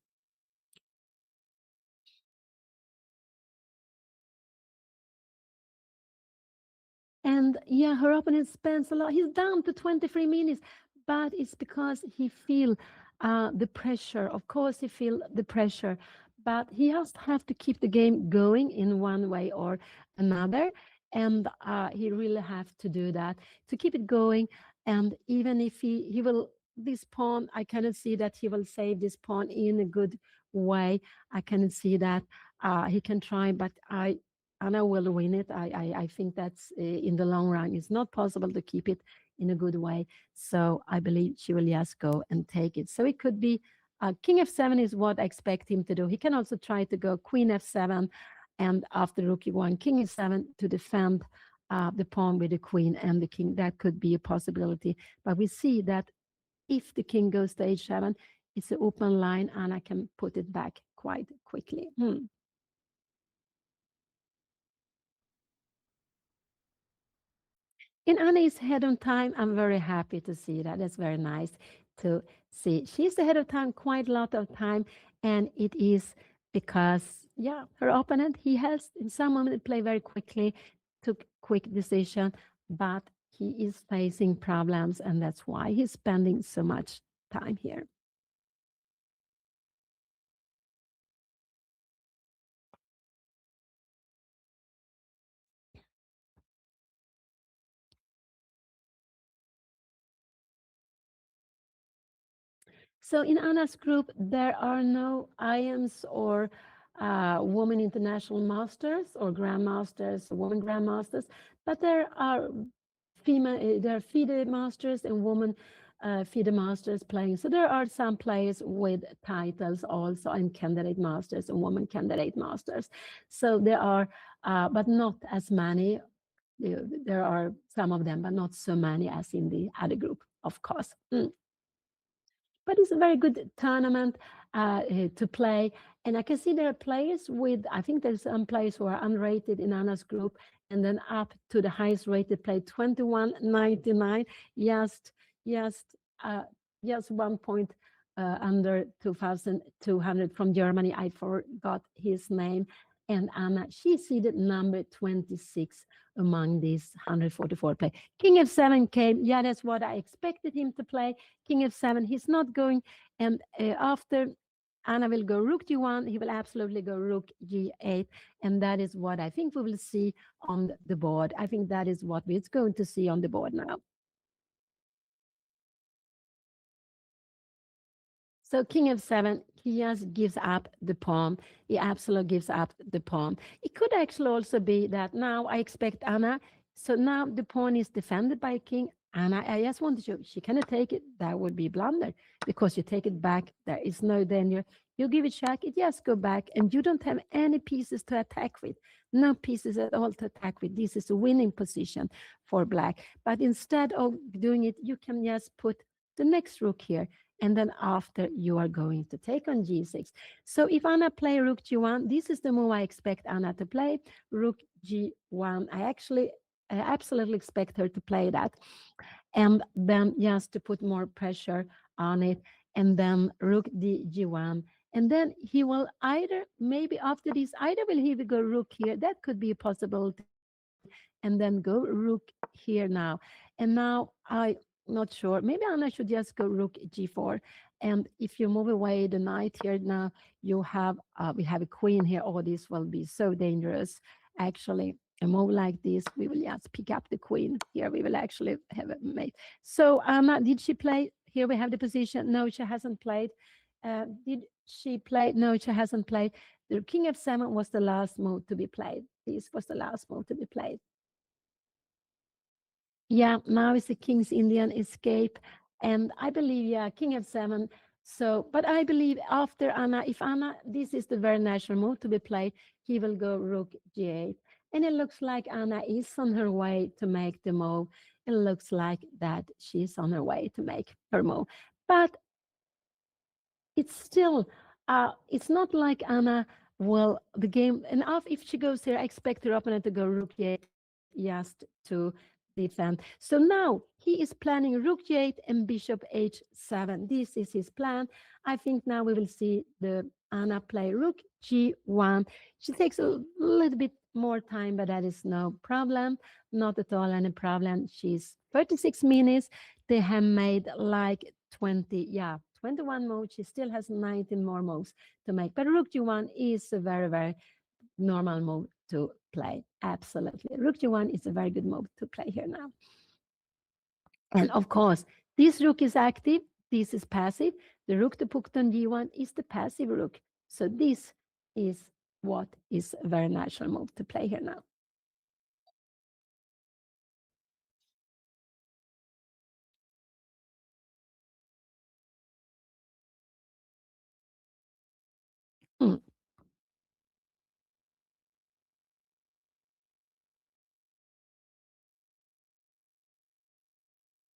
And yeah, her opponent spends a lot. He's down to 23 minutes, but it's because he feel the pressure. Of course, he feel the pressure, but he just have to keep the game going in one way or another. And he really have to do that to keep it going. And even if he will this pawn, I cannot see that he will save this pawn in a good way. I cannot see that he can try, but Anna will win it. I think that's in the long run. It's not possible to keep it in a good way. So I believe she will just go and take it. So it could be King F7 is what I expect him to do. He can also try to go Queen F7, and after Rook E1, King E7 to defend the pawn with the Queen and the King. That could be a possibility. But we see that if the King goes to H7, it's an open line, and I can put it back quite quickly. In Anna ahead of time, I'm very happy to see that. That's very nice to see. She's ahead of time quite a lot of time, and it is because, yeah, her opponent, he has in some moment play very quickly, took quick decision, but he is facing problems, and that's why he's spending so much time here. So in Anna's group, there are no IAMs or women international masters or grandmasters, women grandmasters, but there are female, there are FIDE masters and women FIDE masters playing. So there are some players with titles also, and candidate masters and women candidate masters. So there are, but not as many. There are some of them, but not so many as in the other group, of course. But it's a very good tournament to play. And I can see there are players with, I think there's some players who are unrated in Anna's group, and then up to the highest rated play, 21.99, just, uh, just 1 point under 2,200 from Germany. I forgot his name. And Anna, she seeded number 26 among these 144 play. King F7 came. Yeah, that's what I expected him to play. King F7, he's not going. And after Anna will go Rook G1, he will absolutely go Rook G8. And that is what I think we will see on the board. I think that is what we're going to see on the board now. So King F7, he just gives up the pawn. He absolutely gives up the pawn. It could actually also be that now I expect Anna. So now the pawn is defended by King. Anna, I just want to show she cannot take it. That would be blunder because you take it back. There is no danger. You give it check, it just go back, and you don't have any pieces to attack with. No pieces at all to attack with. This is a winning position for black. But instead of doing it, you can just put the next rook here, and then after you are going to take on g6. So if Anna play rook g1, this is the move I expect Anna to play, rook g1. I absolutely expect her to play that. And then just to put more pressure on it, and then rook d g1. And then he will either, maybe after this, either will he will go rook here. That could be a possibility. And then go rook here now. And now I not sure. Maybe Anna should just go rook g4. And if you move away the knight here now, you have we have a queen here. Oh, this will be so dangerous. Actually, a move like this, we will just pick up the queen. Here we will actually have a mate. So Anna, did she play? Here we have the position. No, she hasn't played. Did she play? No, she hasn't played. The king f7 was the last move to be played. This was the last move to be played. Yeah, now is the King's Indian escape. And I believe, yeah, King f7. So, but I believe after Anna, if Anna, this is the very natural move to be played, he will go rook g8. And it looks like Anna is on her way to make the move. It looks like that she's on her way to make her move. But it's still, it's not like Anna will, the game, and if she goes here, I expect her opponent to go rook g8 just to defend. So now he is planning rook g8 and bishop h7. This is his plan. I think now we will see the Anna play rook g1. She takes a little bit more time, but that is no problem. Not at all any problem. She's 36 minutes. They have made like 20, yeah, 21 moves. She still has 19 more moves to make. But rook g1 is a very, very normal move to play. Absolutely. Rook g1 is a very good move to play here now. And of course, this rook is active. This is passive. The rook to put on g1 is the passive rook. So this is what is a very natural move to play here now. Hmm.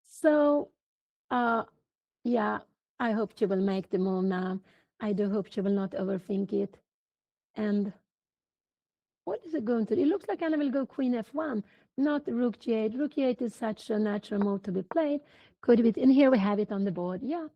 So, uh, yeah, I hope she will make the move now. I do hope she will not overthink it. And what is it going to do? It looks like Anna will go queen f1, not rook g8. Rook g8 is such a natural move to be played. Could be, and here we have it on the board. Yeah,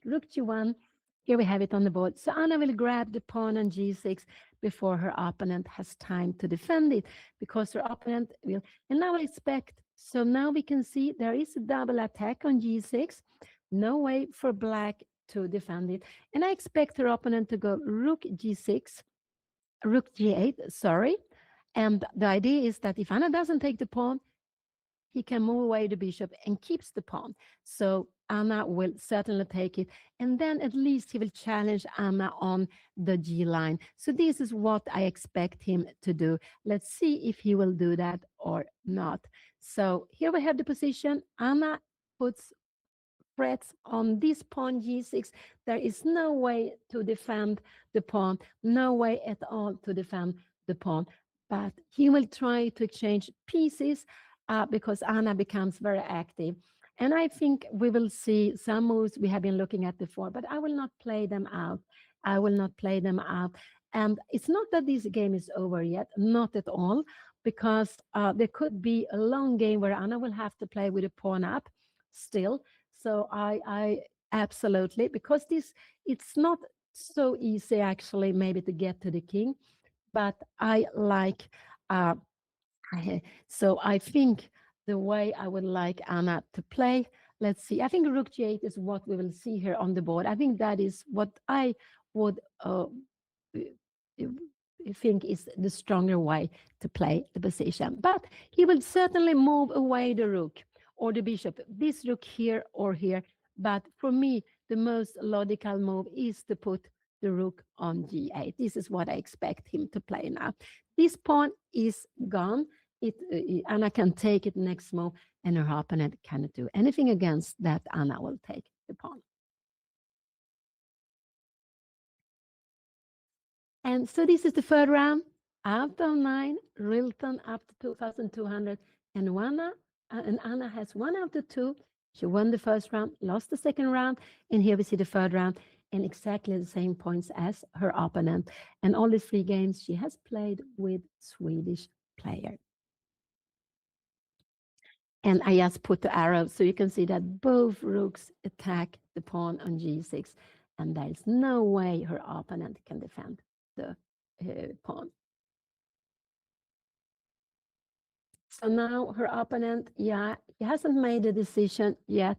rook g1. Here we have it on the board. So Anna will grab the pawn on g6 before her opponent has time to defend it, because her opponent will. And now I expect, so now we can see there is a double attack on g6. No way for black to defend it. And I expect her opponent to go rook g6, rook g8, sorry. And the idea is that if Anna doesn't take the pawn, he can move away the bishop and keeps the pawn. So Anna will certainly take it. And then at least he will challenge Anna on the G line. So this is what I expect him to do. Let's see if he will do that or not. So here we have the position. Anna puts threats on this pawn g6. There is no way to defend the pawn, no way at all to defend the pawn. But he will try to exchange pieces because Anna becomes very active. And I think we will see some moves we have been looking at before, but I will not play them out. I will not play them out. And it's not that this game is over yet, not at all, because there could be a long game where Anna will have to play with a pawn up still. So I absolutely, because this, it's not so easy actually maybe to get to the king, but I like, uh, so I think the way I would like Anna to play, let's see, I think rook g8 is what we will see here on the board. I think that is what I would think is the stronger way to play the position. But he will certainly move away the rook or the bishop, this rook here or here. But for me, the most logical move is to put the rook on g8. This is what I expect him to play now. This pawn is gone. Anna can take it next move, and her opponent cannot do anything against that. Anna will take the pawn. And so this is the third round. Out of nine, Rilton up to 2,200. And Anna has one out of two. She won the first round, lost the second round. And here we see the third round and exactly the same points as her opponent. And all the three games she has played with Swedish player. And I just put the arrow so you can see that both rooks attack the pawn on g6. And there is no way her opponent can defend the pawn. So now her opponent, yeah, he hasn't made a decision yet,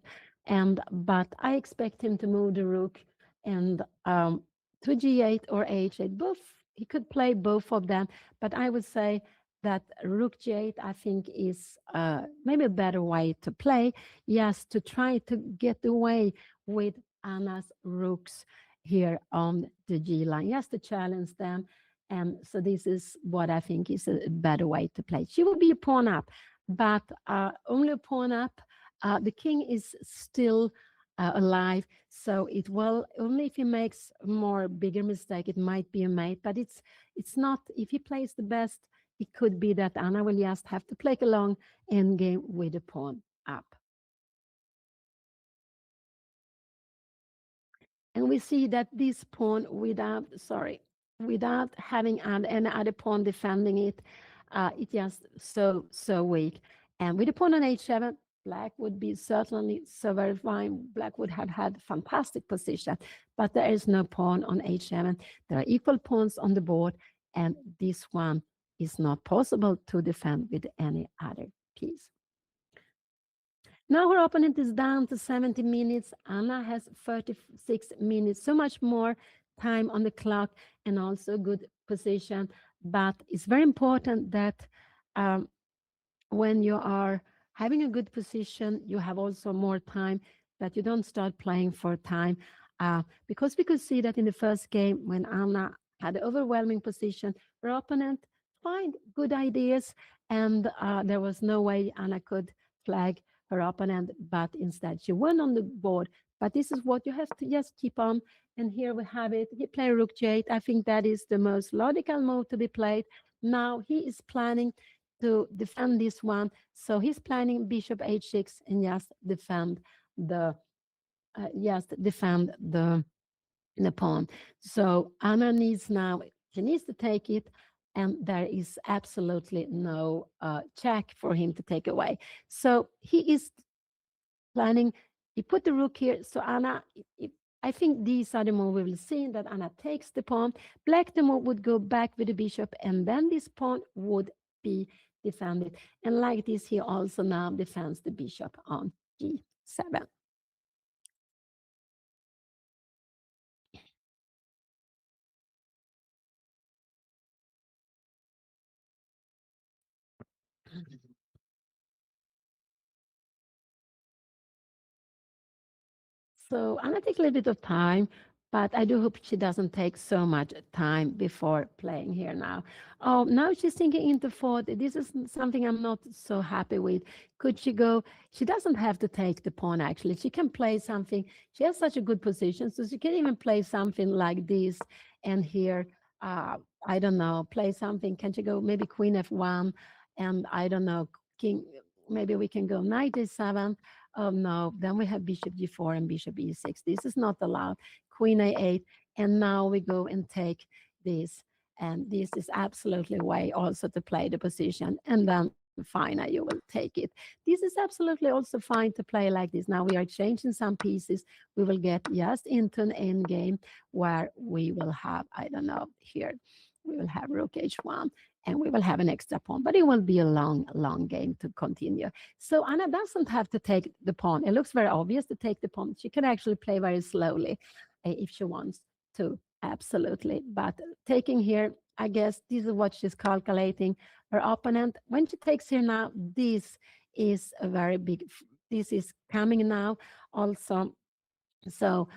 but I expect him to move the rook and to g8 or h8. Both he could play both of them, but I would say that rook g8 I think is maybe a better way to play. Yes, to try to get away with Anna's rooks here on the g line. Yes, to challenge them and so this is what I think is a better way to play. She will be a pawn up, but only a pawn up. The king is still alive, so it will only if he makes more bigger mistake, it might be a mate. But it's not. If he plays the best, it could be that Anna will just have to play along endgame with a pawn up. And we see that this pawn without having any other pawn defending it, it just so weak. And with the pawn on h7, black would be certainly so very fine. Black would have had fantastic position, but there is no pawn on h7. There are equal pawns on the board, and this one is not possible to defend with any other piece. Now her opponent is down to 70 minutes. Anna has 36 minutes, so much more time on the clock and also good position. But it's very important that um, when you are having a good position, you have also more time, that you don't start playing for time. Because we could see that in the first game when Anna had an overwhelming position, her opponent find good ideas, and there was no way Anna could flag her opponent, but instead she won on the board. But this is what you have to just keep on. And here we have it. He played rook g8. I think that is the most logical move to be played. Now he is planning to defend this one. So he's planning bishop h6 and just defend the pawn. So Anna needs now, she needs to take it, and there is absolutely no check for him to take away. So he is planning, he put the rook here. So Anna, I think these are the move we will see, that Anna takes the pawn. Black the move would go back with the bishop, and then this pawn would be defended. And like this, he also now defends the bishop on g7. So Anna takes a little bit of time, but I do hope she doesn't take so much time before playing here now. Oh, now she's thinking into fourth. This is something I'm not so happy with. Could she go? She doesn't have to take the pawn, actually. She can play something. She has such a good position, so she can even play something like this. And here, I don't know, play something. Can she go maybe queen f1? And I don't know, king, maybe we can go knight a7. Oh no, then we have bishop g4 and bishop e6. This is not allowed. Queen a8, and now we go and take this. And this is absolutely a way also to play the position. And then fine, you will take it. This is absolutely also fine to play like this. Now we are changing some pieces. We will get just into an end game where we will have, I don't know, here, we will have rook h1 and we will have an extra pawn, but it will be a long game to continue. So Anna doesn't have to take the pawn. It looks very obvious to take the pawn. She can actually play very slowly if she wants to, absolutely. But taking here, I guess this is what she's calculating. Her opponent, when she takes here now, this is a very big, this is coming now also. So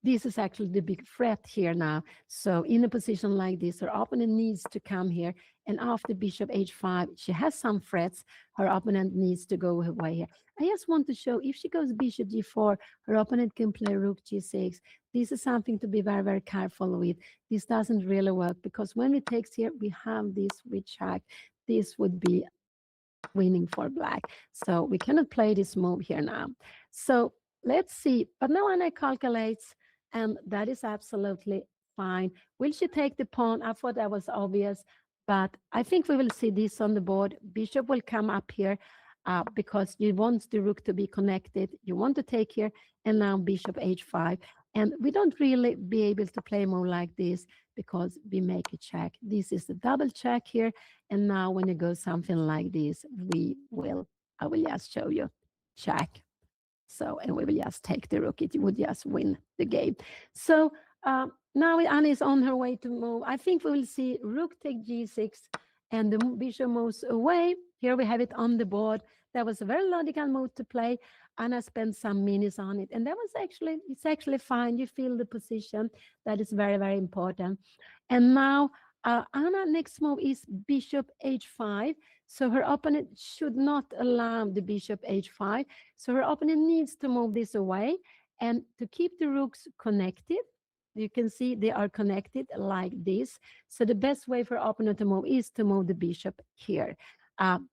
this is actually the big threat here now. So in a position like this, her opponent needs to come here. And after bishop h5, she has some threats. Her opponent needs to go away here. I just want to show if she goes bishop g4, her opponent can play rook g6. This is something to be very, very careful with. This doesn't really work because when we takes here, we have this with check. This would be winning for black. So we cannot play this move here now. So let's see. But now Anna calculates, and that is absolutely fine. Will she take the pawn? I thought that was obvious, but I think we will see this on the board. Bishop will come up here because you want the rook to be connected. You want to take here, and now bishop h5. And we don't really be able to play more like this because we make a check. This is the double check here. And now when you go something like this, I will just show you, check. So, and we will just take the rook. It would just win the game. So now Anna is on her way to move. I think we will see rook take g6 and the bishop moves away. Here we have it on the board. That was a very logical move to play. Anna spent some minutes on it. And that was it's actually fine. You feel the position. That is very, very important. And now Anna next move is bishop h5. So her opponent should not allow the bishop h5. So her opponent needs to move this away. And to keep the rooks connected, you can see they are connected like this. So the best way for opponent to move is to move the bishop here.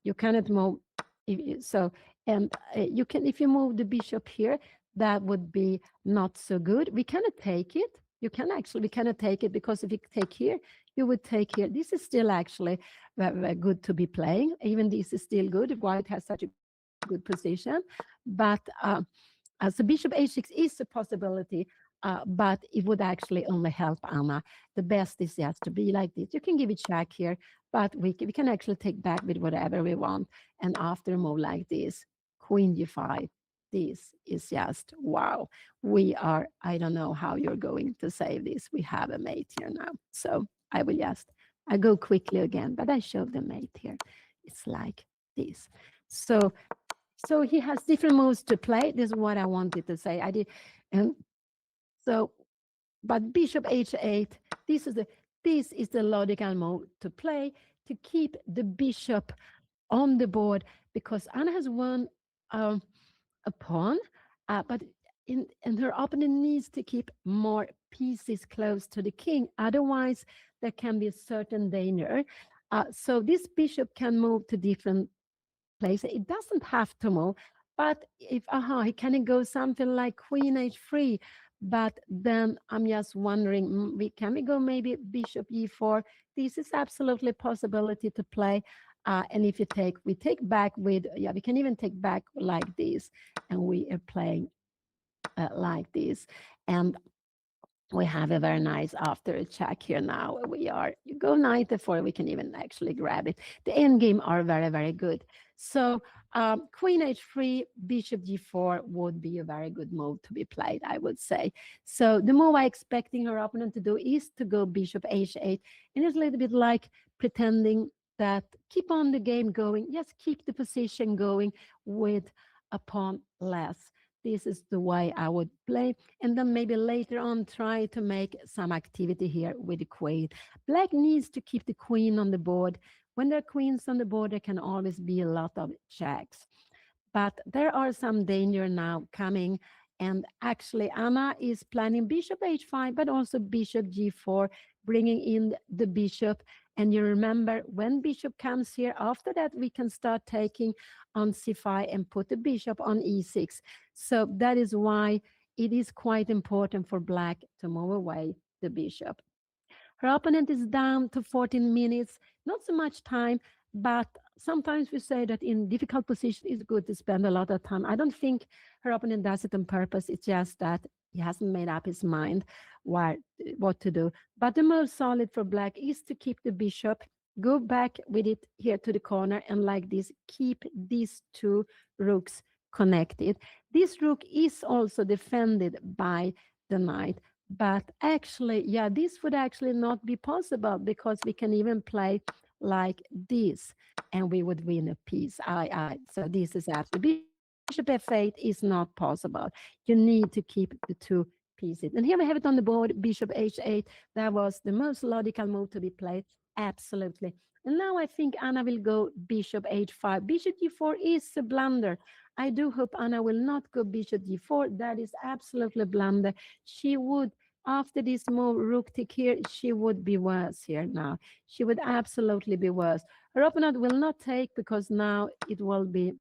You cannot move, you can, if you move the bishop here, that would be not so good. We cannot take it. We cannot take it because if you take here, you would take here. This is still actually very, very good to be playing. Even this is still good. White has such a good position. But so bishop h6 is a possibility, but it would actually only help Anna. The best is just to be like this. You can give it check here, but we can actually take back with whatever we want. And after a move like this, queen g5, this is just wow. I don't know how you're going to save this. We have a mate here now. So I go quickly again, but I show the mate here. It's like this. So he has different moves to play. This is what I wanted to say. I did, and so, but bishop h8. This is the logical move to play to keep the bishop on the board because Anna has won a pawn, and her opponent needs to keep more pieces close to the king. Otherwise, there can be a certain danger. So this bishop can move to different places. It doesn't have to move, but if he can go something like queen h3. But then I'm just wondering, can we go maybe bishop e4? This is absolutely a possibility to play. And if we take back with, we can even take back like this, and we are playing like this. And we have a very nice after a check here now. You go knight f4, we can even actually grab it. The end game are very, very good. So queen h3, bishop g4 would be a very good move to be played, I would say. So the move I'm expecting her opponent to do is to go bishop h8. And it's a little bit like pretending that keep on the game going, just keep the position going with a pawn less. This is the way I would play. And then maybe later on try to make some activity here with the queen. Black needs to keep the queen on the board. When there are queens on the board, there can always be a lot of checks. But there are some danger now coming. And actually, Anna is planning bishop h5, but also bishop g4, bringing in the bishop. And you remember, when bishop comes here, after that, we can start taking on c5 and put the bishop on e6. So that is why it is quite important for black to move away the bishop. Her opponent is down to 14 minutes, not so much time, but sometimes we say that in difficult position it's good to spend a lot of time. I don't think her opponent does it on purpose. It's just that he hasn't made up his mind what to do. But the most solid for black is to keep the bishop, go back with it here to the corner, and like this, keep these two rooks connected. This rook is also defended by the knight. But actually, this would actually not be possible because we can even play like this and we would win a piece. So this is after bishop f8 is not possible. You need to keep the two pieces. And here we have it on the board, bishop h8. That was the most logical move to be played. Absolutely. And now I think Anna will go bishop h5. Bishop g4 is a blunder. I do hope Anna will not go bishop g4. That is absolutely blunder. She would, after this move, rook take here, she would be worse here now. She would absolutely be worse. Her opponent will not take because now it will be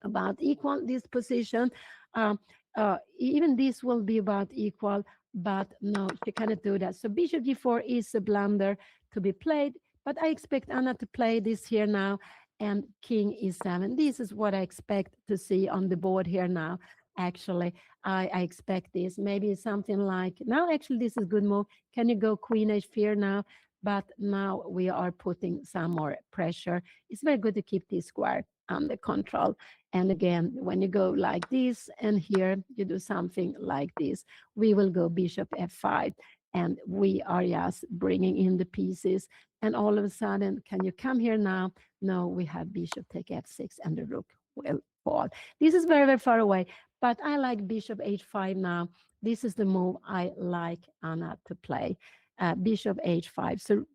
about equal this position. Um, Even this will be about equal, but no, she cannot do that. So bishop g4 is a blunder to be played, but I expect Anna to play this here now, and king e7. This is what I expect to see on the board here now. Actually, I expect this. Maybe something like, now actually this is good move. Can you go queen h4 now? But now we are putting some more pressure. It's very good to keep this square under control. And again, when you go like this, and here you do something like this, we will go bishop f5, and we are just bringing in the pieces. And all of a sudden, can you come here now? No, we have bishop take f6, and the rook will fall. This is very, very far away, but I like bishop h5 now. This is the move I like Anna to play, bishop h5. So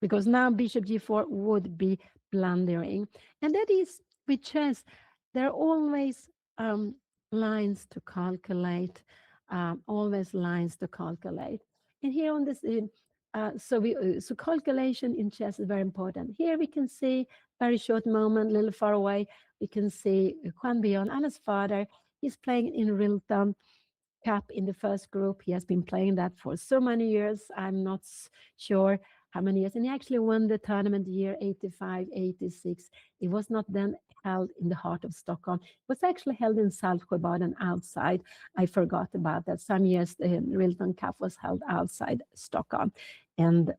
because now bishop g4 would be blundering. And that is with chess, there are always lines to calculate, always lines to calculate. And here on this, so calculation in chess is very important. Here we can see very short moment, little far away. We can see Juan Bion, Anna's father. He's playing in Rilton Cup in the first group. He has been playing that for so many years. I'm not sure how many years. And he actually won the tournament year 85, 86. It was not then held in the heart of Stockholm. It was actually held in Saltsjöbaden outside. I forgot about that. Some years the Rilton Cup was held outside Stockholm. And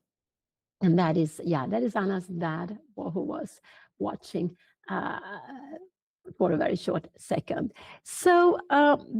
that is, yeah, that is Anna's dad who was watching for a very short second. So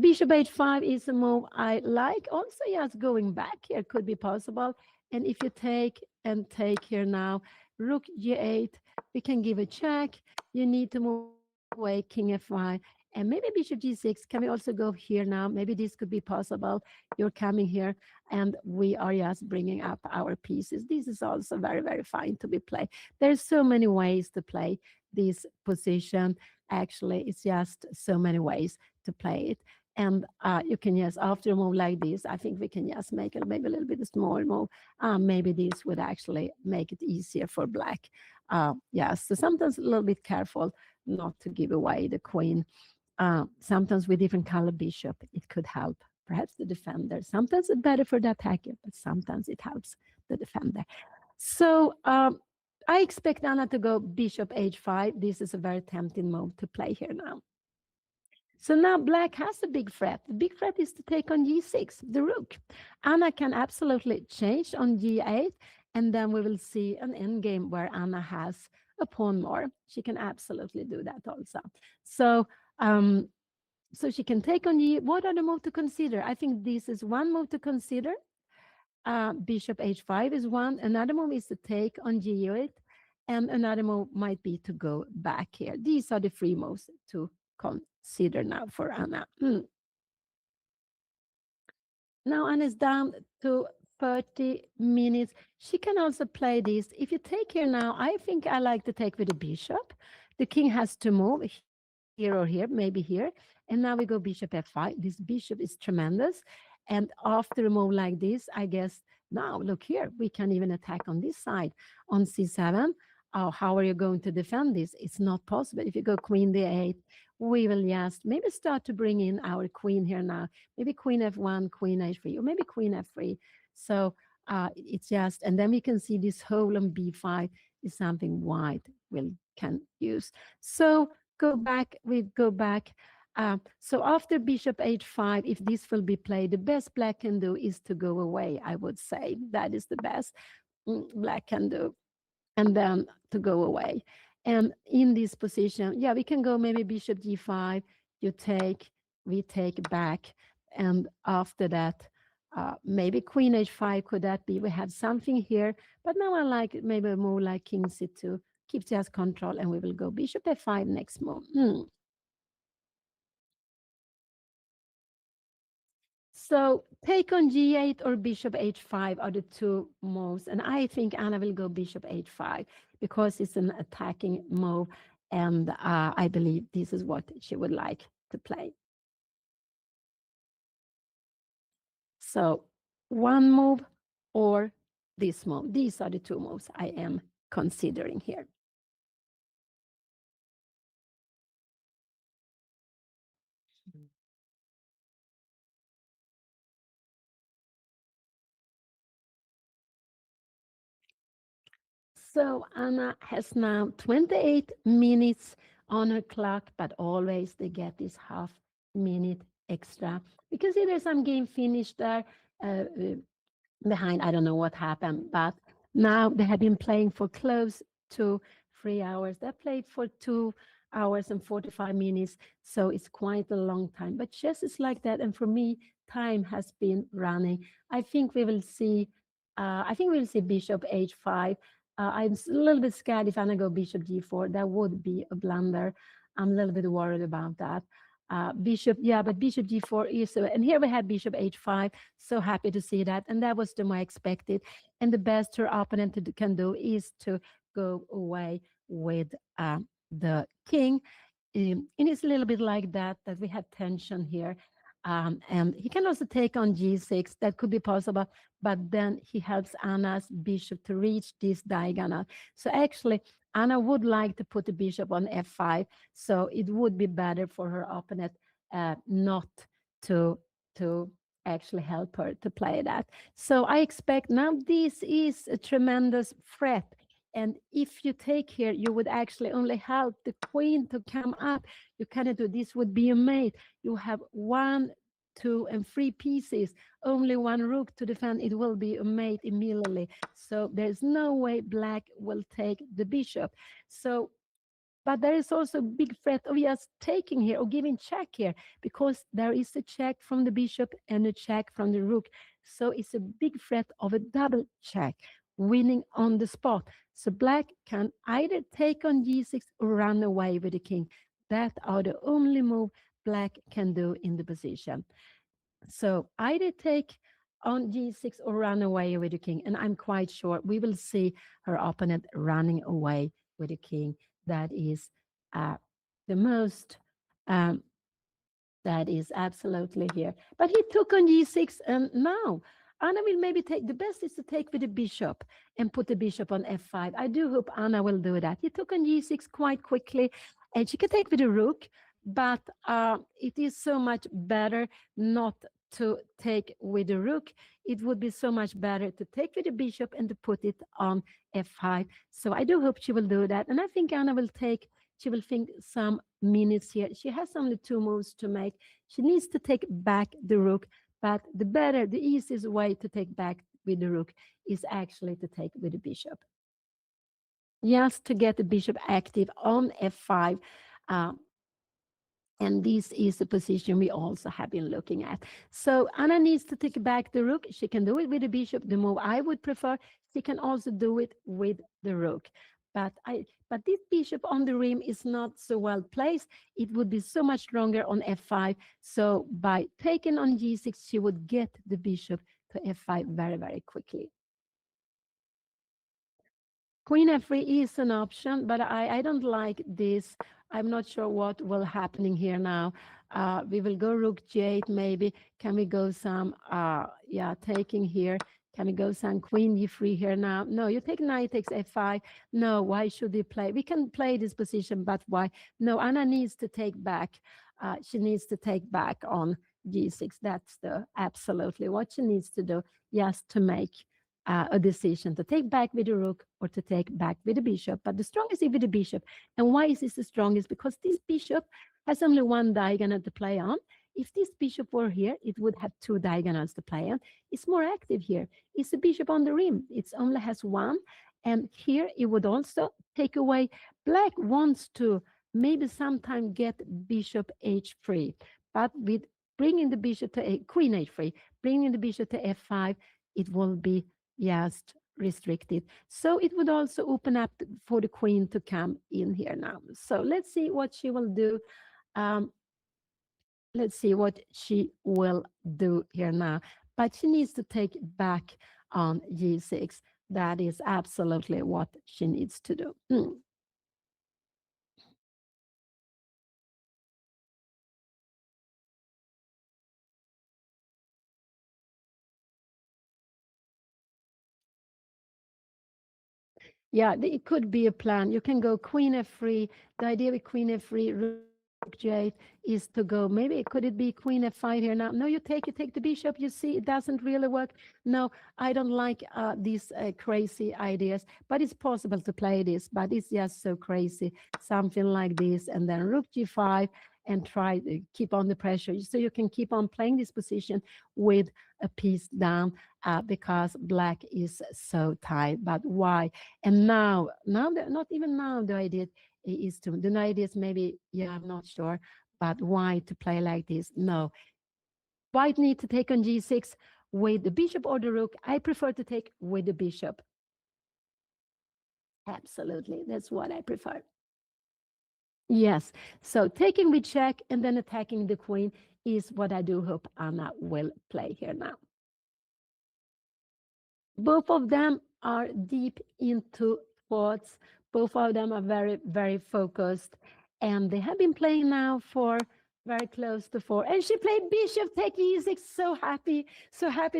bishop h5 is a move I like. Also, yes, going back here could be possible. And if you take and take here now, rook g8, we can give a check. You need to move away king f5. And maybe bishop g6. Can we also go here now? Maybe this could be possible. You're coming here, and we are just bringing up our pieces. This is also very, very fine to be played. There's so many ways to play this position. Actually, it's just so many ways to play it. And you can just, after a move like this, I think we can just make it maybe a little bit a small move. Maybe this would actually make it easier for black. Yes, so sometimes a little bit careful not to give away the queen. Sometimes with different color bishop, it could help perhaps the defender. Sometimes it's better for the attacker, but sometimes it helps the defender. So I expect Anna to go bishop h5. This is a very tempting move to play here now. So now black has a big threat. The big threat is to take on g6, the rook. Anna can absolutely change on g8, and then we will see an endgame where Anna has a pawn more. She can absolutely do that also. So so she can take on g. What are the moves to consider? I think this is one move to consider. Bishop h5 is one. Another move is to take on g8, and another move might be to go back here. These are the three moves to consider now for Anna. Now Anna is down to 30 minutes. She can also play this. If you take here now, I think I like to take with the bishop. The king has to move here or here, maybe here. And now we go bishop f5. This bishop is tremendous. And after a move like this, I guess, now look here, we can even attack on this side on c7. Oh, how are you going to defend this? It's not possible. If you go queen d8, we will just maybe start to bring in our queen here now. Maybe queen f1, queen h3, or maybe queen f3. So it's just, and then we can see this hole on b5 is something white can use. So we go back. So after bishop h5, if this will be played, the best black can do is to go away, I would say. That is the best black can do. And then to go away. And in this position, yeah, we can go maybe bishop g5, we take back. And after that, maybe queen h5, could that be? We have something here. But now I like maybe a move like king c2, keep just control, and we will go bishop f5 next move. So take on g8 or bishop h5 are the two moves. And I think Anna will go bishop h5 because it's an attacking move. And I believe this is what she would like to play. So one move or this move. These are the two moves I am considering here. So Anna has now 28 minutes on her clock, but always they get this half minute extra. Because there's some game finished there behind. I don't know what happened, but now they have been playing for close to 3 hours. They played for 2 hours and 45 minutes, so it's quite a long time. But chess is like that, and for me, time has been running. I think we will see. I think we will see bishop h5. I'm a little bit scared if Anna go bishop g4. That would be a blunder. I'm a little bit worried about that. Bishop, yeah, but bishop g4 is, and here we have bishop h5. So happy to see that. And that was the more expected. And the best her opponent can do is to go away with the king. And it's a little bit like that, that we have tension here. And he can also take on g6. That could be possible. But then he helps Anna's bishop to reach this diagonal. So actually, Anna would like to put the bishop on f5. So it would be better for her opponent not to actually help her to play that. So I expect now this is a tremendous threat. And if you take here, you would actually only help the queen to come up. You cannot do this, would be a mate. You have 1, 2, and 3 pieces, only one rook to defend. It will be a mate immediately. So there's no way black will take the bishop. So but there is also a big threat of just taking here or giving check here because there is a check from the bishop and a check from the rook. So it's a big threat of a double check, winning on the spot. So black can either take on g6 or run away with the king. That are the only move black can do in the position. So either take on g6 or run away with the king. And I'm quite sure we will see her opponent running away with the king. That is uh, the most, um, that is absolutely here. But he took on g6, and now Anna will maybe take, the best is to take with the bishop and put the bishop on f5. I do hope Anna will do that. He took on g6 quite quickly, and she can take with the rook, but it is so much better not to take with the rook. It would be so much better to take with the bishop and to put it on f5. So I do hope she will do that. And I think Anna will take, she will think some minutes here. She has only 2 moves to make. She needs to take back the rook, but the better, the easiest way to take back with the rook is actually to take with the bishop. Just to get the bishop active on f5. And this is the position we also have been looking at. So Anna needs to take back the rook. She can do it with the bishop. The move I would prefer, she can also do it with the rook. But this bishop on the rim is not so well placed. It would be so much stronger on f5. So by taking on g6, she would get the bishop to f5 very, very quickly. Queen f3 is an option, but I don't like this. I'm not sure what will happening here now. We will go rook g8 maybe. Can we go some, taking here. Can we go some queen g3 here now? No, you take knight takes f5. No, why should we play? We can play this position, but why? No, Anna needs to take back. She needs to take back on g6. That's the absolutely what she needs to do, just to make a decision to take back with the rook or to take back with the bishop. But the strongest is with the bishop. And why is this the strongest? Because this bishop has only one diagonal to play on. If this bishop were here, it would have 2 diagonals to play on. It's more active here. It's a bishop on the rim. It only has 1. And here it would also take away. Black wants to maybe sometime get bishop h3. But with bringing the bishop to queen h3, bringing the bishop to f5, it will be just restricted. So it would also open up for the queen to come in here now. So let's see what she will do. let's see what she will do here now. But she needs to take back on g6. That is absolutely what she needs to do. Yeah, it could be a plan. You can go queen f3. The idea with queen f3, rook g8 is to go. Maybe could it be queen f5 here now? No, you take the bishop. You see, it doesn't really work. No, I don't like these crazy ideas, but it's possible to play this. But it's just so crazy, something like this, and then rook g5 and try to keep on the pressure, so you can keep on playing this position with a piece down because black is so tight. But why? And now, not even now, the idea is to, the idea is maybe, yeah, I'm not sure, but why to play like this? No, white need to take on g6 with the bishop or the rook. I prefer to take with the bishop. Absolutely, that's what I prefer. Yes, so taking with check and then attacking the queen is what I do hope Anna will play here now. Both of them are deep into thoughts. Both of them are very, very focused. And they have been playing now for very close to 4. And she played bishop take e6. So happy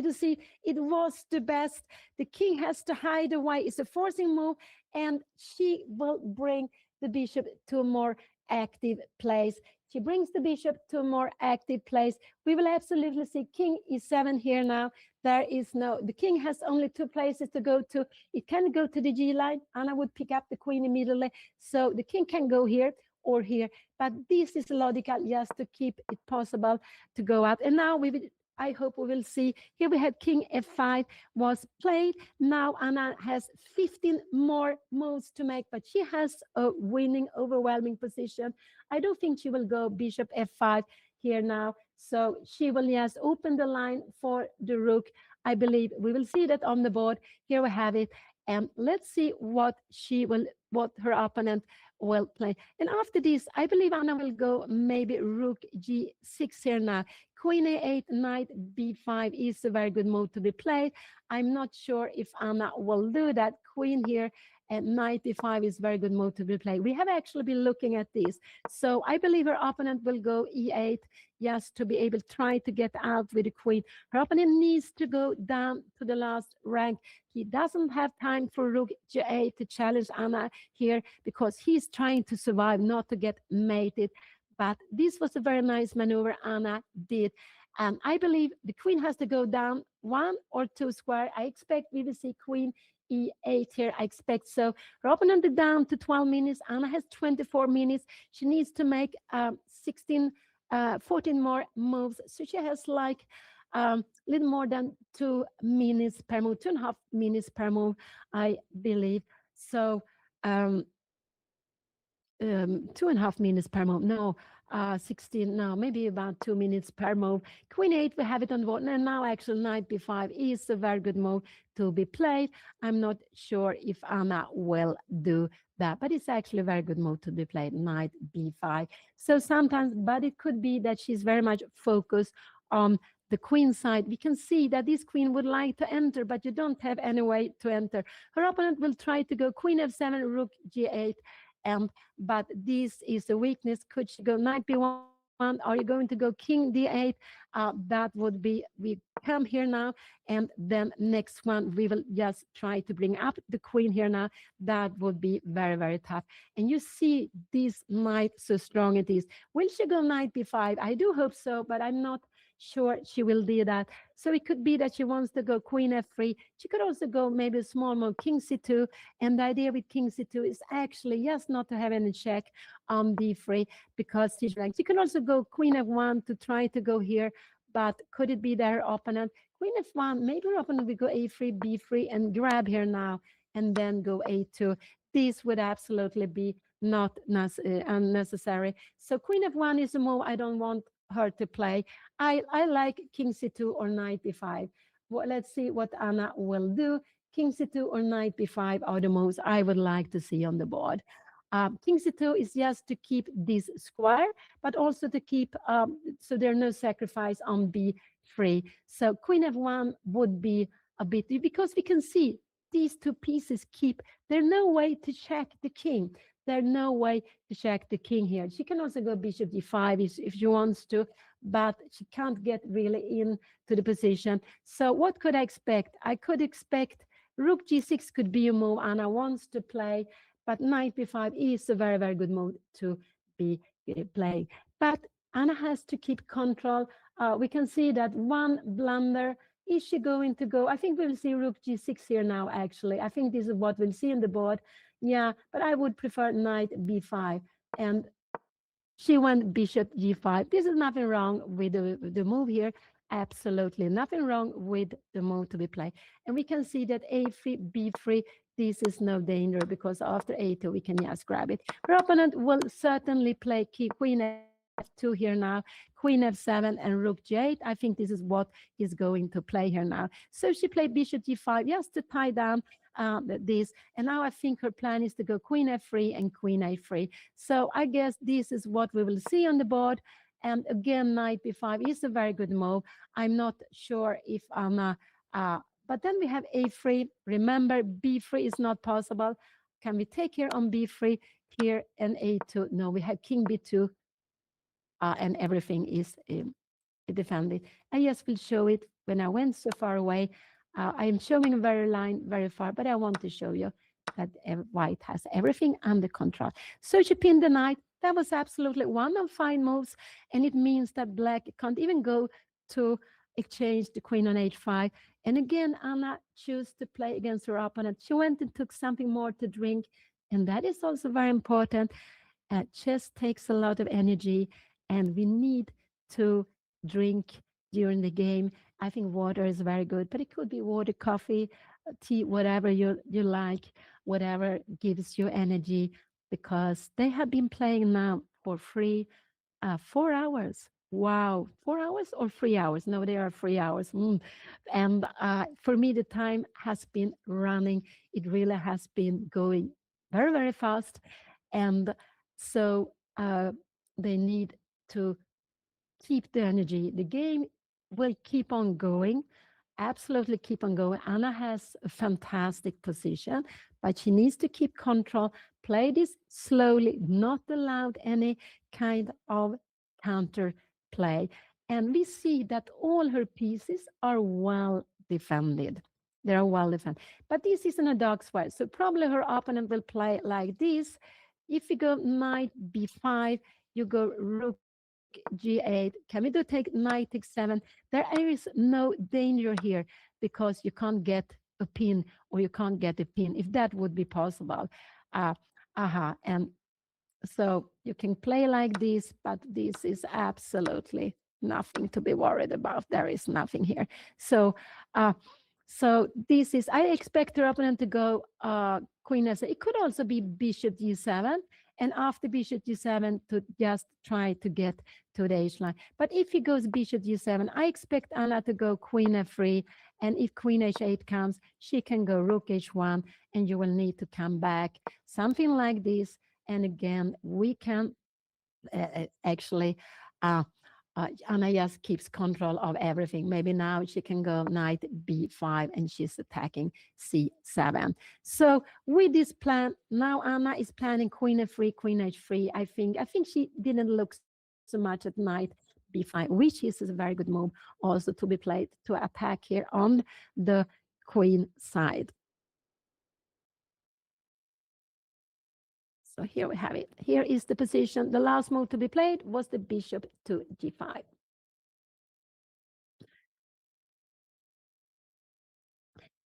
to see. It was the best. The king has to hide the white. It's a forcing move. And she will bring the bishop to a more active place. She brings the bishop to a more active place. We will absolutely see king e7 here now. There is no, the king has only 2 places to go to. It can go to the G line. Anna would pick up the queen immediately. So the king can go here or here. But this is logical just to keep it possible to go out. And now we will, I hope we will see. Here we had king f5 was played. Now Anna has 15 more moves to make, but she has a winning, overwhelming position. I don't think she will go bishop f5 here now. So she will just open the line for the rook. I believe we will see that on the board. Here we have it. And let's see what what her opponent will play. And after this, I believe Anna will go maybe rook g6 here now. Queen a8, knight b5 is a very good move to be played. I'm not sure if Anna will do that. Queen here and knight b5 is very good move to be played. We have actually been looking at this. So I believe her opponent will go e8 just to be able to try to get out with the queen. Her opponent needs to go down to the last rank. He doesn't have time for rook g8 to challenge Anna here because he's trying to survive, not to get mated. But this was a very nice maneuver Anna did. And I believe the queen has to go down 1 or 2 square. I expect we will see queen e8 here. I expect so. Her opponent is down to 12 minutes. Anna has 24 minutes. She needs to make 14 more moves. So she has like a little more than 2 minutes per move, 2.5 minutes per move, I believe. So 2.5 minutes per move. No, 16. No, maybe about 2 minutes per move. Queen 8, we have it on the board. And now actually knight b5 is a very good move to be played. I'm not sure if Anna will do that, but it's actually a very good move to be played, knight b5. So sometimes, but it could be that she's very much focused on the queen side. We can see that this queen would like to enter, but you don't have any way to enter. Her opponent will try to go queen f7, rook g8, and but this is a weakness. Could she go knight b1? Are you going to go king d8? That would be, we come here now, and then next one, we will just try to bring up the queen here now. That would be very, very tough. And you see this knight, so strong it is. Will she go knight b5? I do hope so, but I'm not sure she will do that. So it could be that she wants to go queen f3. She could also go maybe a small move, king c2. And the idea with king c2 is actually just not to have any check on d3 because she can also go queen f1 to try to go here. But could it be their opponent? Queen f1, maybe her opponent will go a3, b3, and grab here now, and then go a2. This would absolutely be not unnecessary. So queen f1 is a move I don't want her to play. I like king c2 or knight b5. Well, let's see what Anna will do. King c2 or knight b5 are the moves I would like to see on the board. King c2 is just to keep this square, but also to keep, so there are no sacrifice on b3. So queen f1 would be a bit, because we can see these two pieces keep, there's no way to check the king. There's no way to check the king here. She can also go bishop d5 if she wants to, but she can't get really into the position. So what could I expect? I could expect rook g6 could be a move Anna wants to play, but knight b5 is a very, very good move to be playing. But Anna has to keep control. We can see that one blunder. Is she going to go? I think we'll see rook g6 here now, actually. I think this is what we'll see on the board. Yeah, but I would prefer knight b5. And she went bishop g5. This is nothing wrong with the move here. Absolutely nothing wrong with the move to be played. And we can see that a3, b3, this is no danger because after a2, we can just grab it. Her opponent will certainly play queen f2 here now, queen f7 and rook g8. I think this is what is going to play here now. So she played bishop g5 just to tie down this. And now I think her plan is to go queen f3 and queen a3. So I guess this is what we will see on the board. And again, knight b5 is a very good move. I'm not sure if Anna, but then we have a3. Remember, b3 is not possible. Can we take here on b3 here and a2? No, we have king b2 and everything is defended. I just will show it when I went so far away. I am showing a very line very far, but I want to show you that white has everything under control. So she pinned the knight. That was absolutely one of fine moves, and it means that black can't even go to exchange the queen on h5. And again, Anna chose to play against her opponent. She went and took something more to drink, and that is also very important. Chess takes a lot of energy, and we need to drink during the game. I think water is very good, but it could be water, coffee, tea, whatever you like, whatever gives you energy, because they have been playing now for free 4 hours. Wow, 4 hours or 3 hours? No, they are 3 hours. And for me, the time has been running. It really has been going very, very fast. And so they need to keep the energy. The game will keep on going, absolutely keep on going. Anna has a fantastic position, but she needs to keep control, play this slowly, not allowed any kind of counter play. And we see that all her pieces are well defended. They are well defended. But this isn't a dog square, so probably her opponent will play like this. If you go knight b5, you go rook g8. Can we do take knight x7? There is no danger here because you can't get a pin or you can't get a pin if that would be possible. And so you can play like this, but this is absolutely nothing to be worried about. There is nothing here. So so this is, I expect your opponent to go queen s8. It could also be bishop g7, and after bishop g7 to just try to get to the h line. But if he goes bishop g7, I expect Anna to go queen f3, and if queen h8 comes, she can go rook h1, and you will need to come back, something like this. And again, we can actually Anna just keeps control of everything. Maybe now she can go knight b5 and she's attacking c7. So with this plan, now Anna is planning queen f3, queen h3. I think she didn't look so much at knight b5, which is a very good move also to be played to attack here on the queen side. So here we have it. Here is the position. The last move to be played was the bishop to g5.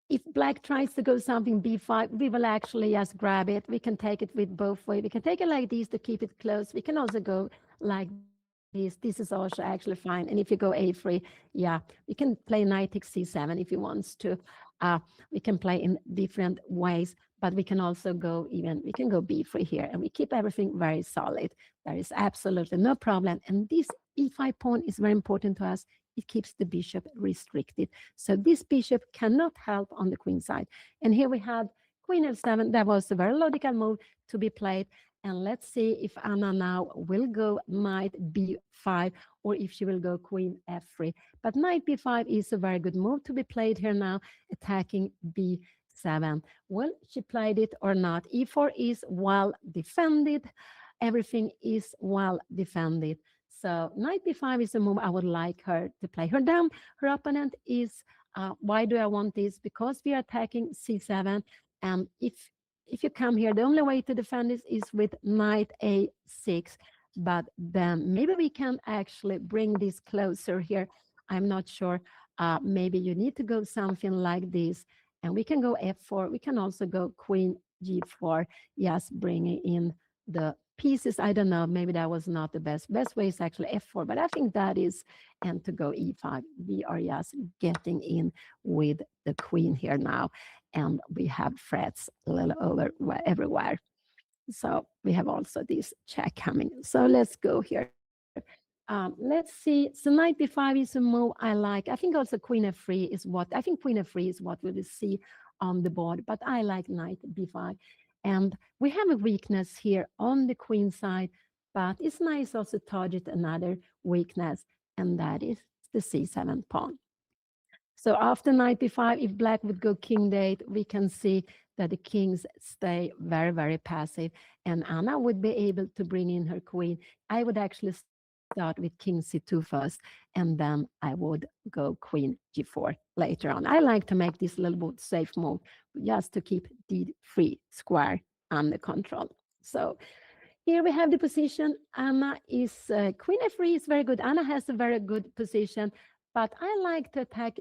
If black tries to go something b5, we will actually just grab it. We can take it with both ways. We can take it like this to keep it close. We can also go like this. This is also actually fine. And if you go a3, yeah, we can play knight takes c7 if he wants to. We can play in different ways, but we can also go we can go b3 here, and we keep everything very solid. There is absolutely no problem. And this e5 pawn is very important to us. It keeps the bishop restricted. So this bishop cannot help on the queen side. And here we had queen f7. That was a very logical move to be played. And let's see if Anna now will go knight b5 or if she will go queen f3. But knight b5 is a very good move to be played here now, attacking b7. Well, she played it or not. e4 is well defended. Everything is well defended. So knight b5 is a move I would like her to play. Her down, her opponent is, why do I want this? Because we are attacking c7. And if you come here, the only way to defend this is with knight a6. But then maybe we can actually bring this closer here. I'm not sure. Maybe you need to go something like this. And we can go f4. We can also go queen g4. Yes, bringing in the pieces. I don't know. Maybe that was not the best. Best way is actually f4. But I think that is, and to go e5. We are just getting in with the queen here now. And we have threats a little over everywhere. So we have also this check coming. So let's go here. Let's see. So knight b5 is a move I like. I think also queen f3 is what, I think queen f3 is what we will see on the board, but I like knight b5. And we have a weakness here on the queen side, but it's nice also to target another weakness, and that is the c7 pawn. So after knight b5, if black would go king d8, we can see that the kings stay very, very passive. And Anna would be able to bring in her queen. I would actually start with king c2 first, and then I would go queen g4 later on. I like to make this little bit safe move just to keep d3 square under control. So here we have the position. Anna is queen f3 is very good. Anna has a very good position, but I like to attack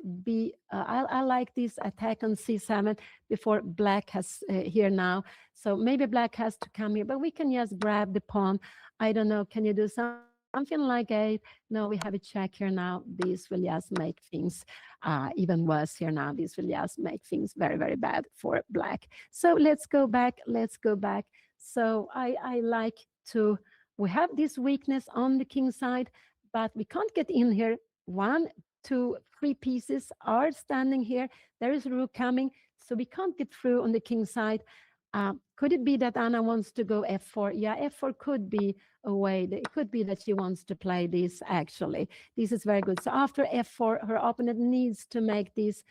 I like this attack on c7 before black has here now. So maybe black has to come here, but we can just grab the pawn. I don't know. Can you do something like a? No, we have a check here now. This will just make things even worse here now. This will just make things very, very bad for black. So let's go back. Let's go back. So I like to, we have this weakness on the king side, but we can't get in here. 1, 2, 3 pieces are standing here. There is rook coming, so we can't get through on the king side. Could it be that Anna wants to go f4? Yeah, f4 could be a way. It could be that she wants to play this, actually. This is very good. So after f4, her opponent needs to make this,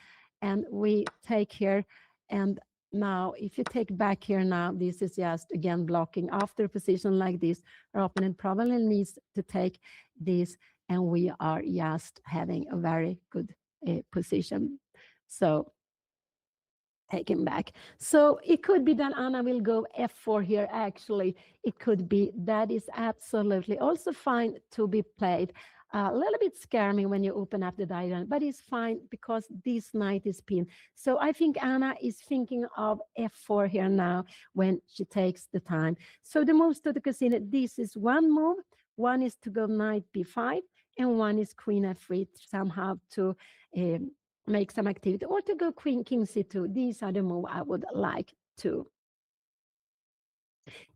and we take here. And now, if you take back here now, this is just, again, blocking. After a position like this, her opponent probably needs to take this, and we are just having a very good position. So taken back. So it could be that Anna will go f4 here, actually. It could be. That is absolutely also fine to be played. A little bit scare me when you open up the diagram, but it's fine because this knight is pinned. So I think Anna is thinking of f4 here now when she takes the time. So the moves to the casino, this is one move. One is to go knight b5, and one is queen f3 somehow to make some activity, or to go queen king c2. These are the moves I would like to.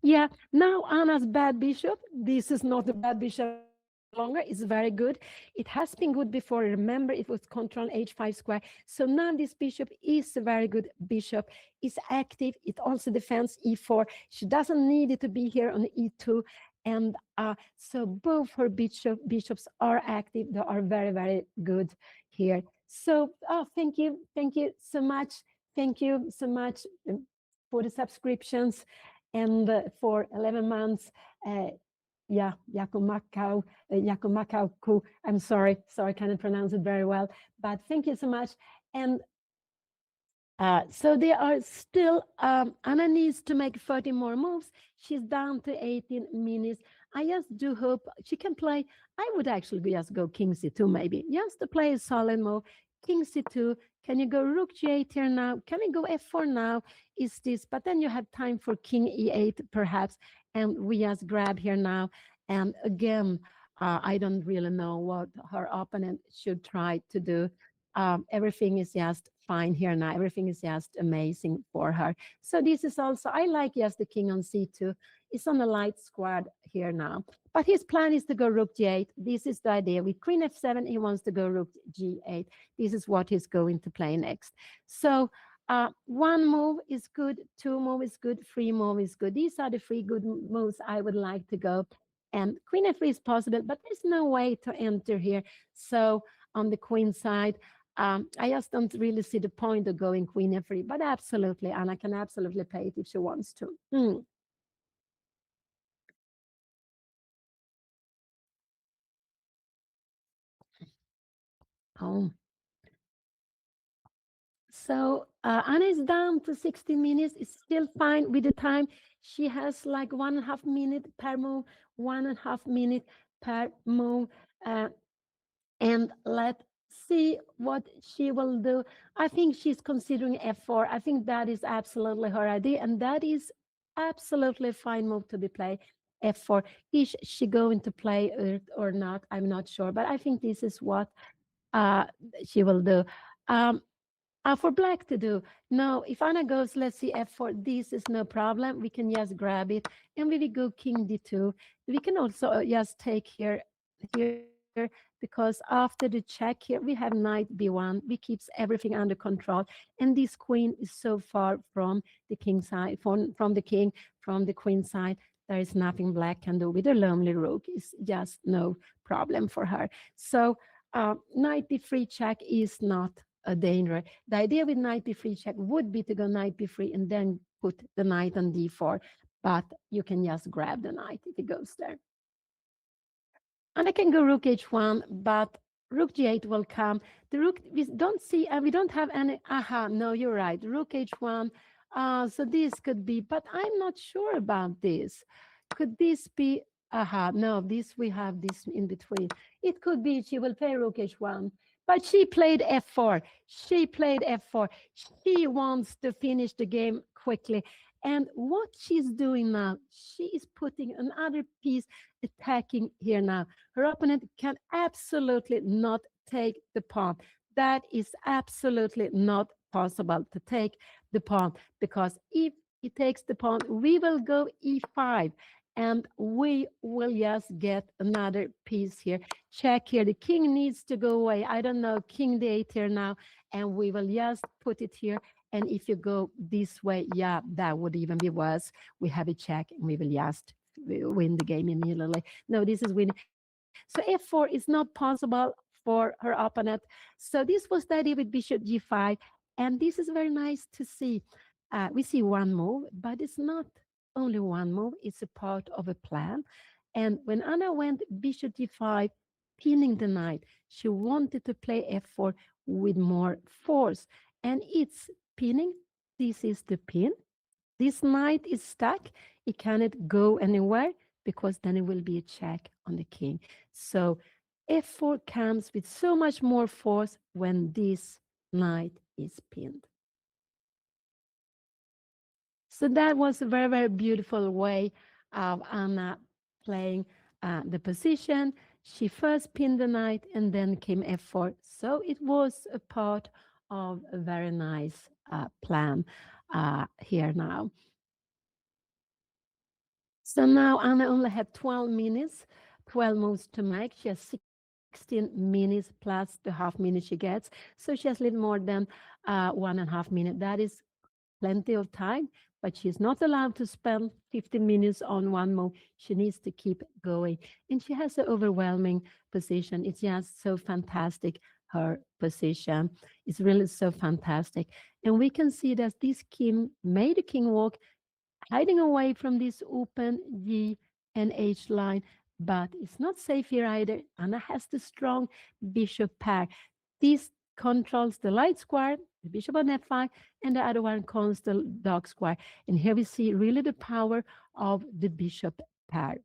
Yeah, now Anna's bad bishop. This is not a bad bishop longer. It's very good. It has been good before. Remember, it was control h5 square. So now this bishop is a very good bishop. It's active. It also defends e4. She doesn't need it to be here on e2. And so both her bishops are active. They are very, very good here. So thank you so much. Thank you so much for the subscriptions and for 11 months. Yeah, Yakumakau, I'm sorry, I cannot pronounce it very well, but thank you so much. And so there are still, Anna needs to make 30 more moves. She's down to 18 minutes. I just do hope she can play. I would actually just go king c2 maybe, just to play a solid move. King c2, can you go rook g8 here now? Can we go f4 now? Is this, but then you have time for king e8 perhaps, and we just grab here now. And again, I don't really know what her opponent should try to do. Everything is just fine here now. Everything is just amazing for her. So this is also, I like just the king on c2. It's on a light squad here now. But his plan is to go rook g8. This is the idea. With queen f7, he wants to go rook g8. This is what he's going to play next. So One move is good, two move is good, three move is good. These are the three good moves I would like to go. And queen f3 is possible, but there's no way to enter here. So on the queen side, I just don't really see the point of going queen f3, but absolutely, Anna can absolutely play it if she wants to. Oh. So Anna is down to 16 minutes. It's still fine with the time. She has like 1.5 minute per move, 1.5 minute per move. Uh, and let's see what she will do. I think she's considering f4. I think that is absolutely her idea, and that is absolutely a fine move to be played. F4. Is she going to play it or not? I'm not sure, but I think this is what uh, she will do. Um, for black to do. No, if Anna goes, let's see, f4, this is no problem. We can just grab it. And we will go king d2. We can also just take here, because after the check here, we have knight b1. We keeps everything under control. And this queen is so far from the king side, from the king, from the queen side. There is nothing black can do with a lonely rook. It's just no problem for her. So knight b3 check is not a danger. The idea with knight b3 check would be to go knight b3 and then put the knight on d4, but you can just grab the knight if it goes there. And I can go rook h1, but rook g8 will come. The rook, we don't see, we don't have any, aha, no, you're right, rook h1. So this could be, but I'm not sure about this. Could this be, aha, no, this, we have this in between. It could be she will play rook h1, but she played f4. She played f4. She wants to finish the game quickly. And what she's doing now, she is putting another piece attacking here now. Her opponent can absolutely not take the pawn. That is absolutely not possible to take the pawn, because if he takes the pawn, we will go e5 and we will just get another piece here. Check here, the king needs to go away. I don't know, king d8 here now, and we will just put it here. And if you go this way, yeah, that would even be worse. We have a check and we will just win the game immediately. No, this is winning. So f4 is not possible for her opponent. So this was the idea with bishop g5. And this is very nice to see. We see one move, but it's not only one move. It's a part of a plan. And when Anna went bishop g5, pinning the knight, she wanted to play f4 with more force. And it's pinning. This is the pin. This knight is stuck. It cannot go anywhere because then it will be a check on the king. So f4 comes with so much more force when this knight is pinned. So that was a very, very beautiful way of Anna playing the position. She first pinned the knight and then came f4. So it was a part of a very nice plan here now. So now Anna only had 12 minutes, 12 moves to make. She has 16 minutes plus the half minute she gets. So she has a little more than 1.5 minutes. That is plenty of time, but she's not allowed to spend 15 minutes on one move. She needs to keep going. And she has an overwhelming position. It's just so fantastic, her position. It's really so fantastic. And we can see that this king made a king walk, hiding away from this open G and H line, but it's not safe here either. Anna has the strong bishop pair. This controls the light square, the bishop on f5, and the other one controls the dark square. And here we see really the power of the bishop pair,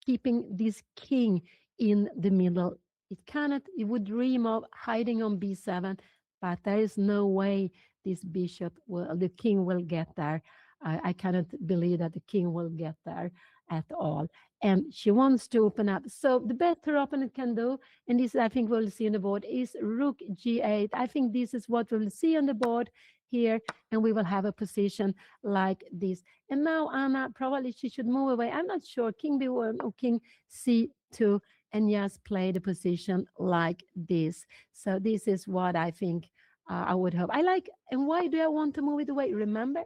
keeping this king in the middle. It would dream of hiding on b7, but there is no way the king will get there. I cannot believe that the king will get there at all. And she wants to open up. So the better opponent can do, and this I think we'll see on the board, is rook g8. I think this is what we'll see on the board here, and we will have a position like this. And now Anna, probably she should move away. I'm not sure, king b1 or king c2, and just play the position like this. So this is what I think I would hope. I like, and why do I want to move it away? Remember,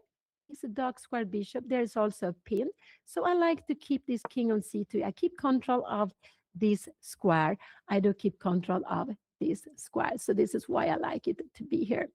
it's a dark square bishop. There's also a pin. So I like to keep this king on c2. I keep control of this square. I do keep control of this square. So this is why I like it to be here.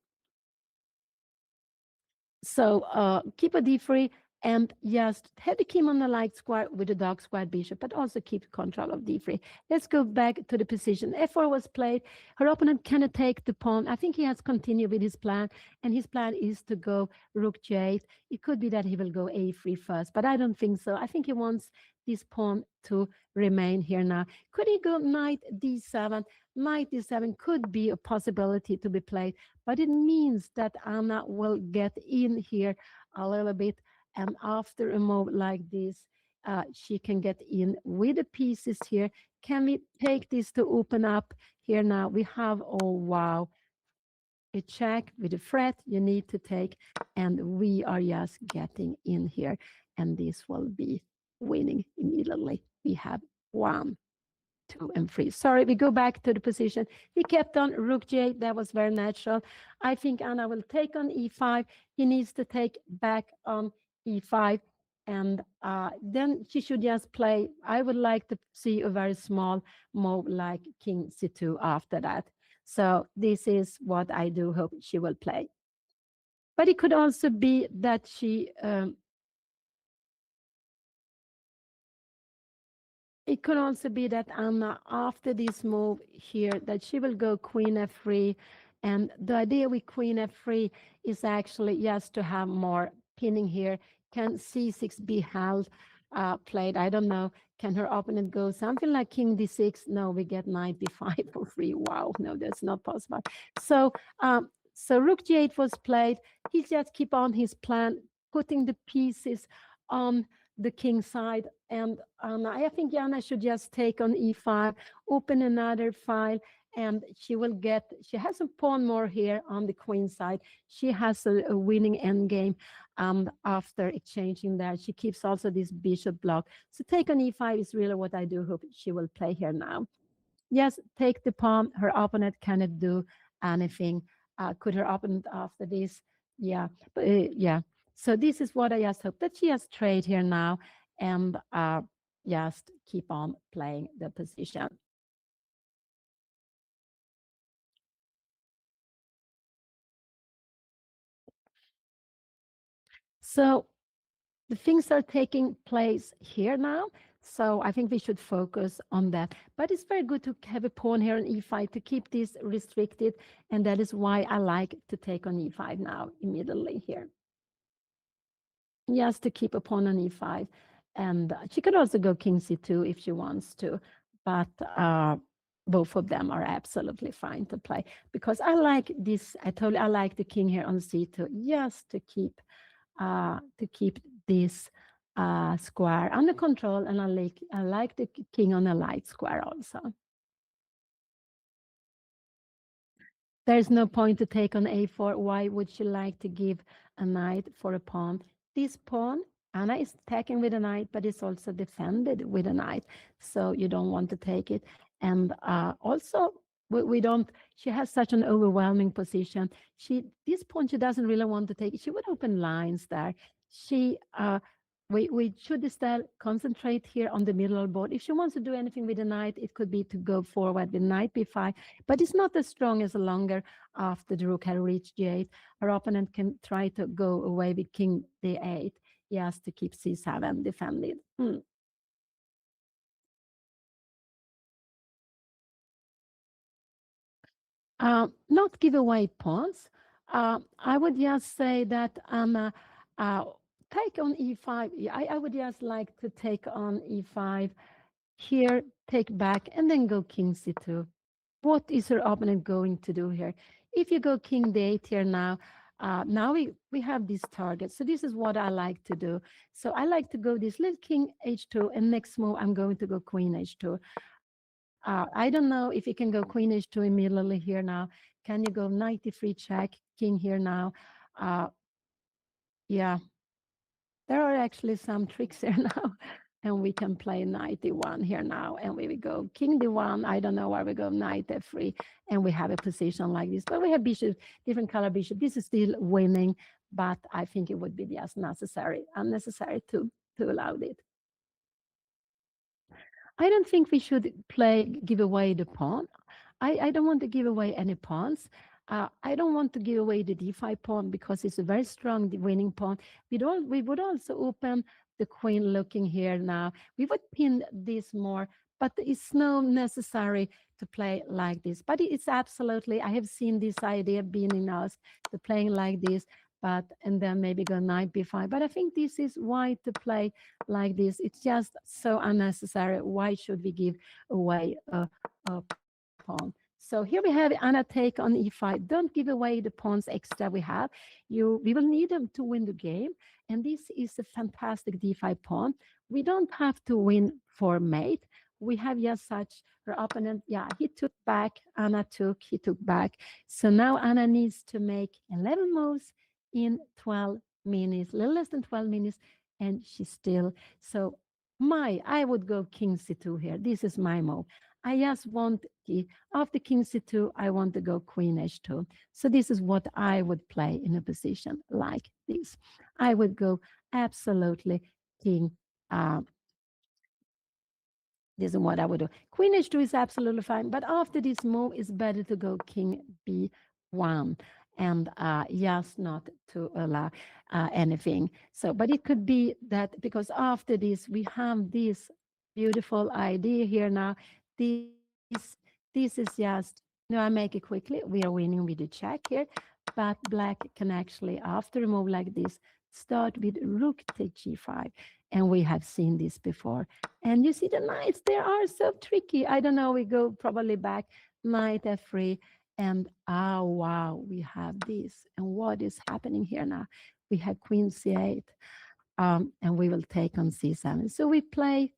So keep a d3 and just have the king on the light square with the dark square bishop, but also keep control of d3. Let's go back to the position. f4 was played. Her opponent cannot take the pawn. I think he has continued with his plan, and his plan is to go rook g8. It could be that he will go a3 first, but I don't think so. I think he wants this pawn to remain here now. Could he go knight d7? Knight d7 could be a possibility to be played, but it means that Anna will get in here a little bit. And after a move like this, she can get in with the pieces here. Can we take this to open up here now? We have, oh, wow, a check with a threat you need to take. And we are just getting in here. And this will be winning immediately. We have 1, 2, and 3. Sorry, we go back to the position. He kept on rook j. That was very natural. I think Anna will take on e5. He needs to take back on e5. And then she should just play. I would like to see a very small move like king c2 after that. So this is what I do hope she will play. But it could also be that she it could also be that Anna, after this move here, that she will go queen f3. And the idea with queen f3 is actually just to have more pinning here. Can c6 be held, played? I don't know. Can her opponent go something like king d6? No, we get knight d5 for free. Wow, no, that's not possible. So, so rook g8 was played. He just keep on his plan, putting the pieces on the king side. And I think Jana should just take on e5, open another file, and she will get, she has a pawn more here on the queen side. She has a winning endgame after exchanging that. She keeps also this bishop block. So take on e5 is really what I do hope she will play here now. Yes, take the pawn. Her opponent cannot do anything. Could her opponent after this? Yeah, but yeah. So this is what I just hope that she has trade here now and just keep on playing the position. So the things are taking place here now. So I think we should focus on that. But it's very good to have a pawn here on e5 to keep this restricted. And that is why I like to take on e5 now immediately here. Yes, to keep a pawn on e5. And she could also go king c2 if she wants to. But both of them are absolutely fine to play. Because I like this, I like the king here on c2, just to keep this square under control. And I like the king on a light square also. There's no point to take on a4. Why would she like to give a knight for a pawn? This pawn, Anna is attacking with a knight, but it's also defended with a knight. So you don't want to take it. And also, we don't, she has such an overwhelming position. This pawn, she doesn't really want to take it. She would open lines there. We should still concentrate here on the middle board. If she wants to do anything with the knight, it could be to go forward with knight b5, but it's not as strong as longer after the rook had reached g8. Her opponent can try to go away with king d8. He has to keep c7 defended. Not give away pawns. I would just say that take on e5. I would just like to take on e5 here, take back, and then go king c2. What is her opponent going to do here? If you go king d8 here now, now we have this target. So this is what I like to do. So I like to go this little king h2, and next move I'm going to go queen h2. I don't know if you can go queen h2 immediately here now. Can you go knight d3 check, king here now? Yeah, there are actually some tricks here now. and we can play knight d1 here now, and we will go king d1. I don't know where we go, knight f3, and we have a position like this. But we have bishop, different color bishop. This is still winning, but I think it would be just unnecessary to allow it. I don't think we should give away the pawn. I don't want to give away any pawns. I don't want to give away the d5 pawn because it's a very strong winning pawn. We would also open the queen looking here now. We would pin this more, but it's no necessary to play like this. But it's absolutely, I have seen this idea being in us, to playing like this, and then maybe go knight b5. But I think this is why to play like this. It's just so unnecessary. Why should we give away a pawn? So here we have Anna take on e5. Don't give away the pawns extra we have. We will need them to win the game. And this is a fantastic d5 pawn. We don't have to win for mate. We have just such her opponent. Yeah, he took back. Anna took, he took back. So now Anna needs to make 11 moves in 12 minutes, a little less than 12 minutes, and she's still. So I would go king c2 here. This is my move. I just want, after king c2, I want to go queen h2. So this is what I would play in a position like this. I would go absolutely king. This is what I would do. Queen h2 is absolutely fine, but after this move, it's better to go king b1 and just not to allow anything. So, but it could be that because after this, we have this beautiful idea here now. This is just, no, I make it quickly. We are winning with the check here, but black can actually, after a move like this, start with rook take g5. And we have seen this before. And you see the knights, they are so tricky. I don't know, we go probably back, knight f3, and wow, we have this. And what is happening here now? We have queen c8, and we will take on c7. So we play,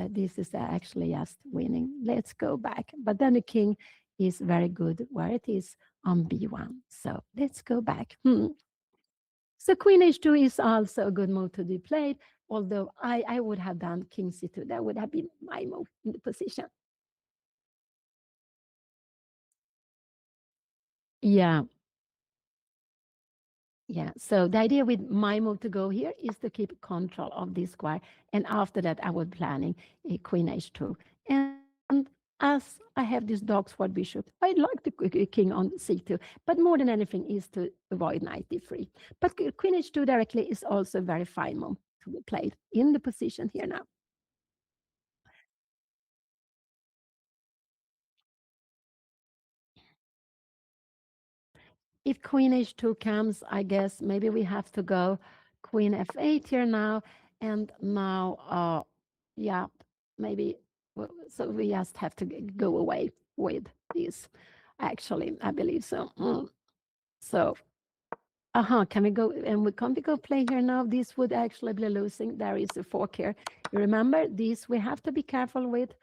this is actually just winning. Let's go back. But then the king is very good where it is on b1. So let's go back. So queen h2 is also a good move to be played, although I would have done king c2. That would have been my move in the position. Yeah. Yeah, so the idea with my move to go here is to keep control of this square. And after that, I was planning a queen h2. And as I have this dog sword bishop, I'd like the king on c2. But more than anything is to avoid knight d3. But queen h2 directly is also a very fine move to be played in the position here now. If queen h2 comes, I guess maybe we have to go queen f8 here now. And now, yeah, maybe, so we just have to go away with this. Actually, I believe so. So, can we go, and we can't go play here now? This would actually be losing. There is a fork here. You remember, this we have to be careful with.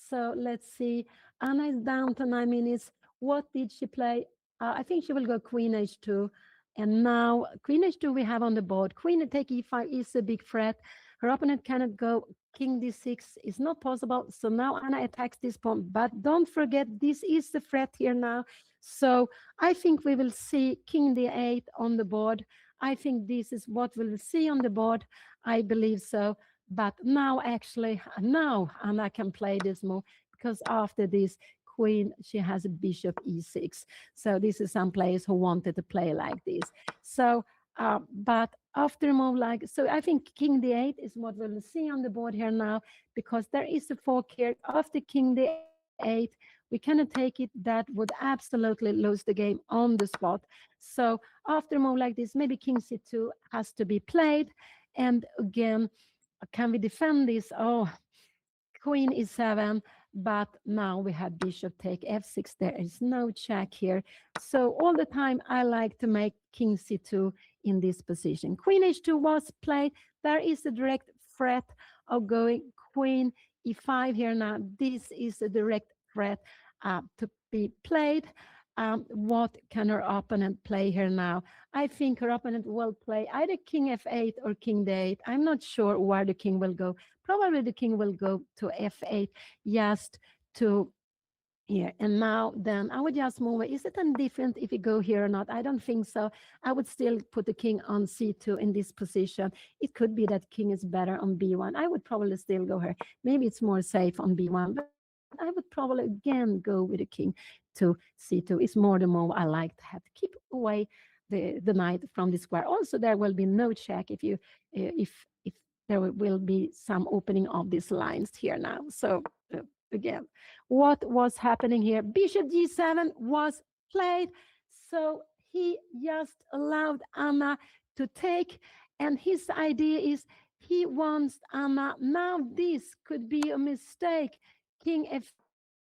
So let's see. Anna is down to 9 minutes. What did she play? I think she will go queen h2. And now queen h2 we have on the board. Queen take e5 is a big threat. Her opponent cannot go king d6. It's not possible. So now Anna attacks this pawn. But don't forget, this is the threat here now. So I think we will see king d8 on the board. I think this is what we'll see on the board. I believe so. But now actually, now Anna can play this move because after this queen, she has a bishop e6. So this is some players who wanted to play like this. So, but after a move like, so I think king d8 is what we'll see on the board here now, because there is a fork here. After king d8, we cannot take it. That would absolutely lose the game on the spot. So after a move like this, maybe king c2 has to be played. And again, can we defend this? Oh, queen e7, but now we have bishop take f6. There is no check here. So all the time, I like to make king c2 in this position. Queen h2 was played. There is a direct threat of going queen e5 here now. This is a direct threat to be played. what can her opponent play here now? I think her opponent will play either king f8 or king d8. I'm not sure where the king will go. Probably the king will go to f8, just to here. And now then I would just move it. Is it indifferent if you go here or not? I don't think so. I would still put the king on c2 in this position. It could be that king is better on b1. I would probably still go here. Maybe it's more safe on b1, but I would probably again go with the king to c2. It's more the move I like to have to keep away the knight from the square. Also, there will be no check if you if there will be some opening of these lines here now. So again, what was happening here? Bishop g7 was played. So he just allowed Anna to take. And his idea is he wants Anna. Now this could be a mistake. King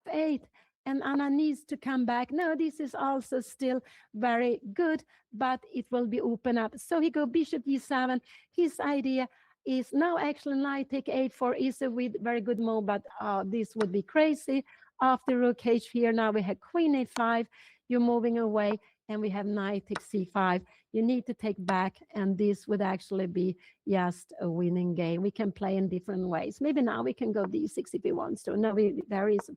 f8. And Anna needs to come back. No, this is also still very good, but it will be open up. So he go bishop g7. His idea is now actually knight take a4 is a with very good move, but this would be crazy. After rook h here, now we have queen a5. You're moving away, and we have knight takes c5. You need to take back, and this would actually be just a winning game. We can play in different ways. Maybe now we can go d6 if we want to. No, there is a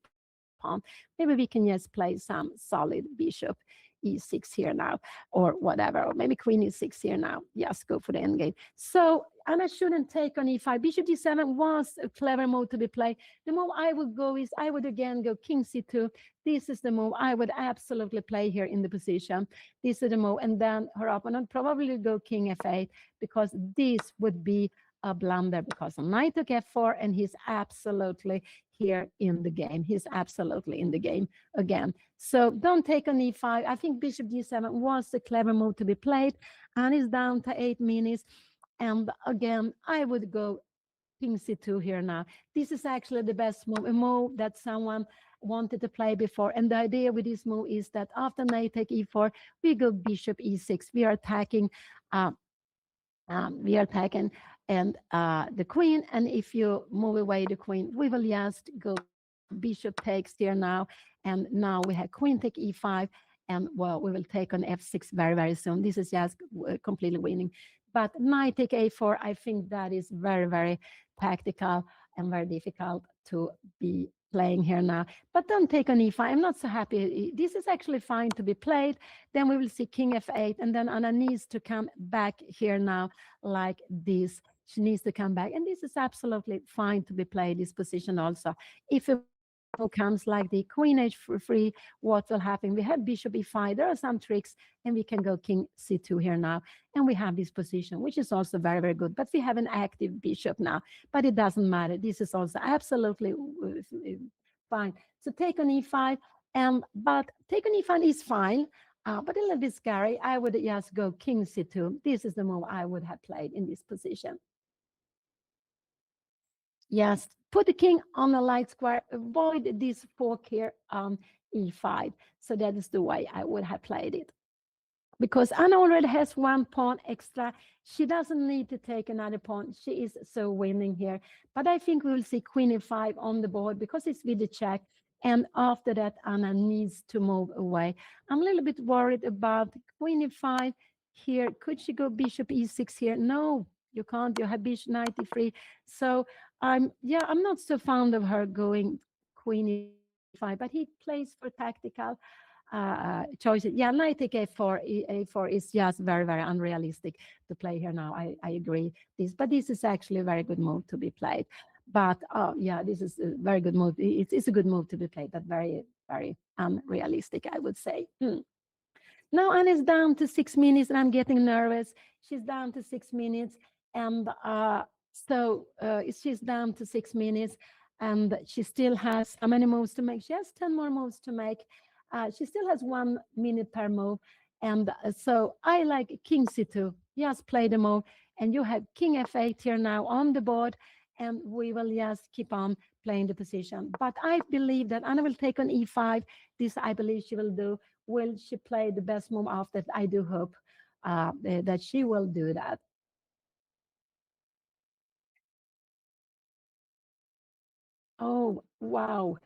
pawn. Maybe we can just play some solid bishop e6 here now, or whatever, or maybe queen e6 here now. Just go for the endgame. So Anna shouldn't take on e5. Bishop d7 was a clever move to be played. The move I would go is I would again go king c2. This is the move I would absolutely play here in the position. This is the move, and then her opponent probably go king f8, because this would be a blunder, because knight took f4, and he's absolutely here in the game. He's absolutely in the game again. So don't take on e5. I think bishop g7 was a clever move to be played, and is down to 8 minutes. And again, I would go king c2 here now. This is actually the best move, a move that someone wanted to play before. And the idea with this move is that after knight take e4, we go bishop e6. We are attacking uh, and the queen. And if you move away the queen, we will just go bishop takes here now. And now we have queen take e5. And well, we will take on f6 very, very soon. This is just completely winning. But knight take a4, I think that is very, very tactical and very difficult to be playing here now. But don't take on e5. I'm not so happy. This is actually fine to be played. Then we will see king f8, and then Anna needs to come back here now like this. She needs to come back, and this is absolutely fine to be played, this position also. If a move comes like the queen h3, what will happen? We have bishop e5. There are some tricks, and we can go king c2 here now, and we have this position, which is also very, very good. But we have an active bishop now, but it doesn't matter. This is also absolutely fine. So take on e5, but take on e5 is fine, but a little bit scary. I would just go king c2. This is the move I would have played in this position. Yes, put the king on the light square, avoid this fork here on e5. So that is the way I would have played it. Because Anna already has one pawn extra. She doesn't need to take another pawn. She is so winning here. But I think we will see queen e5 on the board, because it's with the check. And after that, Anna needs to move away. I'm a little bit worried about queen e5 here. Could she go bishop e6 here? No, you can't. You have bishop knight e3. So I'm not so fond of her going queen e5, but he plays for tactical choices. Yeah, knight take a4 is just very, very unrealistic to play here now. I agree this, but this is actually a very good move to be played. But yeah, this is a very good move. It's a good move to be played, but very, very unrealistic, I would say. Now Anna's down to 6 minutes, and I'm getting nervous. She's down to 6 minutes, and she's down to 6 minutes, and she still has how many moves to make? She has 10 more moves to make. She still has 1 minute per move, and so I like king c2. Just play the move, and you have king f8 here now on the board, and we will just keep on playing the position. But I believe that Anna will take on e5. This I believe she will do. Will she play the best move after? I do hope that she will do that. Oh, wow.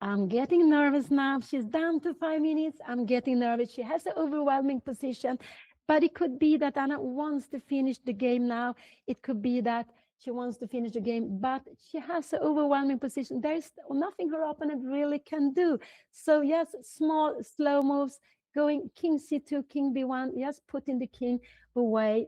I'm getting nervous now. She's down to 5 minutes. I'm getting nervous. She has an overwhelming position, but it could be that Anna wants to finish the game now. It could be that she wants to finish the game, but she has an overwhelming position. There is nothing her opponent really can do. So yes, small, slow moves, going king c2, king b1, yes, putting the king away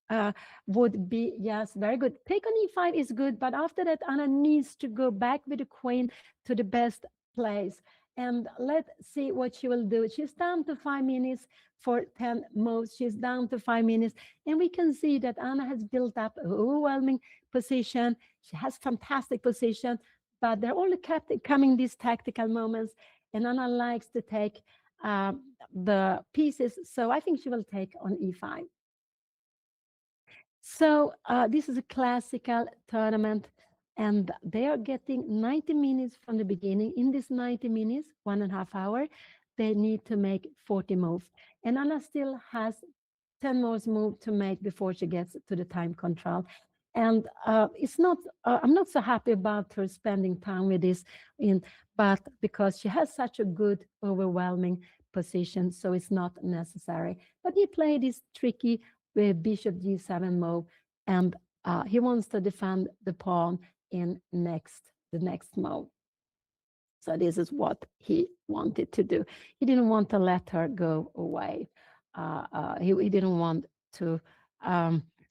uh, would be, yes, very good. Take on e5 is good, but after that, Anna needs to go back with the queen to the best place. And let's see what she will do. She's down to 5 minutes for 10 moves. She's down to 5 minutes. And we can see that Anna has built up an overwhelming position. She has fantastic position, but they're only kept coming these tactical moments. And Anna likes to take the pieces. So I think she will take on e5. So this is a classical tournament, and they are getting 90 minutes from the beginning. In this 90 minutes, 1.5 hours, they need to make 40 moves. And Anna still has 10 more moves to make before she gets to the time control. And it's not, I'm not so happy about her spending time with this, but because she has such a good, overwhelming position, so it's not necessary. But he played this tricky with bishop g7 move, and he wants to defend the pawn in the next move. So this is what he wanted to do. He didn't want to let her go away. He didn't want to.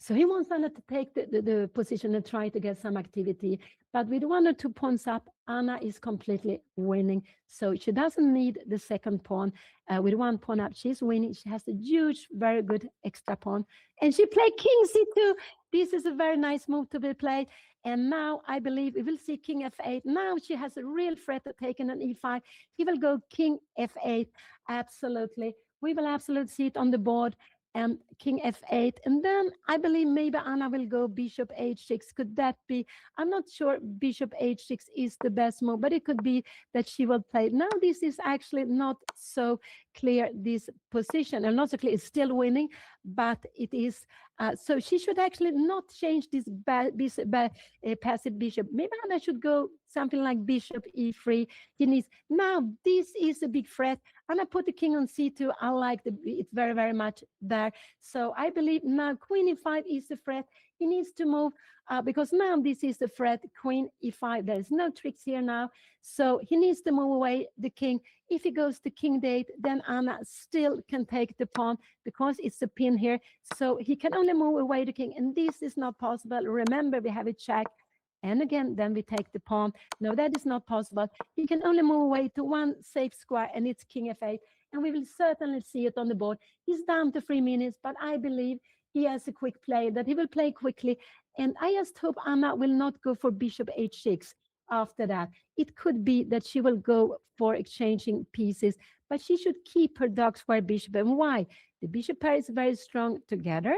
So he wants Anna to take the position and try to get some activity. But with 1 or 2 pawns up, Anna is completely winning. So she doesn't need the second pawn. With 1 pawn up, she's winning. She has a huge, very good extra pawn. And she played king c2. This is a very nice move to be played. And now I believe we will see king f8. Now she has a real threat of taking an e5. He will go king f8. Absolutely. We will absolutely see it on the board. And king f8. And then I believe maybe Anna will go bishop h6. Could that be? I'm not sure bishop h6 is the best move, but it could be that she will play. Now this is actually not so clear, this position. And not so clear, it's still winning, but it is. So she should actually not change this passive bishop. Maybe Anna should go something like bishop e3. He needs, now this is a big threat. Anna put the king on c2. I like it very, very much there. So I believe now queen e5 is the threat. He needs to move because now this is the threat, queen e5. There's no tricks here now. So he needs to move away the king. If he goes to king d8, then Anna still can take the pawn because it's a pin here. So he can only move away the king. And this is not possible. Remember, we have a check. And again, then we take the pawn. No, that is not possible. He can only move away to one safe square, and it's king f8. And we will certainly see it on the board. He's down to 3 minutes, but I believe he has a quick play, that he will play quickly. And I just hope Anna will not go for bishop h6 after that. It could be that she will go for exchanging pieces, but she should keep her dark square bishop. And why? The bishop pair is very strong together.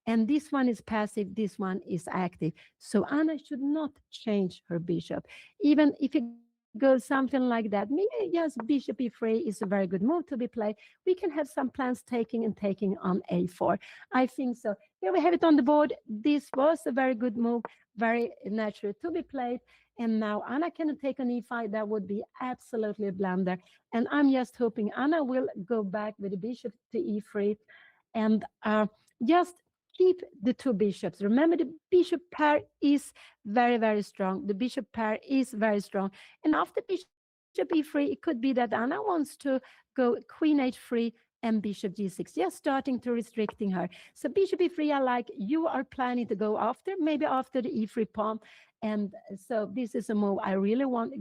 And this one is passive, this one is active. So Anna should not change her bishop. Even if it goes something like that, maybe yes, bishop e3 is a very good move to be played. We can have some plans taking and taking on a4. I think so. Here we have it on the board. This was a very good move, very natural to be played. And now Anna can take on e5. That would be absolutely a blunder. And I'm just hoping Anna will go back with the bishop to e3 and just keep the 2 bishops. Remember, the bishop pair is very, very strong. The bishop pair is very strong. And after bishop e3, it could be that Anna wants to go queen h3 and bishop g6, just starting to restricting her. So bishop e3, I like, you are planning to go after, maybe after the e3 pawn. And so this is a move I really want.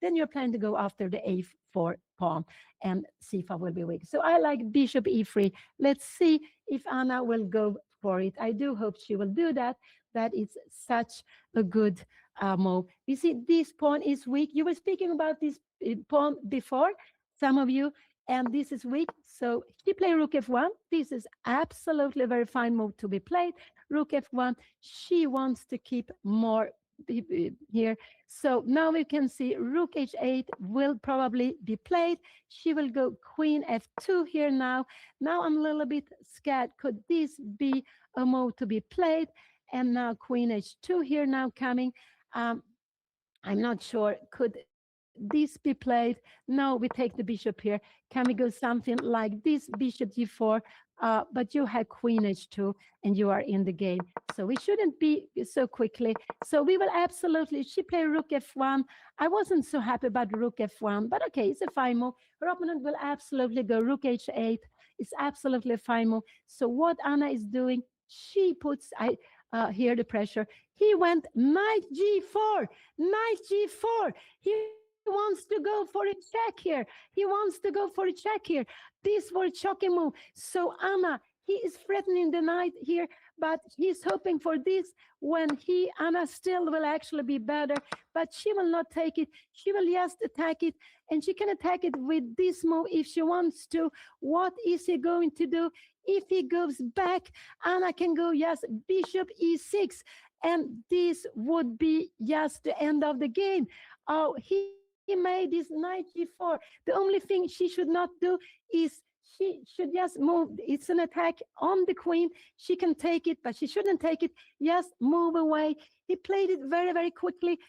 Then you're planning to go after the a4 pawn, and c5 will be weak. So I like bishop e3. Let's see if Anna will go for it. I do hope she will do that. That is such a good move. You see, this pawn is weak. You were speaking about this pawn before, some of you, and this is weak. So she played rook f1. This is absolutely a very fine move to be played. Rook f1. She wants to keep more here. So now we can see rook h8 will probably be played. She will go queen f2 here now. Now I'm a little bit scared. Could this be a move to be played? And now queen h2 here now coming. I'm not sure. Could this be played? No, we take the bishop here. Can we go something like this, bishop g4? But you had queen h2 and you are in the game. So we shouldn't be so quickly. So we will absolutely, she played rook f1. I wasn't so happy about rook f1, but okay, it's a fine move. Her opponent will absolutely go rook h8. It's absolutely a fine move. So what Anna is doing, she puts here the pressure. He went knight g4, knight g4. He wants to go for a check here. He wants to go for a check here. This was a shocking move. So Anna, he is threatening the knight here, but he's hoping for this when Anna still will actually be better, but she will not take it. She will just attack it, and she can attack it with this move if she wants to. What is he going to do? If he goes back, Anna can go, yes, bishop e6, and this would be just the end of the game. Oh, he made this knight g4. The only thing she should not do is she should just move. It's an attack on the queen. She can take it, but she shouldn't take it. Just move away. He played it very, very quickly,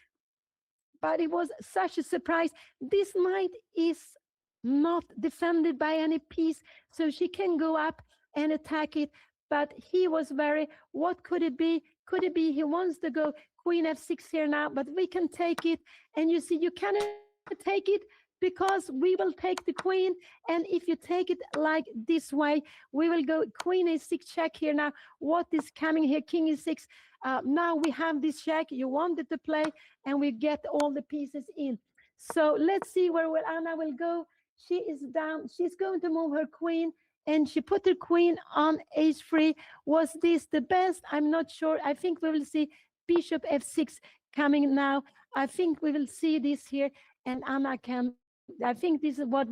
but it was such a surprise. This knight is not defended by any piece, so she can go up and attack it. But he was very, what could it be? Could it be he wants to go queen f6 here now, but we can take it. And you see, you cannot take it because we will take the queen. And if you take it like this way, we will go queen a6 check here now. What is coming here? King e6. Now we have this check you wanted to play, and we get all the pieces in. So let's see where Anna will go. She is down. She's going to move her queen, and she put her queen on h3. Was this the best? I'm not sure. I think we will see bishop f6 coming now. I think we will see this here, and Anna can, I think this is what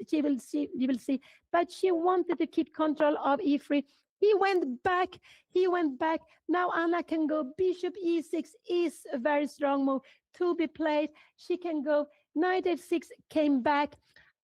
she will see, you will see. But she wanted to keep control of e3. He went back. He went back. Now Anna can go bishop e6 is a very strong move to be played. She can go knight f6, came back.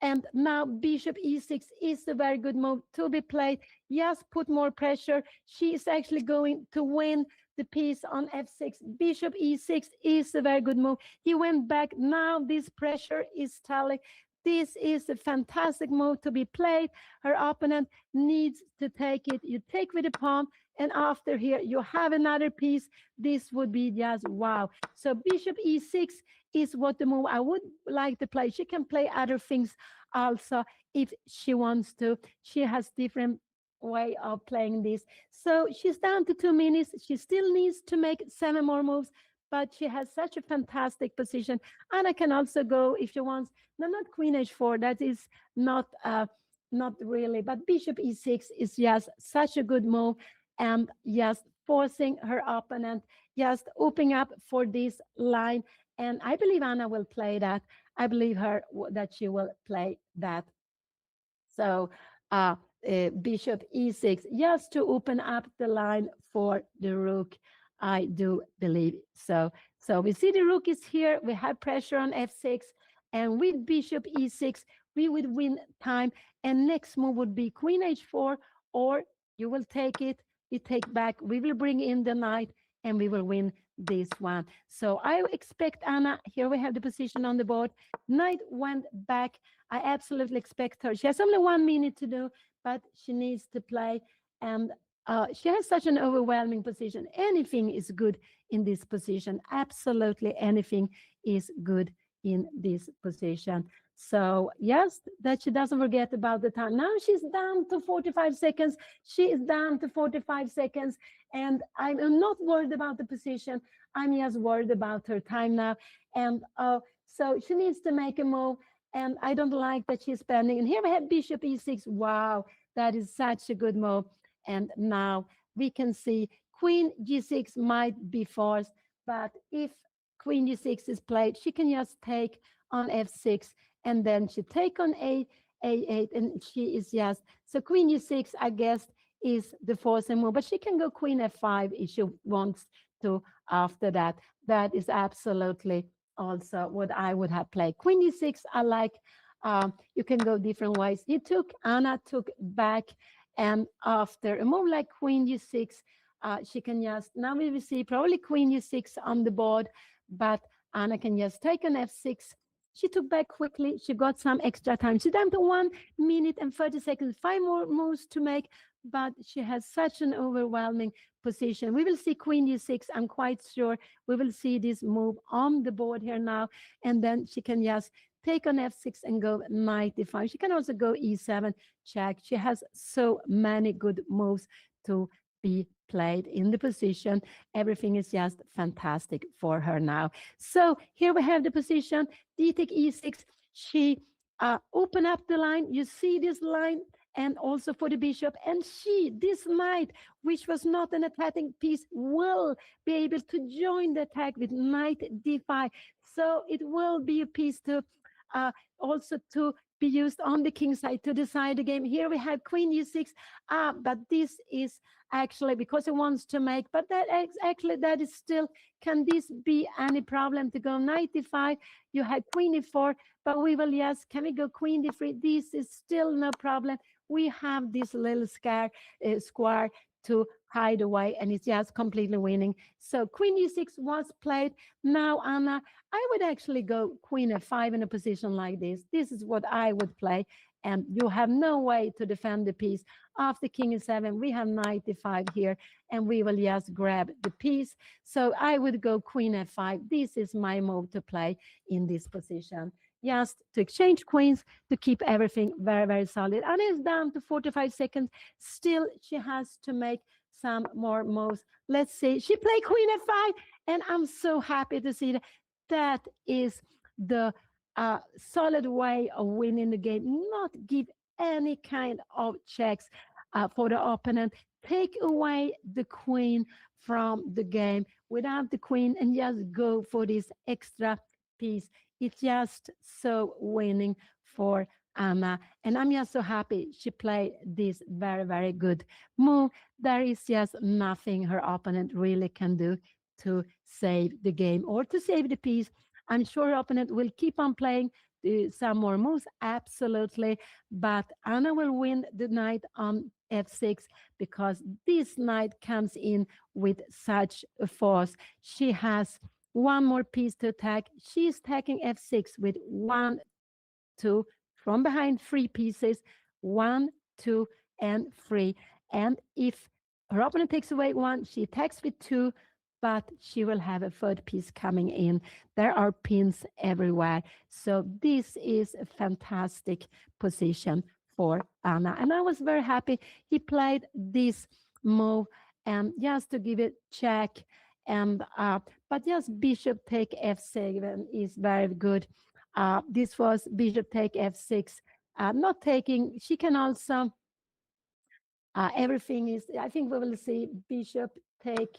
And now bishop e6 is a very good move to be played. Yes, put more pressure. She is actually going to win the piece on f6. Bishop e6 is a very good move. He went back. Now this pressure is telling. This is a fantastic move to be played. Her opponent needs to take it. You take with the pawn, and after here, you have another piece. This would be just wow. So bishop e6 is what the move I would like to play. She can play other things also if she wants to. She has different way of playing this. So she's down to 2 minutes. She still needs to make 7 more moves, but she has such a fantastic position. Anna can also go if she wants. No, not queen h4. That is not really. But bishop e6 is just such a good move, and just forcing her opponent, just opening up for this line. And I believe Anna will play that. I believe her that she will play that. So bishop e6, just to open up the line for the rook. I do believe so. So we see the rook is here. We have pressure on f6. And with bishop e6, we would win time. And next move would be queen h4, or you will take it, we take back, we will bring in the knight, and we will win this one. So I expect Anna, here we have the position on the board. Knight went back. I absolutely expect her. She has only 1 minute to do, but she needs to play. And she has such an overwhelming position. Anything is good in this position. Absolutely anything is good in this position. So yes, that she doesn't forget about the time. Now she's down to 45 seconds. She is down to 45 seconds. And I'm not worried about the position. I'm just worried about her time now. And so she needs to make a move. And I don't like that she's spending. And here we have bishop e6. Wow, that is such a good move. And now we can see queen g6 might be forced. But if queen g6 is played, she can just take on f6. And then she take on a8. And she is just, so queen g6, I guess, is the forcing move. But she can go queen f5 if she wants to after that. That is absolutely also what I would have played. Queen d6, I like, you can go different ways. Anna took back, and after a move like queen g6, she can just, now we will see probably queen g6 on the board, but Anna can just take an f6, She took back quickly. She got some extra time. She down to 1 minute and 30 seconds, 5 more moves to make, but she has such an overwhelming position. We will see queen e6. I'm quite sure we will see this move on the board here now, and then she can just take on f6 and go knight d5. She can also go e7 check. She has so many good moves to be played in the position. Everything is just fantastic for her now. So here we have the position, d take e6. She open up the line. You see this line, and also for the bishop. And this knight, which was not an attacking piece, will be able to join the attack with knight d5. So it will be a piece to also to be used on the king side to decide the game. Here we have queen e6, but this is actually because it wants to make, but that actually that is still, can this be any problem to go knight d5? You had queen e4, but we will, yes, can we go queen d3? This is still no problem. We have this little square to hide away, and it's just completely winning. So queen e6 was played. Now, Anna, I would actually go queen f5 in a position like this. This is what I would play, and you have no way to defend the piece. After king e7, we have knight d5 here, and we will just grab the piece. So I would go queen f5. This is my move to play in this position. Just to exchange queens to keep everything very, very solid. Anna is down to 45 seconds. Still, she has to make some more moves. Let's see. She played queen f5, and I'm so happy to see that. That is the solid way of winning the game. Not give any kind of checks for the opponent. Take away the queen from the game without the queen and just go for this extra piece. It's just so winning for Anna. And I'm just so happy she played this very, very good move. There is just nothing her opponent really can do to save the game or to save the piece. I'm sure her opponent will keep on playing some more moves, absolutely. But Anna will win the knight on f6 because this knight comes in with such a force. She has one more piece to attack. She's attacking f6 with 1, 2, from behind 3 pieces, 1, 2, and 3. And if her opponent takes away 1, she attacks with 2, but she will have a third piece coming in. There are pins everywhere. So this is a fantastic position for Anna. And I was very happy he played this move, and just to give it check. And but just bishop take f7 is very good. This was bishop take f6. Not taking, she can also, everything is, I think we will see bishop take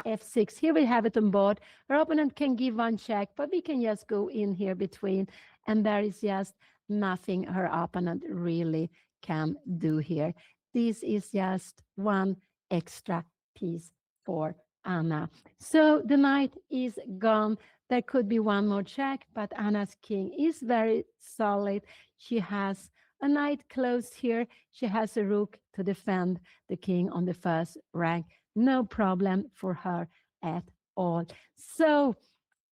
f6. Here we have it on board. Our opponent can give one check, but we can just go in here between, and there is just nothing her opponent really can do here. This is just one extra piece for Anna. So the knight is gone. There could be one more check, but Anna's king is very solid. She has a knight close here. She has a rook to defend the king on the first rank. No problem for her at all. So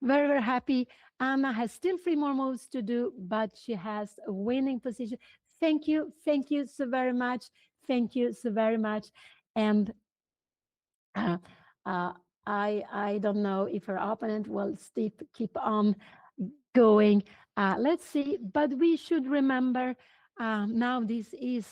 very, very happy. Anna has still 3 more moves to do, but she has a winning position. Thank you so very much. Thank you so very much. And uh, I don't know if her opponent will keep on going. Let's see, but we should remember now this is,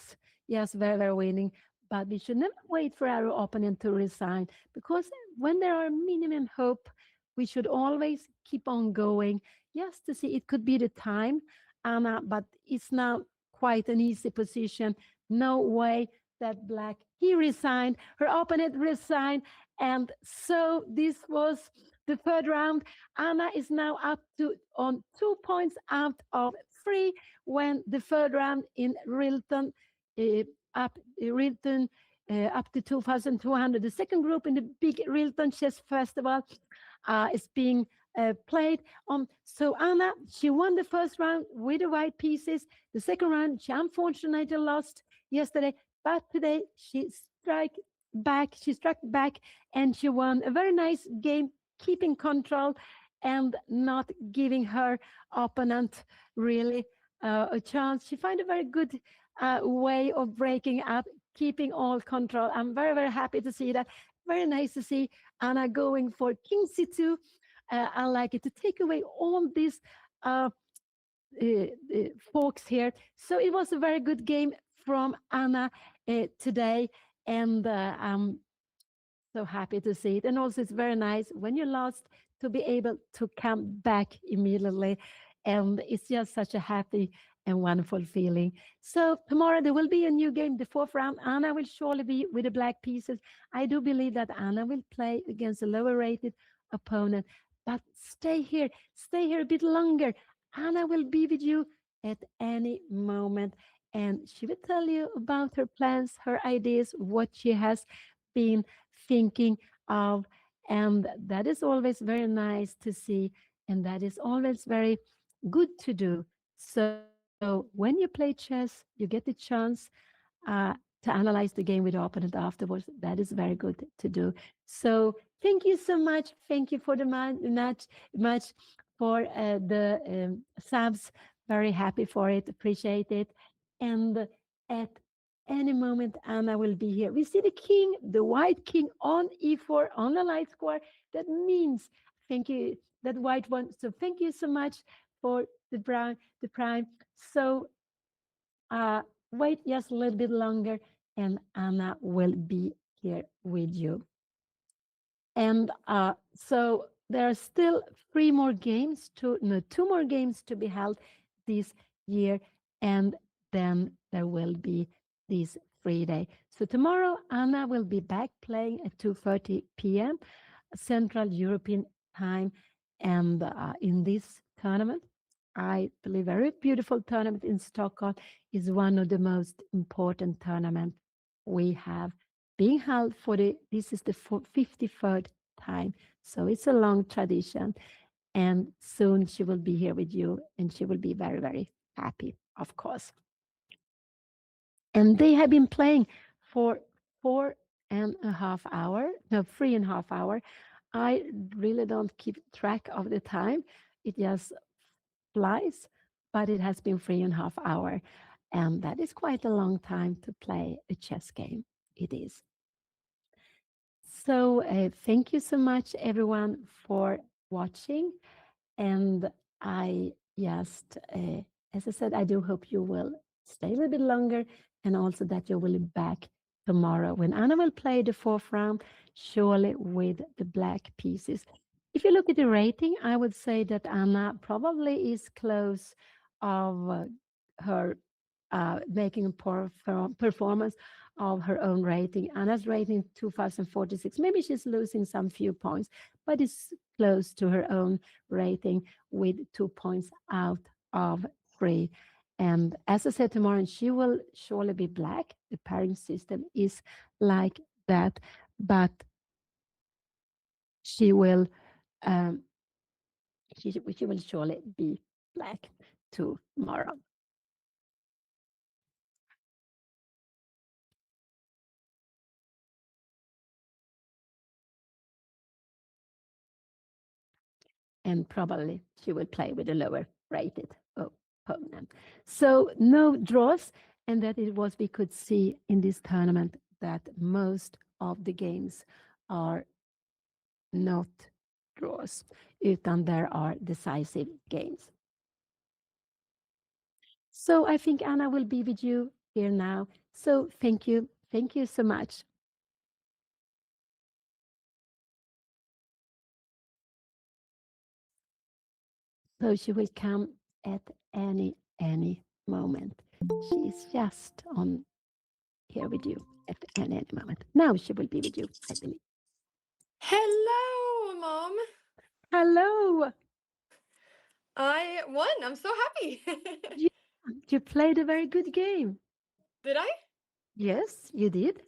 yes, very, very winning, but we should never wait for our opponent to resign, because when there are minimum hope, we should always keep on going, just to see. It could be the time, Anna, but it's now quite an easy position. No way that black, he resigned, her opponent resigned, and so this was the third round. Anna is now up to on 2 points out of 3 when the third round in RILTON up to 2,200. The second group in the big RILTON Chess Festival is being played on. So Anna, she won the first round with the white pieces. The second round, she unfortunately lost yesterday, but today she struck back, and she won a very nice game, keeping control. and not giving her opponent really a chance. She found a very good way of breaking up, keeping all control. I'm very, very happy to see that. Very nice to see Anna going for King C2. I like it to take away all these uh, folks here. So it was a very good game from Anna today, and I'm so happy to see it. And also, it's very nice when you lost to be able to come back immediately. And it's just such a happy and wonderful feeling. So, tomorrow there will be a new game, the fourth round. Anna will surely be with the black pieces. I do believe that Anna will play against a lower rated opponent. But stay here a bit longer. Anna will be with you at any moment. And she will tell you about her plans, her ideas, what she has been thinking of. And that is always very nice to see. And that is always very good to do. So when you play chess, you get the chance uh, to analyze the game with the opponent afterwards. That is very good to do. So thank you so much. Thank you for the much for the subs. Very happy for it. Appreciate it. And at any moment, Anna will be here. We see the king, the white king on e4 on the light square. That means thank you, that white one. So thank you so much for the prime. So uh, wait just a little bit longer, and Anna will be here with you. And so there are still two more games to be held this year, and then there will be this free day. So tomorrow, Anna will be back playing at 2:30 p.m. Central European time, and in this tournament, I believe very beautiful tournament in Stockholm is one of the most important tournament we have being held for this is the 53rd time. So it's a long tradition. And soon she will be here with you and she will be very, very happy, of course. And they have been playing for 4.5 hours, no, 3.5 hours. I really don't keep track of the time. It just flies, but it has been 3.5 hours. And that is quite a long time to play a chess game. It is. So thank you so much, everyone, for watching. And I just, as I said, I do hope you will stay a little bit longer and also that you will be back tomorrow when Anna will play the fourth round, surely with the black pieces. If you look at the rating, I would say that Anna probably is close of her making a poor performance of her own rating. Anna's rating 2046. Maybe she's losing some few points, but it's close to her own rating with 2 points out of 3. And as I said tomorrow, she will surely be black. The pairing system is like that, but she will um, she will surely be black tomorrow. And probably she will play with a lower rated opponent. So no draws, and that it was we could see in this tournament that most of the games are not draws, utan there are decisive games. So I think Anna will be with you here now. So thank you so much. So she will come at any moment. She's just on here with you at any moment. Now she will be with you, I believe. Hello, Mom. Hello. I won. I'm so happy. Yeah, you played a very good game. Did I? Yes, you did.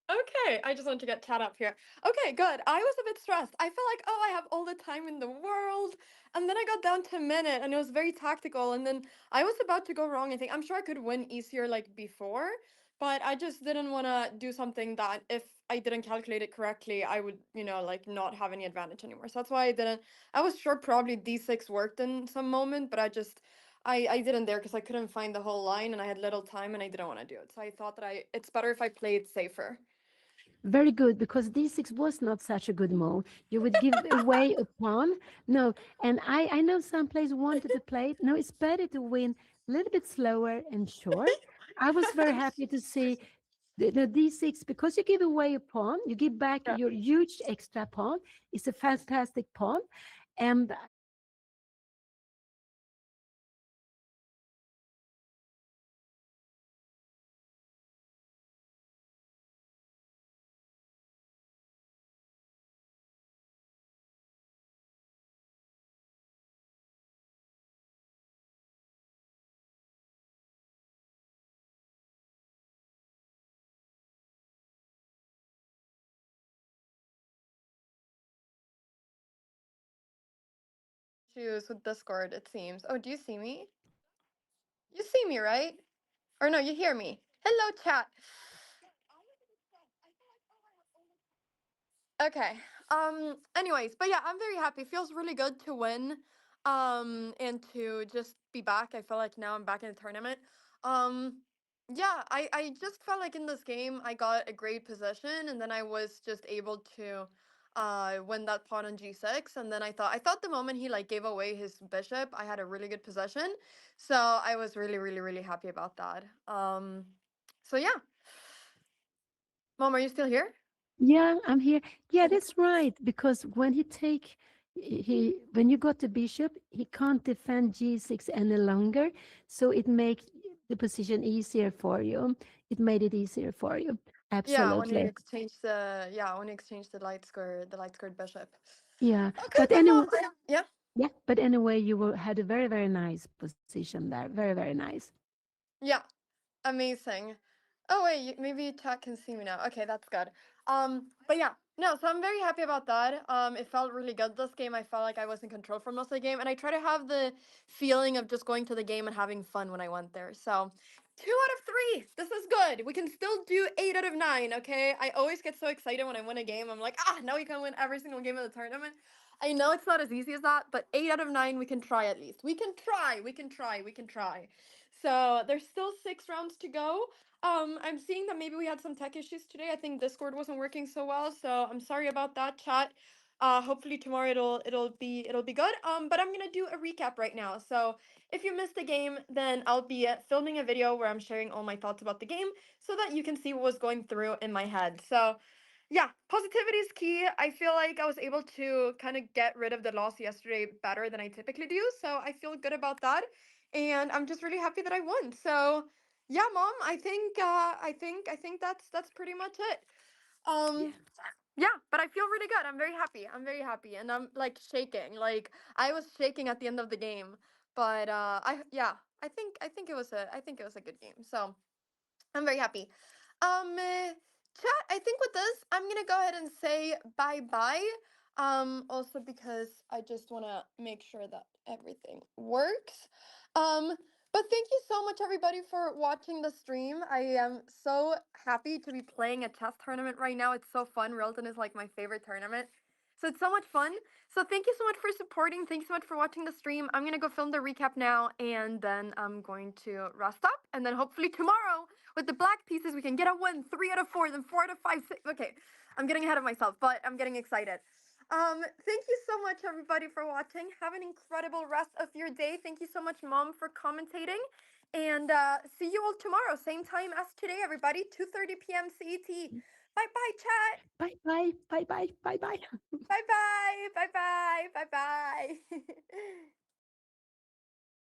Okay, I just want to get chat up here. Okay, good. I was a bit stressed. I felt like, oh, I have all the time in the world. And then I got down to a minute and it was very tactical. And then I was about to go wrong. I think I'm sure I could win easier like before. but I just didn't want to do something that if I didn't calculate it correctly, I would, like not have any advantage anymore. So that's why I didn't. I was sure probably D6 worked in some moment, but I didn't dare because I couldn't find the whole line and I had little time and I didn't want to do it. So I thought that it's better if I play it safer. Very good, because d6 was not such a good move. You would give away a pawn. No, and I know some players wanted to play it. No, it's better to win a little bit slower and short. I was very happy to see the d6, because you give away a pawn, you give back Yeah. your huge extra pawn. It's a fantastic pawn. And Choose with Discord, it seems. Oh, do you see me? You see me, right? Or no, you hear me. Hello, chat. Okay. Anyways, but yeah, I'm very happy. Feels really good to win. And to just be back. I feel like now I'm back in the tournament. Um, yeah, I just felt like in this game I got a great position and then I was just able to win that pawn on G6, and then I thought the moment he like gave away his bishop, I had a really good position. So I was really, really, really happy about that. So yeah. Mom, are you still here? yeah, I'm here. Yeah, that's right. Because when when you got the bishop, he can't defend g6 any longer. So it makes the position easier for you. It made it easier for you. Yeah, when you Absolutely. exchange the light skirt bishop. Yeah. Okay, But but anyway, mom, yeah, yeah. But anyway, had a very, very nice position there. Very, very nice. yeah, amazing. Oh wait, maybe chat can see me now. Okay, that's good. But yeah, no, so I'm very happy about that. It felt really good this game. I felt like I was in control for most of the game, and I try to have the feeling of just going to the game and having fun when I went there. So, 2 out of 3. This is good. We can still do 8 out of 9. Okay. I always get so excited when I win a game. I'm like, now we can win every single game of the tournament. I know it's not as easy as that, but 8 out of 9 we can try at least. We can try. We can try. We can try. So there's still 6 rounds to go. I'm seeing that maybe we had some tech issues today. I think Discord wasn't working so well, so I'm sorry about that, chat. Hopefully tomorrow it'll be good. But I'm gonna do a recap right now. So if you missed the game, then I'll be filming a video where I'm sharing all my thoughts about the game, so that you can see what was going through in my head. So yeah, positivity is key. I feel like I was able to kind of get rid of the loss yesterday better than I typically do, so I feel good about that. And I'm just really happy that I won. So yeah, mom, I think that's pretty much it. Yeah. Um yeah, but I feel really good. I'm very happy. I'm very happy, and I'm like shaking. Like I was shaking at the end of the game. But I think it was a good game. So I'm very happy. Chat, I think with this, I'm gonna go ahead and say bye bye. Also because I just wanna make sure that everything works. Um, but thank you so much, everybody, for watching the stream. I am so happy to be playing a chess tournament right now. It's so fun. Rilton is like my favorite tournament. So it's so much fun. So thank you so much for supporting. Thanks so much for watching the stream. I'm gonna go film the recap now, and then I'm going to rest up, and then hopefully tomorrow with the black pieces, we can get a win. 3 out of 4, then 4 out of 5. Okay, I'm getting ahead of myself, but I'm getting excited. Thank you so much, everybody, for watching. Have an incredible rest of your day. Thank you so much, Mom, for commentating. And see you all tomorrow, same time as today, everybody, 2:30 p.m. CET. Bye bye, chat. Bye bye. Bye bye. Bye bye. Bye bye. Bye bye. Bye bye.